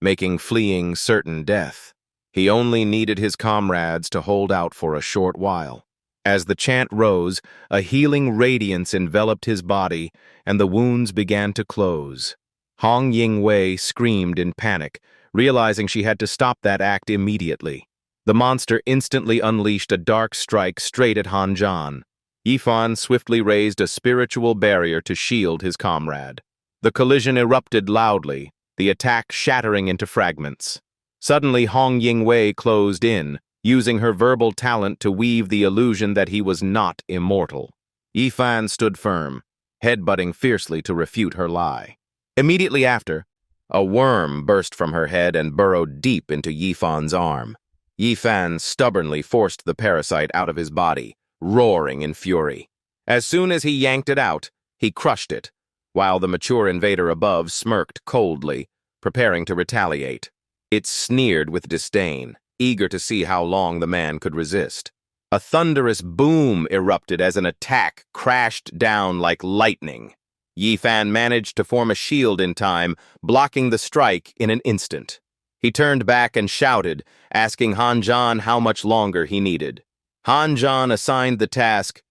S1: making fleeing certain death. He only needed his comrades to hold out for a short while. As the chant rose, a healing radiance enveloped his body, and the wounds began to close. Hong Ying-wei screamed in panic, realizing she had to stop that act immediately. The monster instantly unleashed a dark strike straight at Han Zhan. Yifan swiftly raised a spiritual barrier to shield his comrade. The collision erupted loudly, the attack shattering into fragments. Suddenly, Hong Ying-wei closed in, using her verbal talent to weave the illusion that he was not immortal. Yifan stood firm, headbutting fiercely to refute her lie. Immediately after, a worm burst from her head and burrowed deep into Yifan's arm. Yifan stubbornly forced the parasite out of his body, roaring in fury. As soon as he yanked it out, he crushed it, while the mature invader above smirked coldly, preparing to retaliate. It sneered with disdain, eager to see how long the man could resist. A thunderous boom erupted as an attack crashed down like lightning. Yifan managed to form a shield in time, blocking the strike in an instant. He turned back and shouted, asking Han Zhan how much longer he needed. Han Zhan assigned the task,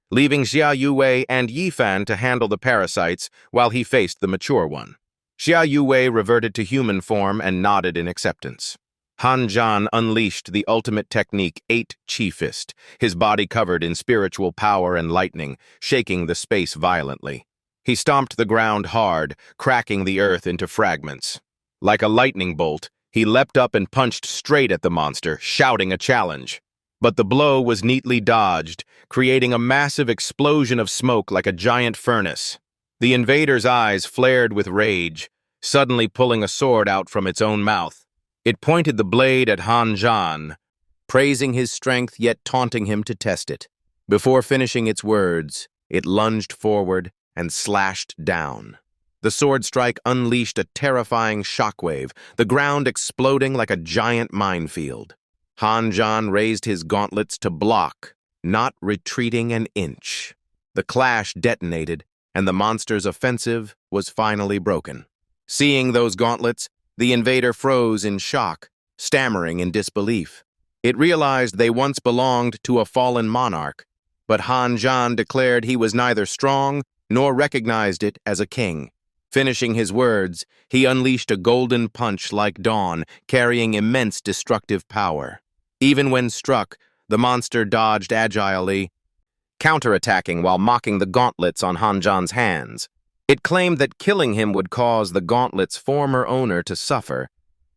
S1: leaving Xia Yuwei and Yifan to handle the parasites while he faced the mature one. Xia Yuwei reverted to human form and nodded in acceptance. Han Zhan unleashed the ultimate technique, 8 Chi Fist, his body covered in spiritual power and lightning, shaking the space violently. He stomped the ground hard, cracking the earth into fragments. Like a lightning bolt, he leapt up and punched straight at the monster, shouting a challenge. But the blow was neatly dodged, creating a massive explosion of smoke like a giant furnace. The invader's eyes flared with rage, suddenly pulling a sword out from its own mouth. It pointed the blade at Han Zhan, praising his strength yet taunting him to test it. Before finishing its words, it lunged forward and slashed down. The sword strike unleashed a terrifying shockwave, the ground exploding like a giant minefield. Han Zhan raised his gauntlets to block, not retreating an inch. The clash detonated, and the monster's offensive was finally broken. Seeing those gauntlets, the invader froze in shock, stammering in disbelief. It realized they once belonged to a fallen monarch, but Han Zhan declared he was neither strong nor recognized it as a king. Finishing his words, he unleashed a golden punch like dawn, carrying immense destructive power. Even when struck, the monster dodged agilely, counterattacking while mocking the gauntlets on Han Zhan's hands. It claimed that killing him would cause the gauntlet's former owner to suffer,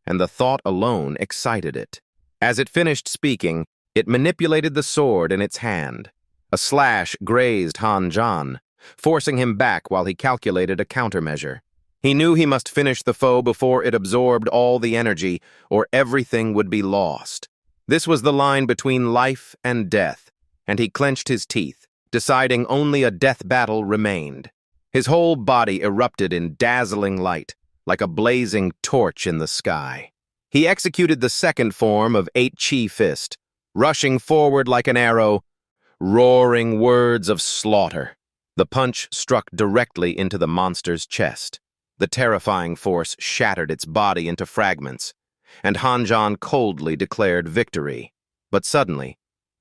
S1: and the thought alone excited it. As it finished speaking, it manipulated the sword in its hand. A slash grazed Han Zhan, forcing him back while he calculated a countermeasure. He knew he must finish the foe before it absorbed all the energy, or everything would be lost. This was the line between life and death, and he clenched his teeth, deciding only a death battle remained. His whole body erupted in dazzling light, like a blazing torch in the sky. He executed the second form of 8 Chi Fist, rushing forward like an arrow, roaring words of slaughter. The punch struck directly into the monster's chest. The terrifying force shattered its body into fragments, and Han Zhan coldly declared victory. But suddenly,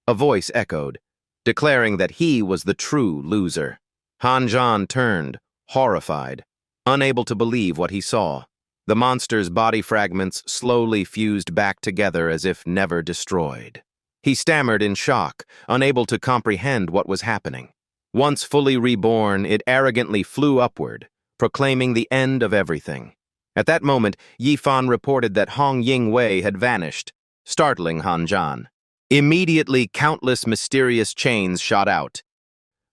S1: a voice echoed, declaring that he was the true loser. Han Zhan turned, horrified, unable to believe what he saw. The monster's body fragments slowly fused back together as if never destroyed. He stammered in shock, unable to comprehend what was happening. Once fully reborn, it arrogantly flew upward, proclaiming the end of everything. At that moment, Yifan reported that Hong Ying-wei had vanished, startling Han Zhan. Immediately, countless mysterious chains shot out,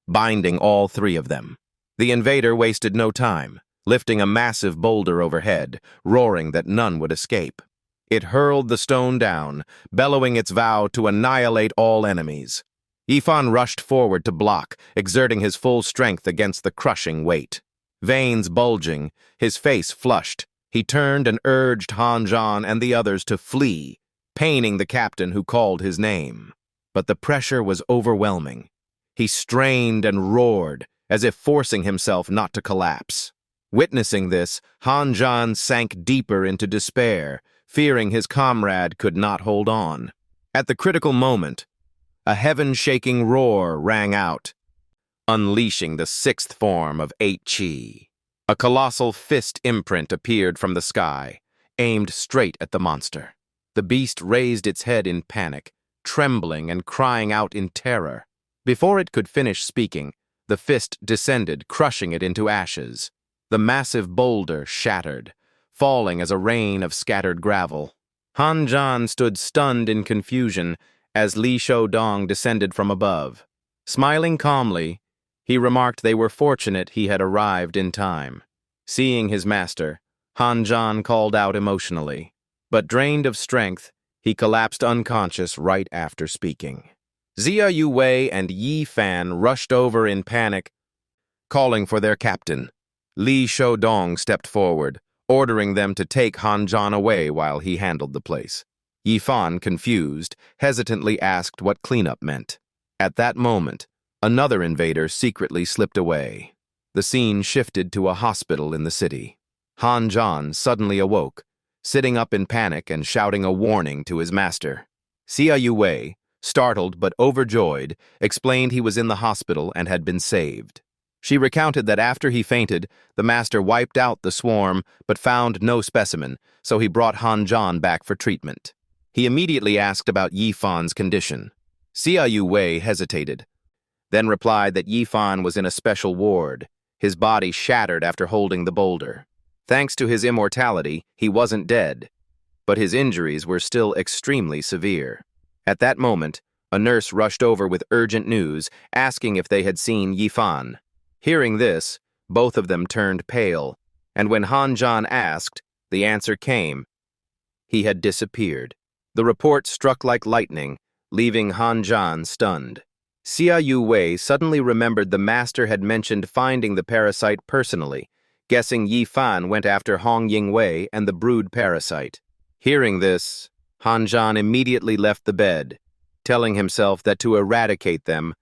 S1: binding all 3 of them. The invader wasted no time, lifting a massive boulder overhead, roaring that none would escape. It hurled the stone down, bellowing its vow to annihilate all enemies. Yifan rushed forward to block, exerting his full strength against the crushing weight. Veins bulging, his face flushed, he turned and urged Han Zhan and the others to flee, paining the captain who called his name. But the pressure was overwhelming. He strained and roared, as if forcing himself not to collapse. Witnessing this, Han Zhan sank deeper into despair, fearing his comrade could not hold on. At the critical moment, a heaven-shaking roar rang out, unleashing the sixth form of 8-Chi. A colossal fist imprint appeared from the sky, aimed straight at the monster. The beast raised its head in panic, trembling and crying out in terror. Before it could finish speaking, the fist descended, crushing it into ashes. The massive boulder shattered, falling as a rain of scattered gravel. Han Zhan stood stunned in confusion as Li Shou-dong descended from above. Smiling calmly, he remarked they were fortunate he had arrived in time. Seeing his master, Han Zhan called out emotionally, but drained of strength, he collapsed unconscious right after speaking. Xia Yuwei and Yi Fan rushed over in panic, calling for their captain. Li Shou-dong stepped forward, ordering them to take Han Zhan away while he handled the place. Yi Fan, confused, hesitantly asked what cleanup meant. At that moment, another invader secretly slipped away. The scene shifted to a hospital in the city. Han Zhan suddenly awoke, sitting up in panic and shouting a warning to his master. Xia Yuwei, startled but overjoyed, explained he was in the hospital and had been saved. She recounted that after he fainted, the master wiped out the swarm but found no specimen, so he brought Han Zhan back for treatment. He immediately asked about Yi Fan's condition. Xia Yuwei hesitated, then replied that Yi Fan was in a special ward, his body shattered after holding the boulder. Thanks to his immortality, he wasn't dead, but his injuries were still extremely severe. At that moment, a nurse rushed over with urgent news, asking if they had seen Yi Fan. Hearing this, both of them turned pale, and when Han Zhan asked, the answer came. He had disappeared. The report struck like lightning, leaving Han Zhan stunned. Xia Yuwei suddenly remembered the master had mentioned finding the parasite personally, guessing Yi Fan went after Hong Yingwei and the brood parasite. Hearing this, Han Zhan immediately left the bed, telling himself that to eradicate them,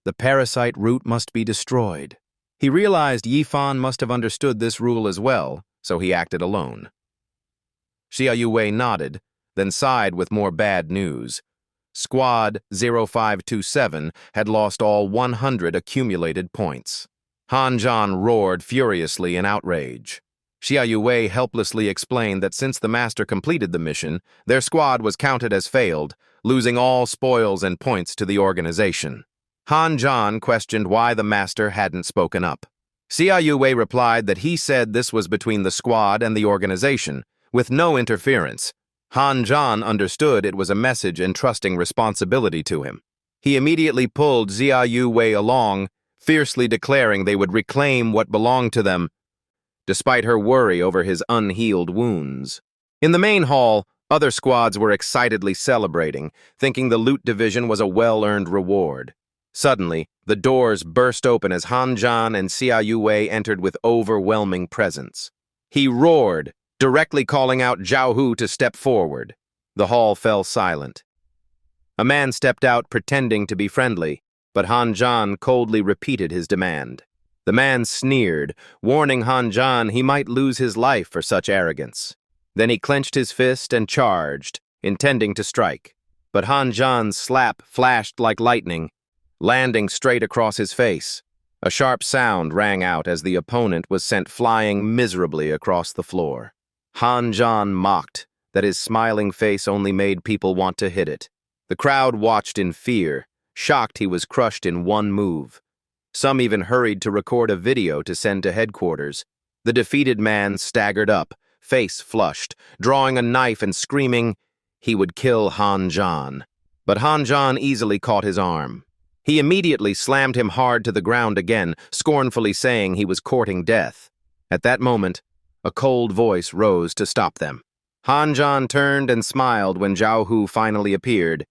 S1: the parasite root must be destroyed. He realized Yi Fan must have understood this rule as well, so he acted alone. Xia Yuwei nodded, then sighed with more bad news. Squad 0527 had lost all 100 accumulated points. Han Zhan roared furiously in outrage. Xia Yuwei helplessly explained that since the master completed the mission, their squad was counted as failed, losing all spoils and points to the organization. Han Zhan questioned why the master hadn't spoken up. Xia Yuwei replied that he said this was between the squad and the organization, with no interference. Han Zhan understood it was a message entrusting responsibility to him. He immediately pulled Xia Yuwei along, fiercely declaring they would reclaim what belonged to them, despite her worry over his unhealed wounds. In the main hall, other squads were excitedly celebrating, thinking the loot division was a well-earned reward. Suddenly, the doors burst open as Han Zhan and Xia Yuwei entered with overwhelming presence. He roared, directly calling out Zhao Hu to step forward. The hall fell silent. A man stepped out pretending to be friendly, but Han Zhan coldly repeated his demand. The man sneered, warning Han Zhan he might lose his life for such arrogance. Then he clenched his fist and charged, intending to strike. But Han Zhan's slap flashed like lightning, landing straight across his face. A sharp sound rang out as the opponent was sent flying miserably across the floor. Han Zhan mocked that his smiling face only made people want to hit it. The crowd watched in fear, shocked he was crushed in one move. Some even hurried to record a video to send to headquarters. The defeated man staggered up, face flushed, drawing a knife and screaming he would kill Han Zhan. But Han Zhan easily caught his arm. He immediately slammed him hard to the ground again, scornfully saying he was courting death. At that moment, a cold voice rose to stop them. Han Zhan turned and smiled when Zhao Hu finally appeared,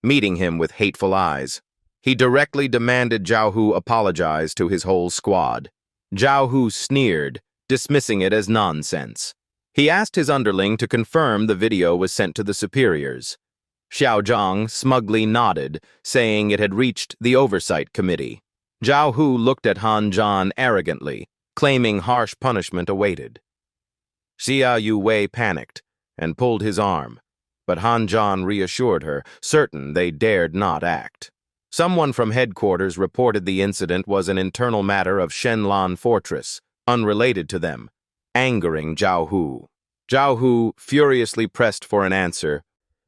S1: meeting him with hateful eyes. He directly demanded Zhao Hu apologize to his whole squad. Zhao Hu sneered, dismissing it as nonsense. He asked his underling to confirm the video was sent to the superiors. Xiao Zhang smugly nodded, saying it had reached the oversight committee. Zhao Hu looked at Han Zhan arrogantly, claiming harsh punishment awaited. Xia Yu Wei panicked and pulled his arm, but Han Zhan reassured her, certain they dared not act. Someone from headquarters reported the incident was an internal matter of Shenlan Fortress, unrelated to them, angering Zhao Hu. Zhao Hu furiously pressed for an answer,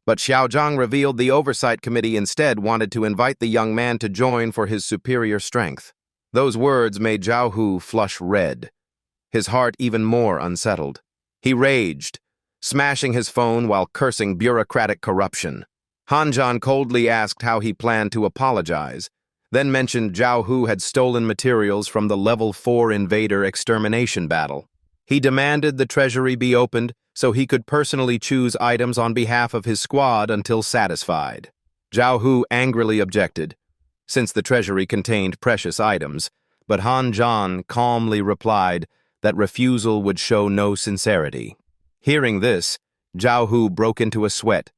S1: but Xiaozhang revealed the oversight committee instead wanted to invite the young man to join for his superior strength. Those words made Zhao Hu flush red, his heart even more unsettled. He raged, smashing his phone while cursing bureaucratic corruption. Han Zhan coldly asked how he planned to apologize, then mentioned Zhao Hu had stolen materials from the Level 4 invader extermination battle. He demanded the treasury be opened so he could personally choose items on behalf of his squad until satisfied. Zhao Hu angrily objected, since the treasury contained precious items, but Han Zhan calmly replied that refusal would show no sincerity. Hearing this, Zhao Hu broke into a sweat,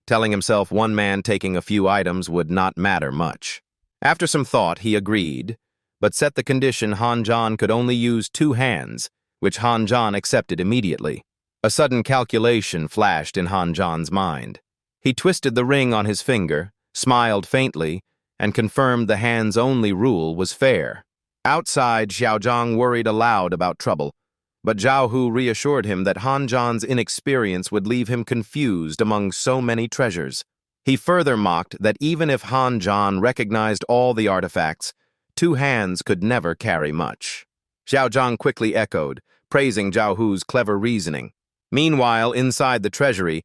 S1: telling himself one man taking a few items would not matter much. After some thought, he agreed, but set the condition Han Zhan could only use 2 hands, which Han Zhan accepted immediately. A sudden calculation flashed in Han Zhan's mind. He twisted the ring on his finger, smiled faintly, and confirmed the hands-only rule was fair. Outside, Xiaozhang worried aloud about trouble, but Zhao Hu reassured him that Han Zhan's inexperience would leave him confused among so many treasures. He further mocked that even if Han Zhan recognized all the artifacts, 2 hands could never carry much. Xiaozhang quickly echoed, praising Zhao Hu's clever reasoning. Meanwhile, inside the treasury,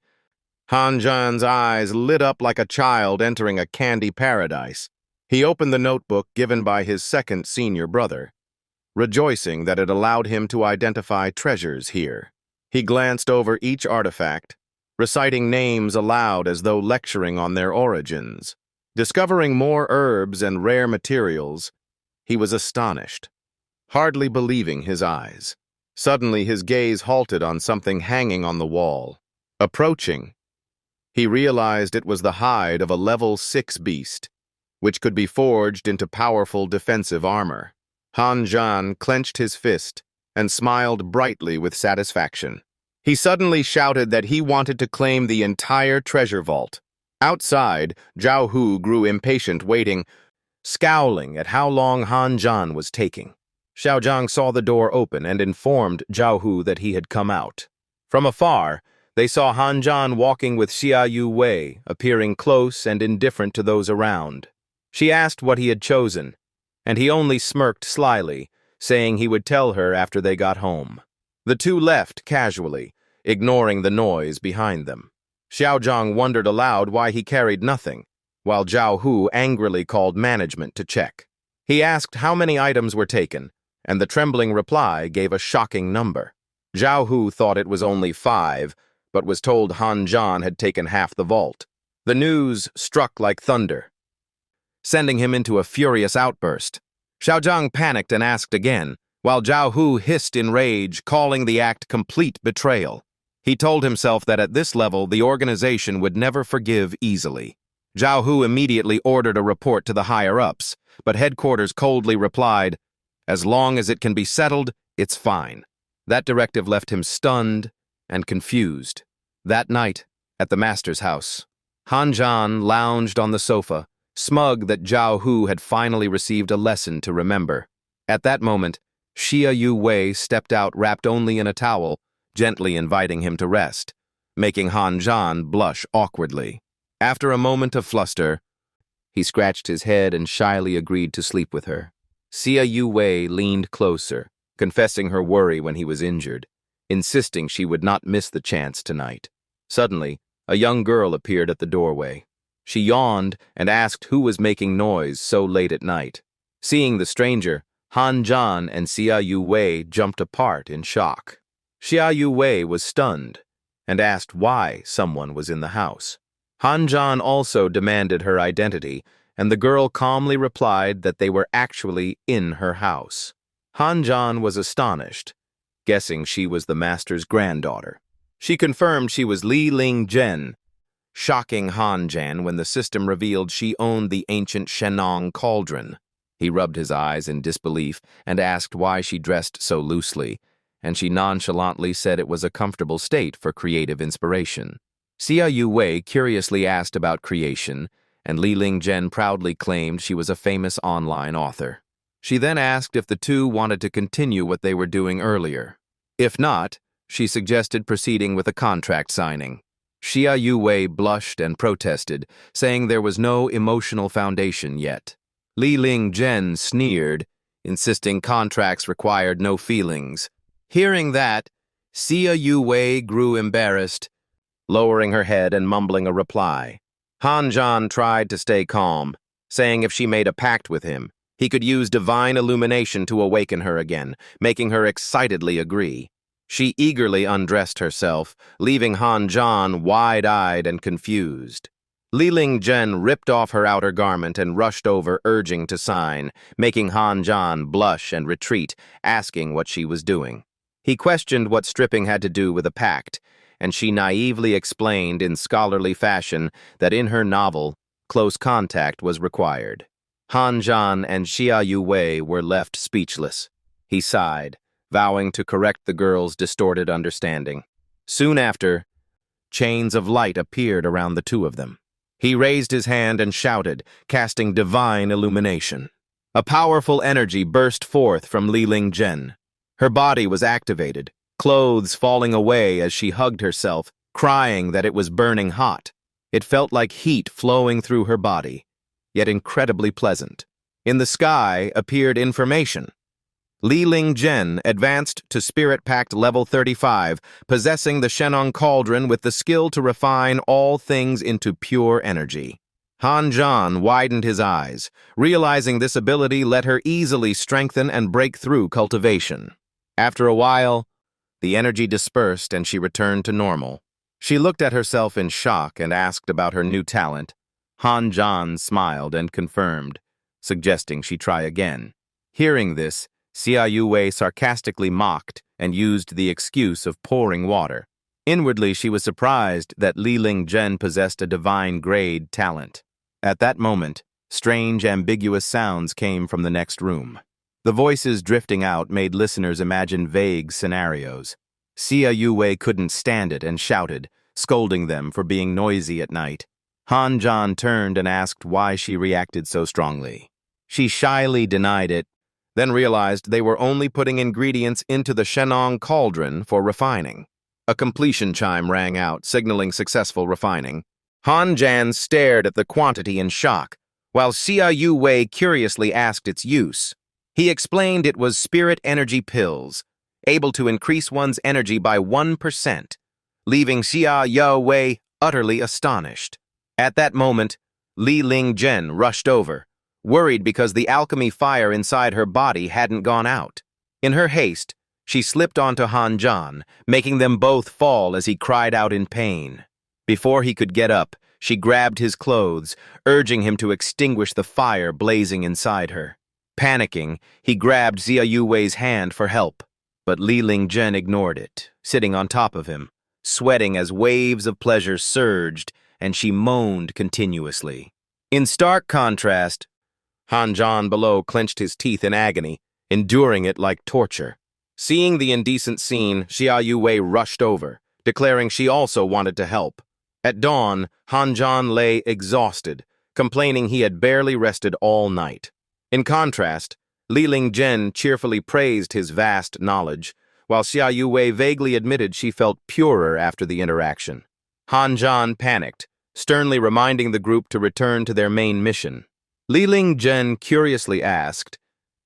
S1: Han Zhan's eyes lit up like a child entering a candy paradise. He opened the notebook given by his second senior brother, rejoicing that it allowed him to identify treasures here. He glanced over each artifact, reciting names aloud as though lecturing on their origins. Discovering more herbs and rare materials, he was astonished, hardly believing his eyes. Suddenly, his gaze halted on something hanging on the wall. Approaching, he realized it was the hide of a level 6 beast, which could be forged into powerful defensive armor. Han Zhan clenched his fist and smiled brightly with satisfaction. He suddenly shouted that he wanted to claim the entire treasure vault. Outside, Zhao Hu grew impatient, waiting, scowling at how long Han Zhan was taking. Xiaozhang saw the door open and informed Zhao Hu that he had come out. From afar, they saw Han Zhan walking with Xia Yu Wei, appearing close and indifferent to those around. She asked what he had chosen, and he only smirked slyly, saying he would tell her after they got home. The two left casually, ignoring the noise behind them. Xiaozhang wondered aloud why he carried nothing, while Zhao Hu angrily called management to check. He asked how many items were taken, and the trembling reply gave a shocking number. Zhao Hu thought it was only 5, but was told Han Zhan had taken half the vault. The news struck like thunder, sending him into a furious outburst. Xiaozhang panicked and asked again, while Zhao Hu hissed in rage, calling the act complete betrayal. He told himself that at this level the organization would never forgive easily. Zhao Hu immediately ordered a report to the higher-ups, but headquarters coldly replied, "As long as it can be settled, it's fine." That directive left him stunned and confused. That night, at the master's house, Han Zhan lounged on the sofa, smug that Zhao Hu had finally received a lesson to remember. At that moment, Xia Yu Wei stepped out wrapped only in a towel, gently inviting him to rest, making Han Zhan blush awkwardly. After a moment of fluster, he scratched his head and shyly agreed to sleep with her. Xia Yu Wei leaned closer, confessing her worry when he was injured, insisting she would not miss the chance tonight. Suddenly, a young girl appeared at the doorway. She yawned and asked who was making noise so late at night. Seeing the stranger, Han Zhan and Xia Yu Wei jumped apart in shock. Xia Yu Wei was stunned and asked why someone was in the house. Han Zhan also demanded her identity, and the girl calmly replied that they were actually in her house. Han Zhan was astonished, guessing she was the master's granddaughter. She confirmed she was Li Ling Zhen, shocking Han Zhan when the system revealed she owned the ancient Shenong cauldron. He rubbed his eyes in disbelief and asked why she dressed so loosely, and she nonchalantly said it was a comfortable state for creative inspiration. Xia Yu Wei curiously asked about creation, and Li Ling Zhen proudly claimed she was a famous online author. She then asked if the two wanted to continue what they were doing earlier. If not, she suggested proceeding with a contract signing. Xia Yu Wei blushed and protested, saying there was no emotional foundation yet. Li Ling Zhen sneered, insisting contracts required no feelings. Hearing that, Xia Yu Wei grew embarrassed, lowering her head and mumbling a reply. Han Zhan tried to stay calm, saying if she made a pact with him, he could use divine illumination to awaken her again, making her excitedly agree. She eagerly undressed herself, leaving Han Zhan wide-eyed and confused. Li Ling Zhen ripped off her outer garment and rushed over, urging to sign, making Han Zhan blush and retreat, asking what she was doing. He questioned what stripping had to do with a pact, and she naively explained in scholarly fashion that in her novel, close contact was required. Han Zhan and Xia Yu Wei were left speechless. He sighed, vowing to correct the girl's distorted understanding. Soon after, chains of light appeared around the two of them. He raised his hand and shouted, casting divine illumination. A powerful energy burst forth from Li Ling Zhen. Her body was activated, clothes falling away as she hugged herself, crying that it was burning hot. It felt like heat flowing through her body, yet incredibly pleasant. In the sky appeared information. Li Ling Zhen advanced to Spirit Pact Level 35, possessing the Shenong Cauldron with the skill to refine all things into pure energy. Han Zhan widened his eyes, realizing this ability let her easily strengthen and break through cultivation. After a while, the energy dispersed and she returned to normal. She looked at herself in shock and asked about her new talent. Han Zhan smiled and confirmed, suggesting she try again. Hearing this, Xia Yu Wei sarcastically mocked and used the excuse of pouring water. Inwardly, she was surprised that Li Ling Zhen possessed a divine-grade talent. At that moment, strange, ambiguous sounds came from the next room. The voices drifting out made listeners imagine vague scenarios. Xia Yu Wei couldn't stand it and shouted, scolding them for being noisy at night. Han Zhan turned and asked why she reacted so strongly. She shyly denied it, then realized they were only putting ingredients into the Shenong Cauldron for refining. A completion chime rang out, signaling successful refining. Han Zhan stared at the quantity in shock, while Xia Yu Wei curiously asked its use. He explained it was spirit energy pills, able to increase one's energy by 1%, leaving Xia Yu Wei utterly astonished. At that moment, Li Ling Zhen rushed over, worried because the alchemy fire inside her body hadn't gone out. In her haste, she slipped onto Han Zhan, making them both fall as he cried out in pain. Before he could get up, she grabbed his clothes, urging him to extinguish the fire blazing inside her. Panicking, he grabbed Xia Yu Wei's hand for help, but Li Ling Zhen ignored it, sitting on top of him, sweating as waves of pleasure surged, and she moaned continuously. In stark contrast, Han Zhan below clenched his teeth in agony, enduring it like torture. Seeing the indecent scene, Xia Yu Wei rushed over, declaring she also wanted to help. At dawn, Han Zhan lay exhausted, complaining he had barely rested all night. In contrast, Li Ling Zhen cheerfully praised his vast knowledge, while Xia Yu Wei vaguely admitted she felt purer after the interaction. Han Zhan panicked, sternly reminding the group to return to their main mission. Li Ling Zhen curiously asked,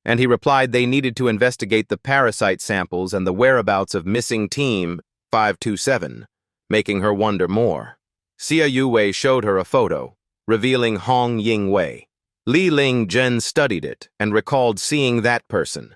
S1: and he replied they needed to investigate the parasite samples and the whereabouts of missing Team 527, making her wonder more. Xia Yu Wei showed her a photo, revealing Hong Ying Wei. Li Ling Zhen studied it and recalled seeing that person,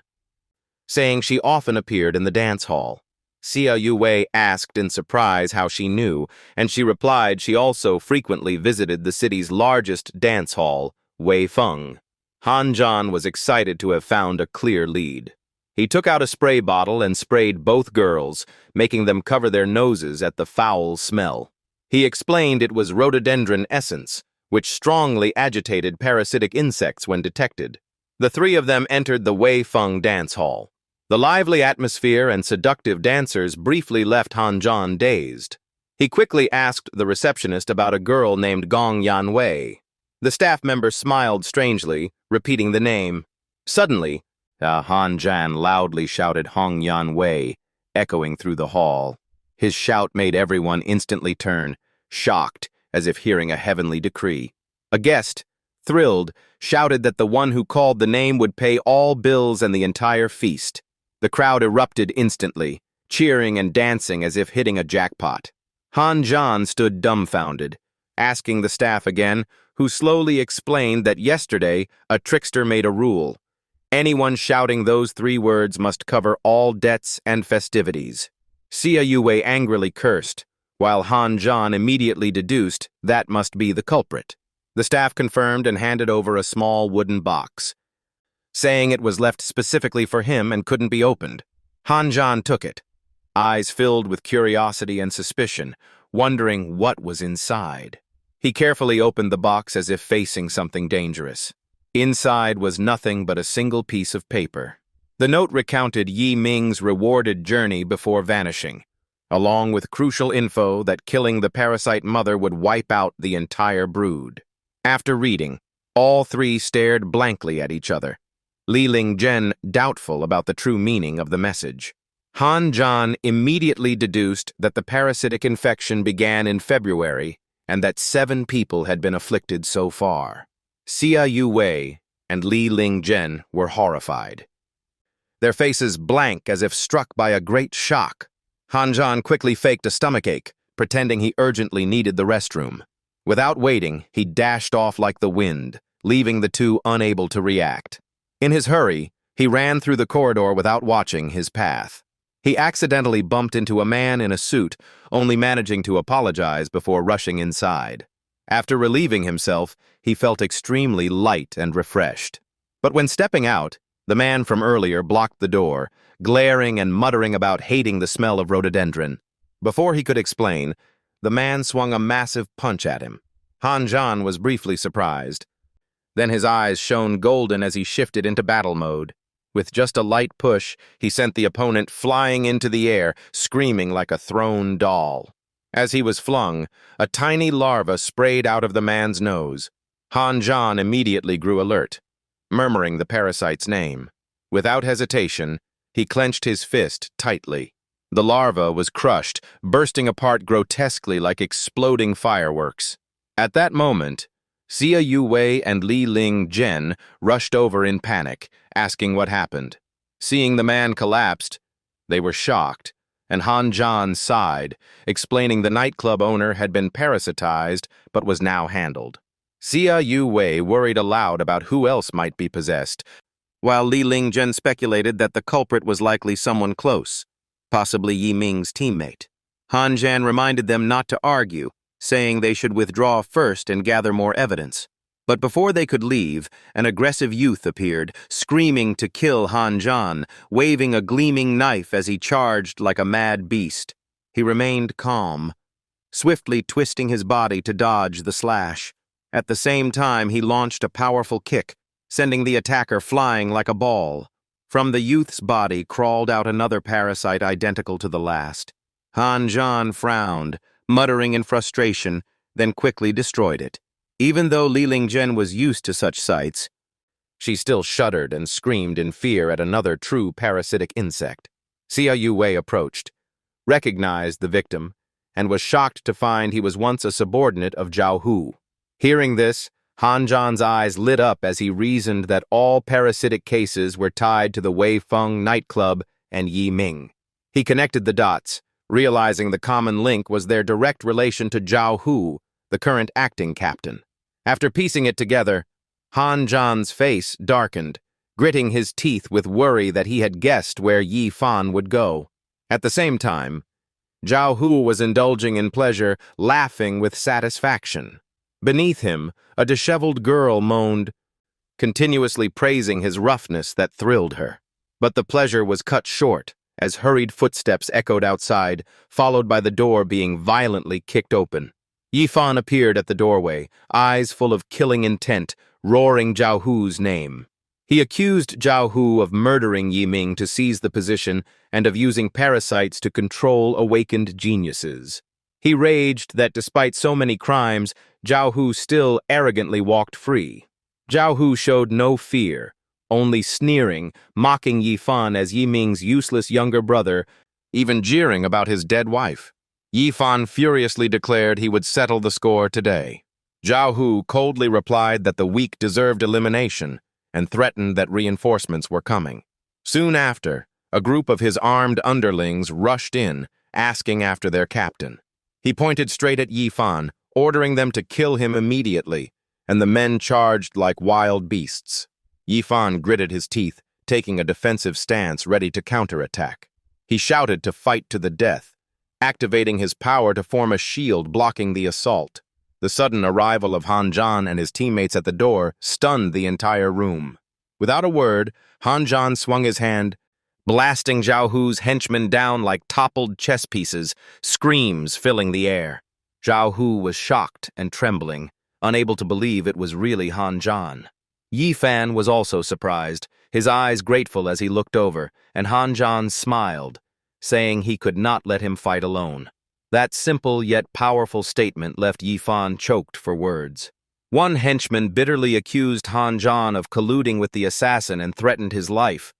S1: saying she often appeared in the dance hall. Xia Yu Wei asked in surprise how she knew, and she replied she also frequently visited the city's largest dance hall, Wei Feng. Han Zhan was excited to have found a clear lead. He took out a spray bottle and sprayed both girls, making them cover their noses at the foul smell. He explained it was rhododendron essence, which strongly agitated parasitic insects when detected. The three of them entered the Wei Feng dance hall. The lively atmosphere and seductive dancers briefly left Han Zhan dazed. He quickly asked the receptionist about a girl named Gong Yanwei. The staff member smiled strangely, repeating the name. Suddenly, Han Zhan loudly shouted Hong Yanwei, echoing through the hall. His shout made everyone instantly turn, shocked, as if hearing a heavenly decree. A guest, thrilled, shouted that the one who called the name would pay all bills and the entire feast. The crowd erupted instantly, cheering and dancing as if hitting a jackpot. Han Zhan stood dumbfounded, asking the staff again, who slowly explained that yesterday a trickster made a rule. Anyone shouting those 3 words must cover all debts and festivities. Xia Yue angrily cursed, while Han Zhan immediately deduced that must be the culprit. The staff confirmed and handed over a small wooden box, saying it was left specifically for him and couldn't be opened. Han Zhan took it, eyes filled with curiosity and suspicion, wondering what was inside. He carefully opened the box as if facing something dangerous. Inside was nothing but a single piece of paper. The note recounted Yi Ming's rewarded journey before vanishing, along with crucial info that killing the parasite mother would wipe out the entire brood. After reading, all 3 stared blankly at each other, Li Lingzhen doubtful about the true meaning of the message. Han Zhan immediately deduced that the parasitic infection began in February and that 7 people had been afflicted so far. Xia Yue and Li Lingzhen were horrified, their faces blank as if struck by a great shock. Han Zhan quickly faked a stomachache, pretending he urgently needed the restroom. Without waiting, he dashed off like the wind, leaving the 2 unable to react. In his hurry, he ran through the corridor without watching his path. He accidentally bumped into a man in a suit, only managing to apologize before rushing inside. After relieving himself, he felt extremely light and refreshed. But when stepping out, the man from earlier blocked the door, glaring and muttering about hating the smell of rhododendron. Before he could explain, the man swung a massive punch at him. Han Zhan was briefly surprised. Then his eyes shone golden as he shifted into battle mode. With just a light push, he sent the opponent flying into the air, screaming like a thrown doll. As he was flung, a tiny larva sprayed out of the man's nose. Han Zhan immediately grew alert, murmuring the parasite's name. Without hesitation, he clenched his fist tightly. The larva was crushed, bursting apart grotesquely like exploding fireworks. At that moment, Xia Yue and Li Lingzhen rushed over in panic, asking what happened. Seeing the man collapsed, they were shocked, and Han Zhan sighed, explaining the nightclub owner had been parasitized but was now handled. Xia Yue worried aloud about who else might be possessed, while Li Lingzhen speculated that the culprit was likely someone close, possibly Yi Ming's teammate. Han Zhan reminded them not to argue, saying they should withdraw first and gather more evidence. But before they could leave, an aggressive youth appeared, screaming to kill Han Zhan, waving a gleaming knife as he charged like a mad beast. He remained calm, swiftly twisting his body to dodge the slash. At the same time, he launched a powerful kick, sending the attacker flying like a ball. From the youth's body crawled out another parasite identical to the last. Han Zhan frowned, muttering in frustration, then quickly destroyed it. Even though Li Lingzhen was used to such sights, she still shuddered and screamed in fear at another true parasitic insect. Xia Yue approached, recognized the victim, and was shocked to find he was once a subordinate of Zhao Hu. Hearing this, Han Zhan's eyes lit up as he reasoned that all parasitic cases were tied to the Wei Feng nightclub and Yi Ming. He connected the dots, realizing the common link was their direct relation to Zhao Hu, the current acting captain. After piecing it together, Han Zhan's face darkened, gritting his teeth with worry that he had guessed where Yi Fan would go. At the same time, Zhao Hu was indulging in pleasure, laughing with satisfaction. Beneath him, a disheveled girl moaned, continuously praising his roughness that thrilled her. But the pleasure was cut short as hurried footsteps echoed outside, followed by the door being violently kicked open. Yi Fan appeared at the doorway, eyes full of killing intent, roaring Zhao Hu's name. He accused Zhao Hu of murdering Yi Ming to seize the position and of using parasites to control awakened geniuses. He raged that despite so many crimes, Zhao Hu still arrogantly walked free. Zhao Hu showed no fear, only sneering, mocking Yi Fan as Yi Ming's useless younger brother, even jeering about his dead wife. Yi Fan furiously declared he would settle the score today. Zhao Hu coldly replied that the weak deserved elimination and threatened that reinforcements were coming. Soon after, a group of his armed underlings rushed in, asking after their captain. He pointed straight at Yi Fan, ordering them to kill him immediately, and the men charged like wild beasts. Yi Fan gritted his teeth, taking a defensive stance ready to counterattack. He shouted to fight to the death, activating his power to form a shield blocking the assault. The sudden arrival of Han Zhan and his teammates at the door stunned the entire room. Without a word, Han Zhan swung his hand, blasting Zhao Hu's henchmen down like toppled chess pieces, screams filling the air. Zhao Hu was shocked and trembling, unable to believe it was really Han Zhan. Yi Fan was also surprised, his eyes grateful as he looked over, and Han Zhan smiled, saying he could not let him fight alone. That simple yet powerful statement left Yi Fan choked for words. One henchman bitterly accused Han Zhan of colluding with the assassin and threatened his life.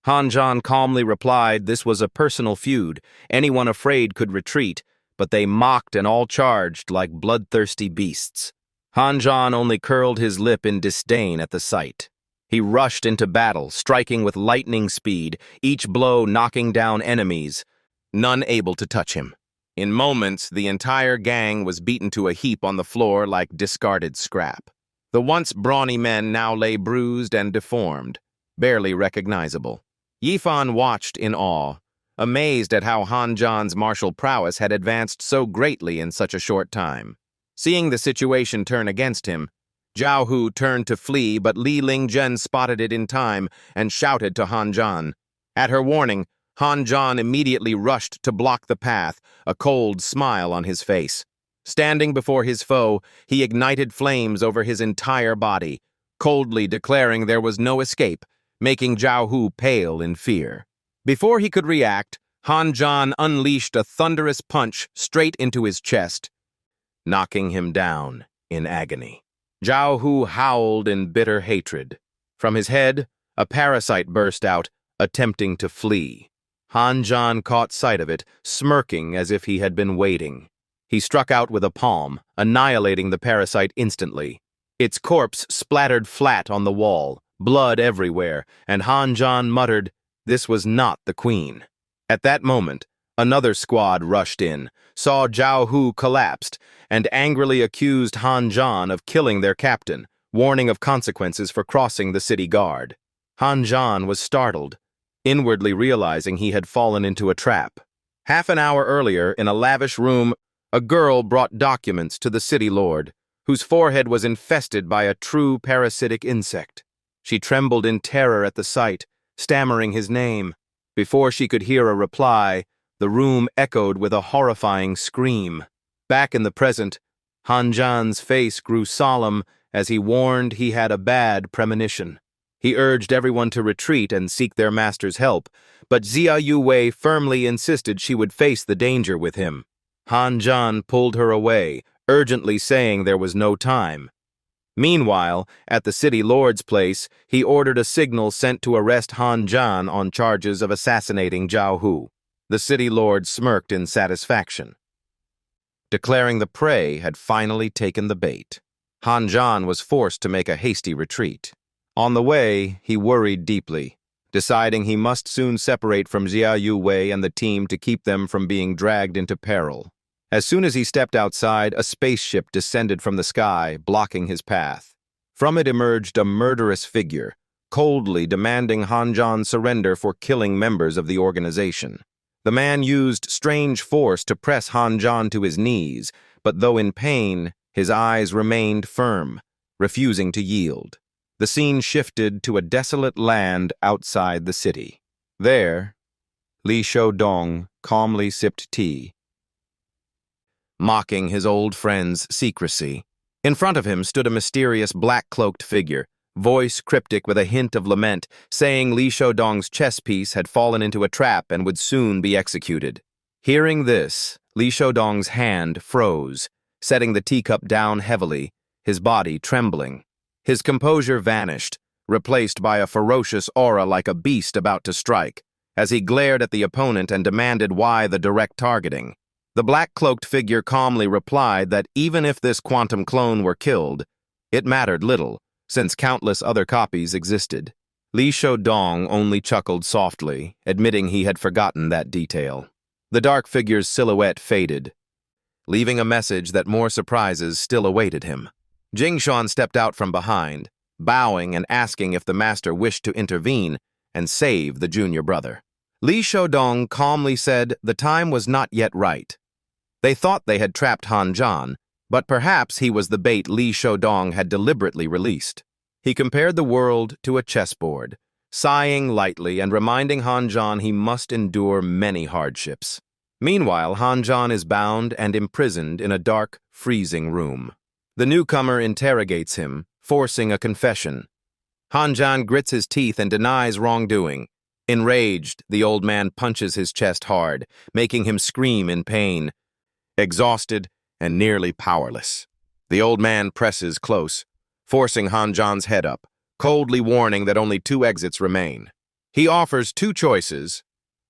S1: Han Zhan calmly replied this was a personal feud, anyone afraid could retreat, but they mocked and all charged like bloodthirsty beasts. Han Zhan only curled his lip in disdain at the sight. He rushed into battle, striking with lightning speed, each blow knocking down enemies, none able to touch him. In moments, the entire gang was beaten to a heap on the floor like discarded scrap. The once brawny men now lay bruised and deformed, barely recognizable. Yi Fan watched in awe, amazed at how Han Zhan's martial prowess had advanced so greatly in such a short time. Seeing the situation turn against him, Zhao Hu turned to flee, but Li Lingzhen spotted it in time and shouted to Han Zhan. At her warning, Han Zhan immediately rushed to block the path, a cold smile on his face. Standing before his foe, he ignited flames over his entire body, coldly declaring there was no escape, making Zhao Hu pale in fear. Before he could react, Han Zhan unleashed a thunderous punch straight into his chest, knocking him down in agony. Zhao Hu howled in bitter hatred. From his head, a parasite burst out, attempting to flee. Han Zhan caught sight of it, smirking as if he had been waiting. He struck out with a palm, annihilating the parasite instantly. Its corpse splattered flat on the wall, blood everywhere, and Han Zhan muttered, "This was not the queen." At that moment, another squad rushed in, saw Zhao Hu collapsed, and angrily accused Han Zhan of killing their captain, warning of consequences for crossing the city guard. Han Zhan was startled, inwardly realizing he had fallen into a trap. Half an hour earlier, in a lavish room, a girl brought documents to the city lord, whose forehead was infested by a true parasitic insect. She trembled in terror at the sight, stammering his name. Before she could hear a reply, the room echoed with a horrifying scream. Back in the present, Han Zhan's face grew solemn as he warned he had a bad premonition. He urged everyone to retreat and seek their master's help, but Xia Yuwei firmly insisted she would face the danger with him. Han Zhan pulled her away, urgently saying there was no time. Meanwhile, at the city lord's place, he ordered a signal sent to arrest Han Zhan on charges of assassinating Zhao Hu. The city lord smirked in satisfaction, declaring the prey had finally taken the bait. Han Zhan was forced to make a hasty retreat. On the way, he worried deeply, deciding he must soon separate from Xia Yuwei and the team to keep them from being dragged into peril. As soon as he stepped outside, a spaceship descended from the sky, blocking his path. From it emerged a murderous figure, coldly demanding Han Zhan's surrender for killing members of the organization. The man used strange force to press Han Zhan to his knees, but though in pain, his eyes remained firm, refusing to yield. The scene shifted to a desolate land outside the city. There, Li Shoudong calmly sipped tea, mocking his old friend's secrecy. In front of him stood a mysterious black-cloaked figure, voice cryptic with a hint of lament, saying Li Shodong's chess piece had fallen into a trap and would soon be executed. Hearing this, Li Shodong's hand froze, setting the teacup down heavily, his body trembling. His composure vanished, replaced by a ferocious aura like a beast about to strike, as he glared at the opponent and demanded why the direct targeting. The black-cloaked figure calmly replied that even if this quantum clone were killed, it mattered little, since countless other copies existed. Li Shodong only chuckled softly, admitting he had forgotten that detail. The dark figure's silhouette faded, leaving a message that more surprises still awaited him. Jingshan stepped out from behind, bowing and asking if the master wished to intervene and save the junior brother. Li Shodong calmly said the time was not yet right. They thought they had trapped Han Zhan, but perhaps he was the bait Li Shodong had deliberately released. He compared the world to a chessboard, sighing lightly and reminding Han Zhan he must endure many hardships. Meanwhile, Han Zhan is bound and imprisoned in a dark, freezing room. The newcomer interrogates him, forcing a confession. Han Zhan grits his teeth and denies wrongdoing. Enraged, the old man punches his chest hard, making him scream in pain. Exhausted and nearly powerless, the old man presses close, forcing Han Zhan's head up, coldly warning that only 2 exits remain. He offers 2 choices: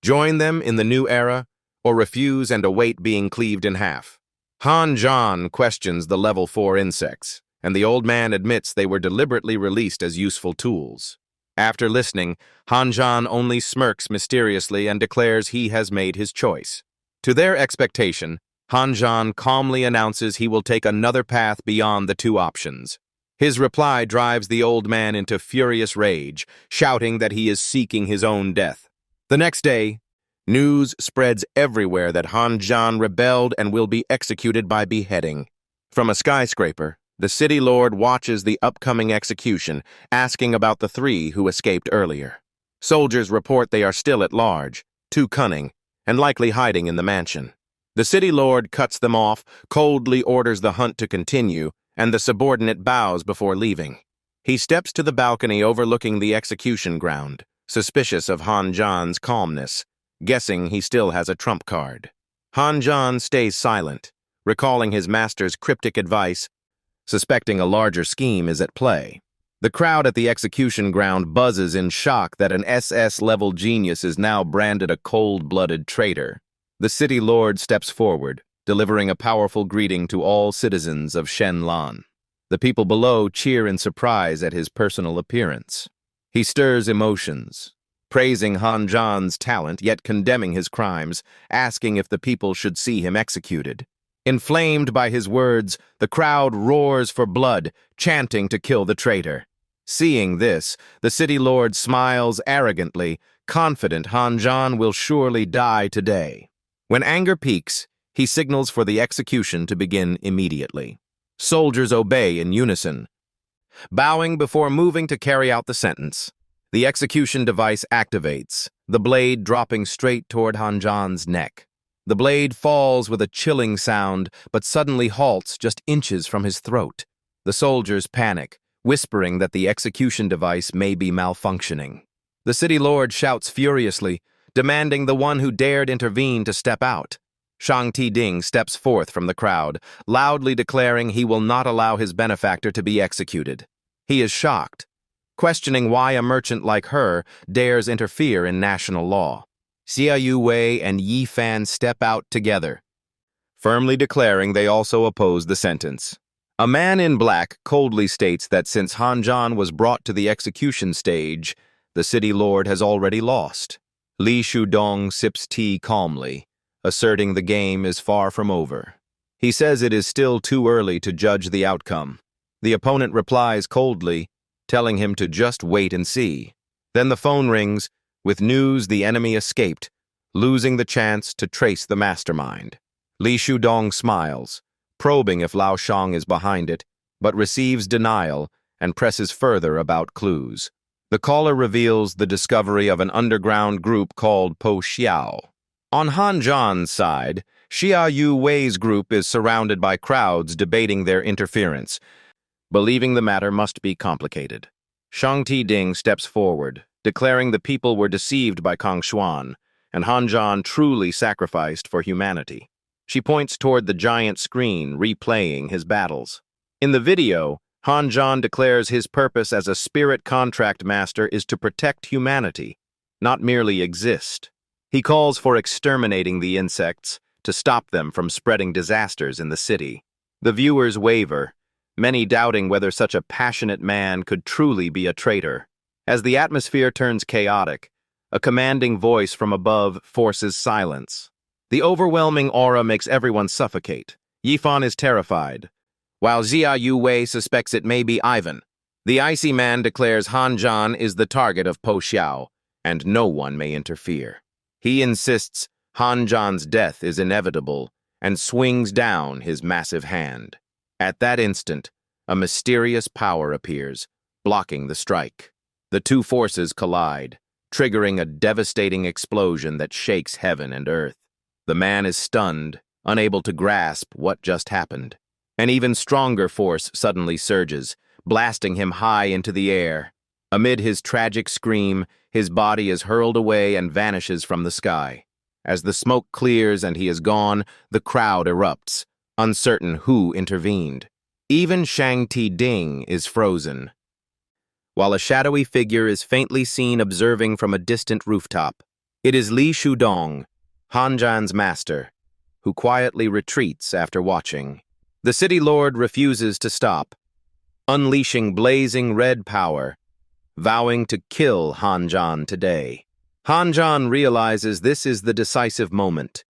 S1: join them in the new era, or refuse and await being cleaved in half. Han Zhan questions the level 4 insects, and the old man admits they were deliberately released as useful tools. After listening, Han Zhan only smirks mysteriously and declares he has made his choice. To their expectation, Han Zhan calmly announces he will take another path beyond the 2 options. His reply drives the old man into furious rage, shouting that he is seeking his own death. The next day, news spreads everywhere that Han Zhan rebelled and will be executed by beheading. From a skyscraper, the city lord watches the upcoming execution, asking about the 3 who escaped earlier. Soldiers report they are still at large, too cunning, and likely hiding in the mansion. The city lord cuts them off, coldly orders the hunt to continue, and the subordinate bows before leaving. He steps to the balcony overlooking the execution ground, suspicious of Han Zhan's calmness, guessing he still has a trump card. Han Zhan stays silent, recalling his master's cryptic advice, suspecting a larger scheme is at play. The crowd at the execution ground buzzes in shock that an SS-level genius is now branded a cold-blooded traitor. The city lord steps forward, delivering a powerful greeting to all citizens of Shenlan. The people below cheer in surprise at his personal appearance. He stirs emotions, praising Han Zhan's talent yet condemning his crimes, asking if the people should see him executed. Inflamed by his words, the crowd roars for blood, chanting to kill the traitor. Seeing this, the city lord smiles arrogantly, confident Han Zhan will surely die today. When anger peaks, he signals for the execution to begin immediately. Soldiers obey in unison, bowing before moving to carry out the sentence. The execution device activates, the blade dropping straight toward Han Zhan's neck. The blade falls with a chilling sound, but suddenly halts just inches from his throat. The soldiers panic, whispering that the execution device may be malfunctioning. The city lord shouts furiously, demanding the one who dared intervene to step out. Shang Tiding steps forth from the crowd, loudly declaring he will not allow his benefactor to be executed. He is shocked, questioning why a merchant like her dares interfere in national law. Xia Yu Wei and Yi Fan step out together, firmly declaring they also oppose the sentence. A man in black coldly states that since Han Zhan was brought to the execution stage, the city lord has already lost. Li Shodong sips tea calmly, asserting the game is far from over. He says it is still too early to judge the outcome. The opponent replies coldly, telling him to just wait and see. Then the phone rings, with news the enemy escaped, losing the chance to trace the mastermind. Li Shodong smiles, probing if Lao Shang is behind it, but receives denial and presses further about clues. The caller reveals the discovery of an underground group called Po Xiao. On Han Zhan's side, Xia Yu Wei's group is surrounded by crowds debating their interference, believing the matter must be complicated. Shang Ti-ding steps forward, declaring the people were deceived by Kang Xuan, and Han Zhan truly sacrificed for humanity. She points toward the giant screen, replaying his battles. In the video, Han Zhan declares his purpose as a spirit contract master is to protect humanity, not merely exist. He calls for exterminating the insects to stop them from spreading disasters in the city. The viewers waver, many doubting whether such a passionate man could truly be a traitor. As the atmosphere turns chaotic, a commanding voice from above forces silence. The overwhelming aura makes everyone suffocate. Yifan is terrified, while Jia Yuwei suspects it may be Ivan. The icy man declares Han Zhan is the target of Po Xiao, and no one may interfere. He insists Han Zhan's death is inevitable and swings down his massive hand. At that instant, a mysterious power appears, blocking the strike. The two forces collide, triggering a devastating explosion that shakes heaven and earth. The man is stunned, unable to grasp what just happened. An even stronger force suddenly surges, blasting him high into the air. Amid his tragic scream, his body is hurled away and vanishes from the sky. As the smoke clears and he is gone, the crowd erupts, uncertain who intervened. Even Shang Ti-ding is frozen, while a shadowy figure is faintly seen observing from a distant rooftop. It is Li Shudong, Han Zhan's master, who quietly retreats after watching. The city lord refuses to stop, unleashing blazing red power, vowing to kill Han Zhan today. Han Zhan realizes this is the decisive moment,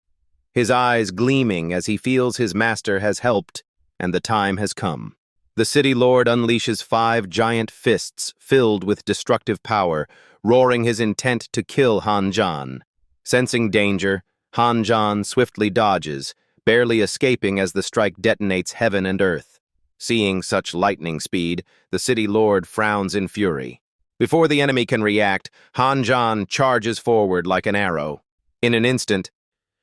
S1: his eyes gleaming as he feels his master has helped and the time has come. The city lord unleashes 5 giant fists filled with destructive power, roaring his intent to kill Han Zhan. Sensing danger, Han Zhan swiftly dodges, barely escaping as the strike detonates heaven and earth. Seeing such lightning speed, the city lord frowns in fury. Before the enemy can react, Han Zhan charges forward like an arrow. In an instant,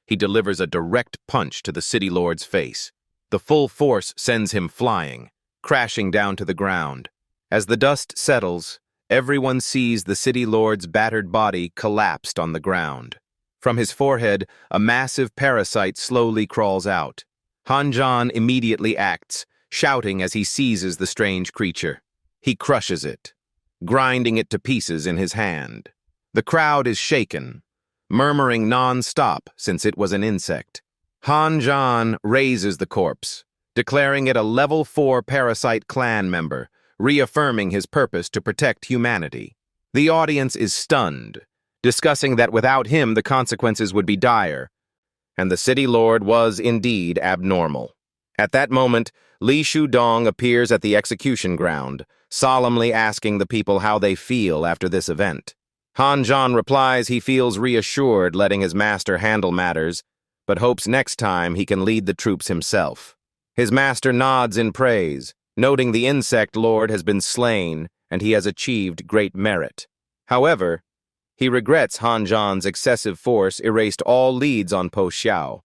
S1: he delivers a direct punch to the city lord's face. The full force sends him flying, crashing down to the ground. As the dust settles, everyone sees the city lord's battered body collapsed on the ground. From his forehead, a massive parasite slowly crawls out. Han Zhan immediately acts, shouting as he seizes the strange creature. He crushes it, grinding it to pieces in his hand. The crowd is shaken, murmuring non-stop since it was an insect. Han Zhan raises the corpse, declaring it a level 4 parasite clan member, reaffirming his purpose to protect humanity. The audience is stunned, discussing that without him the consequences would be dire, and the city lord was indeed abnormal. At that moment, Li Shudong appears at the execution ground, solemnly asking the people how they feel after this event. Han Zhan replies he feels reassured letting his master handle matters, but hopes next time he can lead the troops himself. His master nods in praise, noting the insect lord has been slain and he has achieved great merit. However, he regrets Han Zhan's excessive force erased all leads on Po Xiao.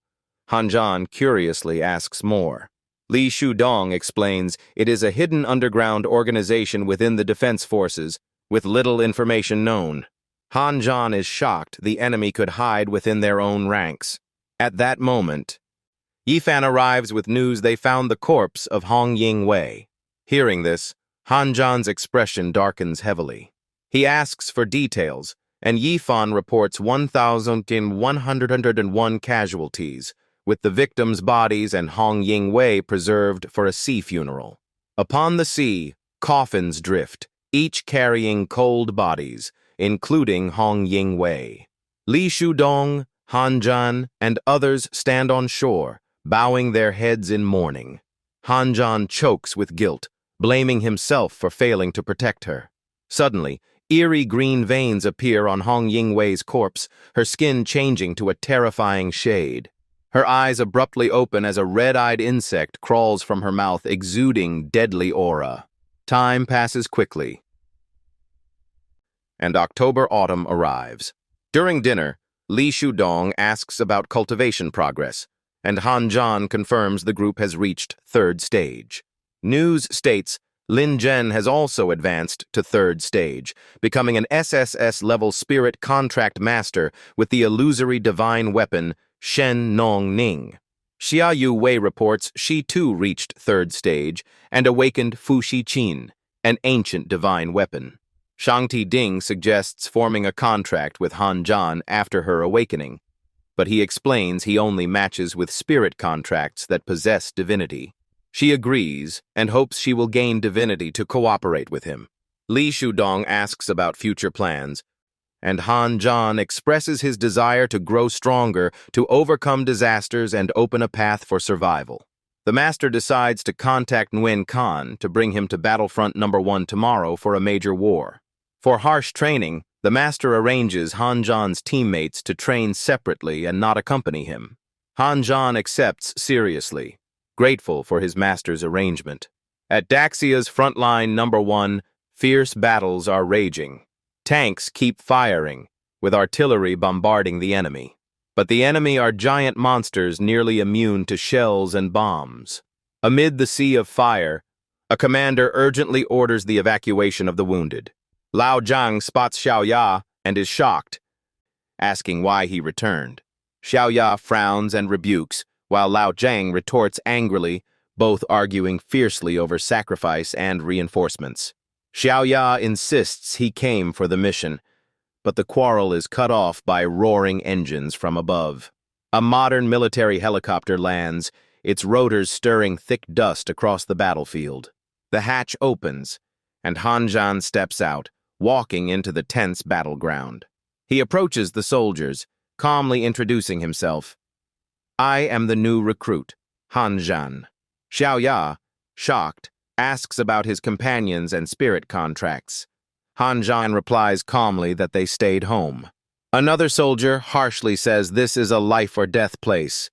S1: Han Zhan curiously asks more. Li Shudong explains it is a hidden underground organization within the defense forces, with little information known. Han Zhan is shocked the enemy could hide within their own ranks. At that moment, Yifan arrives with news they found the corpse of Hong Ying-wei. Hearing this, Han Zhan's expression darkens heavily. He asks for details, and Yifan reports 1,101 casualties, with the victims' bodies and Hong Ying-wei preserved for a sea funeral. Upon the sea, coffins drift, each carrying cold bodies, including Hong Ying-wei. Li Shudong, Han Zhan, and others stand on shore, bowing their heads in mourning. Han Zhan chokes with guilt, blaming himself for failing to protect her. Suddenly, eerie green veins appear on Hong Ying-wei's corpse, her skin changing to a terrifying shade. Her eyes abruptly open as a red-eyed insect crawls from her mouth, exuding deadly aura. Time passes quickly, and October-autumn arrives. During dinner, Li Shudong asks about cultivation progress, and Han Zhan confirms the group has reached 3rd stage. News states Lin Zhen has also advanced to third stage, becoming an SSS-level spirit contract master with the illusory divine weapon Shen Nong Ning. Xia Yu Wei reports she too reached third stage and awakened Fu Shi Qin, an ancient divine weapon. Shang Ti Ding suggests forming a contract with Han Zhan after her awakening, but he explains he only matches with spirit contracts that possess divinity. She agrees and hopes she will gain divinity to cooperate with him. Li Shudong asks about future plans, and Han Zhan expresses his desire to grow stronger, to overcome disasters and open a path for survival. The master decides to contact Nguyen Khan to bring him to Battlefront No. 1 tomorrow for a major war. For harsh training, the master arranges Han Zhan's teammates to train separately and not accompany him. Han Zhan accepts seriously, grateful for his master's arrangement. At Daxia's frontline No. 1, fierce battles are raging. Tanks keep firing, with artillery bombarding the enemy. But the enemy are giant monsters nearly immune to shells and bombs. Amid the sea of fire, a commander urgently orders the evacuation of the wounded. Lao Zhang spots Xiao Ya and is shocked, asking why he returned. Xiao Ya frowns and rebukes, while Lao Zhang retorts angrily, both arguing fiercely over sacrifice and reinforcements. Xiao Ya insists he came for the mission, but the quarrel is cut off by roaring engines from above. A modern military helicopter lands, its rotors stirring thick dust across the battlefield. The hatch opens, and Han Zhan steps out, walking into the tense battleground. He approaches the soldiers, calmly introducing himself. "I am the new recruit, Han Zhan." Xiao Ya, shocked, asks about his companions and spirit contracts. Han Zhan replies calmly that they stayed home. Another soldier harshly says this is a life-or-death place,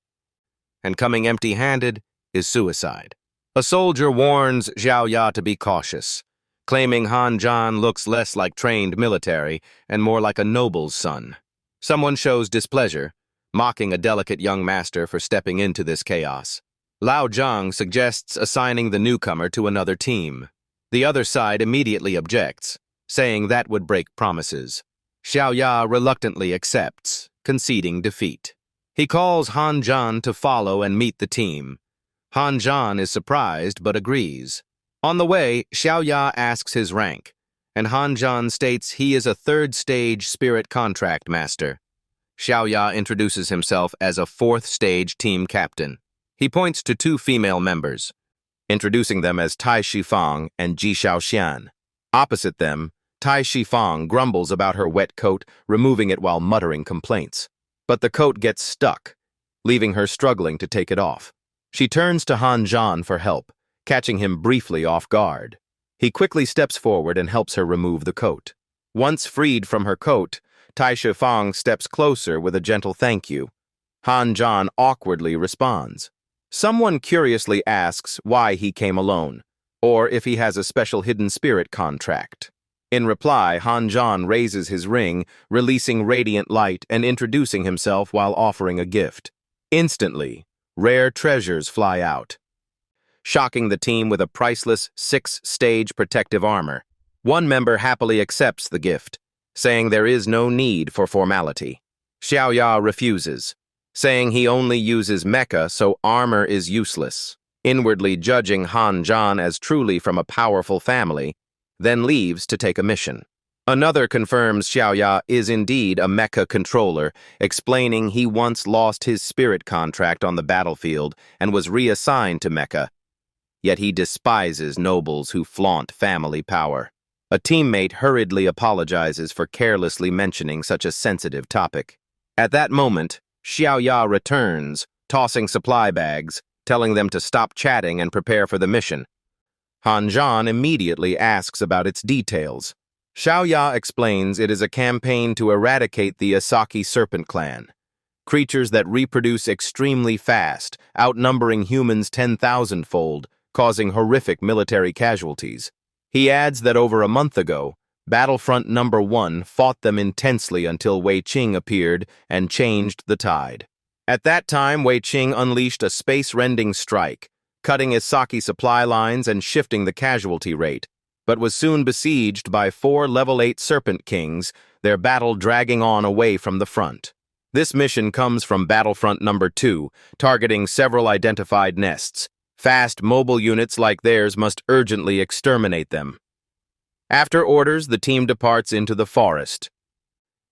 S1: and coming empty-handed is suicide. A soldier warns Xiao Ya to be cautious, claiming Han Zhan looks less like trained military and more like a noble's son. Someone shows displeasure, mocking a delicate young master for stepping into this chaos. Lao Zhang suggests assigning the newcomer to another team. The other side immediately objects, saying that would break promises. Xiao Ya reluctantly accepts, conceding defeat. He calls Han Zhan to follow and meet the team. Han Zhan is surprised but agrees. On the way, Xiao Ya asks his rank, and Han Zhan states he is a third-stage spirit contract master. Xiao Ya introduces himself as a fourth-stage team captain. He points to two female members, introducing them as Tai Shifang and Ji Xiaoxian. Opposite them, Tai Shifang grumbles about her wet coat, removing it while muttering complaints. But the coat gets stuck, leaving her struggling to take it off. She turns to Han Zhan for help, catching him briefly off guard. He quickly steps forward and helps her remove the coat. Once freed from her coat, Tai Shifang steps closer with a gentle thank you. Han Zhan awkwardly responds. Someone curiously asks why he came alone, or if he has a special hidden spirit contract. In reply, Han Zhan raises his ring, releasing radiant light and introducing himself while offering a gift. Instantly, rare treasures fly out, shocking the team with a priceless 6-stage protective armor. One member happily accepts the gift, saying there is no need for formality. Xiao Ya refuses, saying he only uses mecha, so armor is useless. Inwardly judging Han Zhan as truly from a powerful family, then leaves to take a mission. Another confirms Xiao Ya is indeed a mecha controller, explaining he once lost his spirit contract on the battlefield and was reassigned to mecha. Yet he despises nobles who flaunt family power. A teammate hurriedly apologizes for carelessly mentioning such a sensitive topic. At that moment, Xiao Ya returns, tossing supply bags, telling them to stop chatting and prepare for the mission. Han Zhan immediately asks about its details. Xiao Ya explains it is a campaign to eradicate the Asaki serpent clan, creatures that reproduce extremely fast, outnumbering humans 10,000-fold, causing horrific military casualties. He adds that over a month ago, Battlefront No. 1 fought them intensely until Wei Qing appeared and changed the tide. At that time, Wei Qing unleashed a space-rending strike, cutting Isaki supply lines and shifting the casualty rate, but was soon besieged by 4 level 8 Serpent Kings, their battle dragging on away from the front. This mission comes from Battlefront Number 2, targeting several identified nests. Fast, mobile units like theirs must urgently exterminate them. After orders, the team departs into the forest,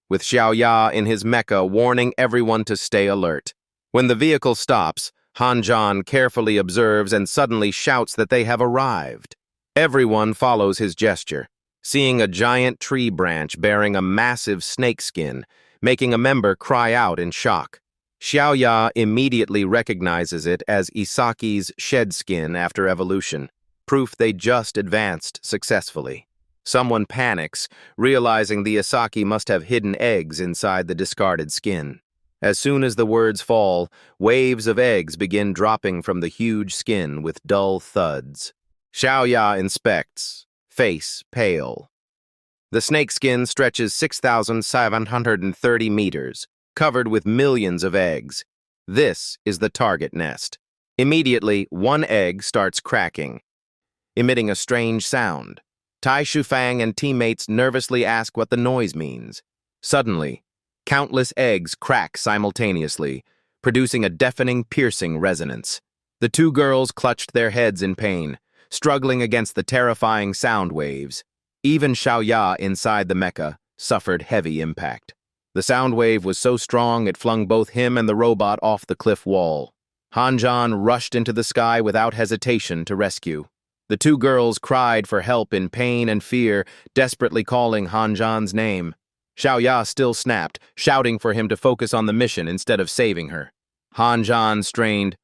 S1: with Xiaoya in his mecha warning everyone to stay alert. When the vehicle stops, Hanjan carefully observes and suddenly shouts that they have arrived. Everyone follows his gesture, seeing a giant tree branch bearing a massive snake skin, making a member cry out in shock. Xiaoya immediately recognizes it as Isaki's shed skin after evolution, proof they just advanced successfully. Someone panics, realizing the Isaki must have hidden eggs inside the discarded skin. As soon as the words fall, waves of eggs begin dropping from the huge skin with dull thuds. Xiaoya inspects, face pale. The snakeskin stretches 6,730 meters, covered with millions of eggs. This is the target nest. Immediately, one egg starts cracking, emitting a strange sound. Tai Shufang and teammates nervously ask what the noise means. Suddenly, countless eggs crack simultaneously, producing a deafening, piercing resonance. The 2 girls clutched their heads in pain, struggling against the terrifying sound waves. Even Xiaoya inside the mecha suffered heavy impact. The sound wave was so strong it flung both him and the robot off the cliff wall. Hanjan rushed into the sky without hesitation to rescue. The 2 girls cried for help in pain and fear, desperately calling Hanjan's name. Xiaoya still snapped, shouting for him to focus on the mission instead of saving her. Hanjan strained,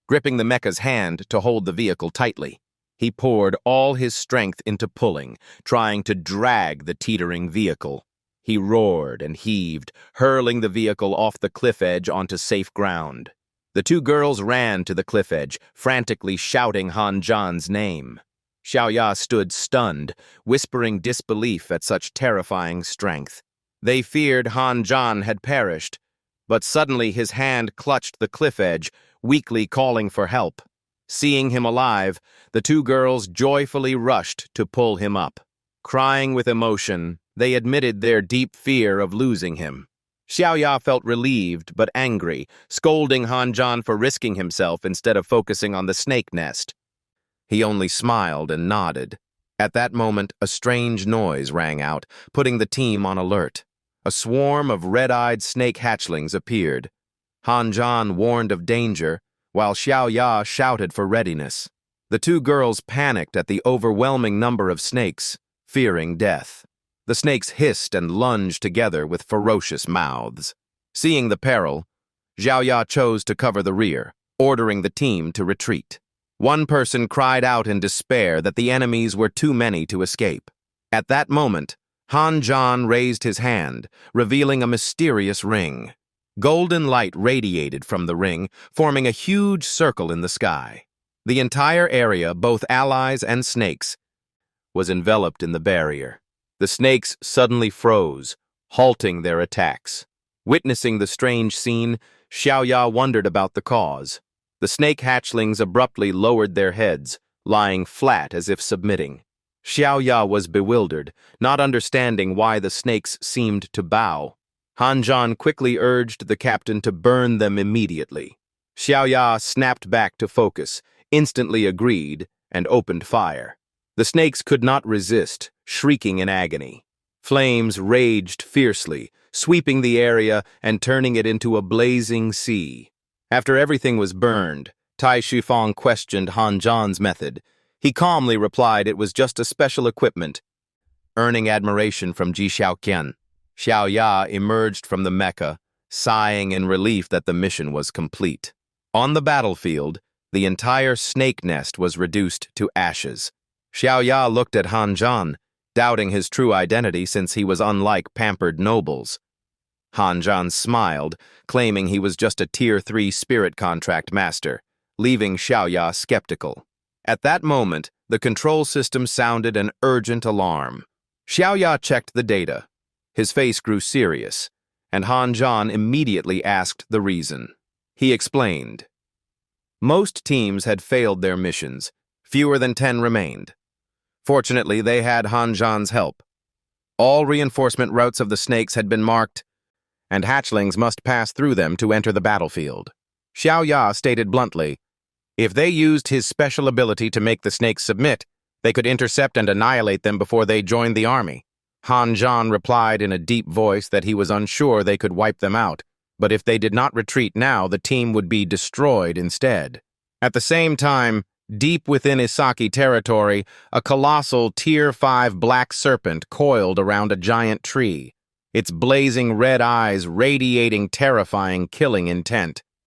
S1: gripping the mecha's hand to hold the vehicle tightly. He poured all his strength into pulling, trying to drag the teetering vehicle. He roared and heaved, hurling the vehicle off the cliff edge onto safe ground. The 2 girls ran to the cliff edge, frantically shouting Hanjan's name. Xiaoya stood stunned, whispering disbelief at such terrifying strength. They feared Hanjan had perished, but suddenly his hand clutched the cliff edge, weakly calling for help. Seeing him alive, the 2 girls joyfully rushed to pull him up. Crying with emotion, they admitted their deep fear of losing him. Xiaoya felt relieved but angry, scolding Hanjan for risking himself instead of focusing on the snake nest. He only smiled and nodded. At that moment, a strange noise rang out, putting the team on alert. A swarm of red-eyed snake hatchlings appeared. Hanjan warned of danger, while Xiaoya shouted for readiness. The 2 girls panicked at the overwhelming number of snakes, fearing death. The snakes hissed and lunged together with ferocious mouths. Seeing the peril, Xiaoya chose to cover the rear, ordering the team to retreat. One person cried out in despair that the enemies were too many to escape. At that moment, Hanjan raised his hand, revealing a mysterious ring. Golden light radiated from the ring, forming a huge circle in the sky. The entire area, both allies and snakes, was enveloped in the barrier. The snakes suddenly froze, halting their attacks. Witnessing the strange scene, Xiaoya wondered about the cause. The snake hatchlings abruptly lowered their heads, lying flat as if submitting. Xiaoya was bewildered, not understanding why the snakes seemed to bow. Hanjan quickly urged the captain to burn them immediately. Xiaoya snapped back to focus, instantly agreed, and opened fire. The snakes could not resist, shrieking in agony. Flames raged fiercely, sweeping the area and turning it into a blazing sea. After everything was burned, Tai Shufang questioned Hanjan's method. He calmly replied it was just a special equipment, earning admiration from Ji Xiaoqian. Xiaoya emerged from the mecha, sighing in relief that the mission was complete. On the battlefield, the entire snake nest was reduced to ashes. Xiaoya looked at Hanjan, doubting his true identity since he was unlike pampered nobles. Hanjan smiled, claiming he was just a Tier 3 spirit contract master, leaving Xiaoya skeptical. At that moment, the control system sounded an urgent alarm. Xiaoya checked the data. His face grew serious, and Hanjan immediately asked the reason. He explained, Most teams had failed their missions. Fewer than 10 remained. Fortunately, they had Han Zhan's help. All reinforcement routes of the snakes had been marked, and hatchlings must pass through them to enter the battlefield. Xiao Ya stated bluntly, if they used his special ability to make the snakes submit, they could intercept and annihilate them before they joined the army. Han Zhan replied in a deep voice that he was unsure they could wipe them out, but if they did not retreat now, the team would be destroyed instead. At the same time, deep within Isaki territory, a colossal Tier 5 black serpent coiled around a giant tree, its blazing red eyes radiating terrifying, killing intent.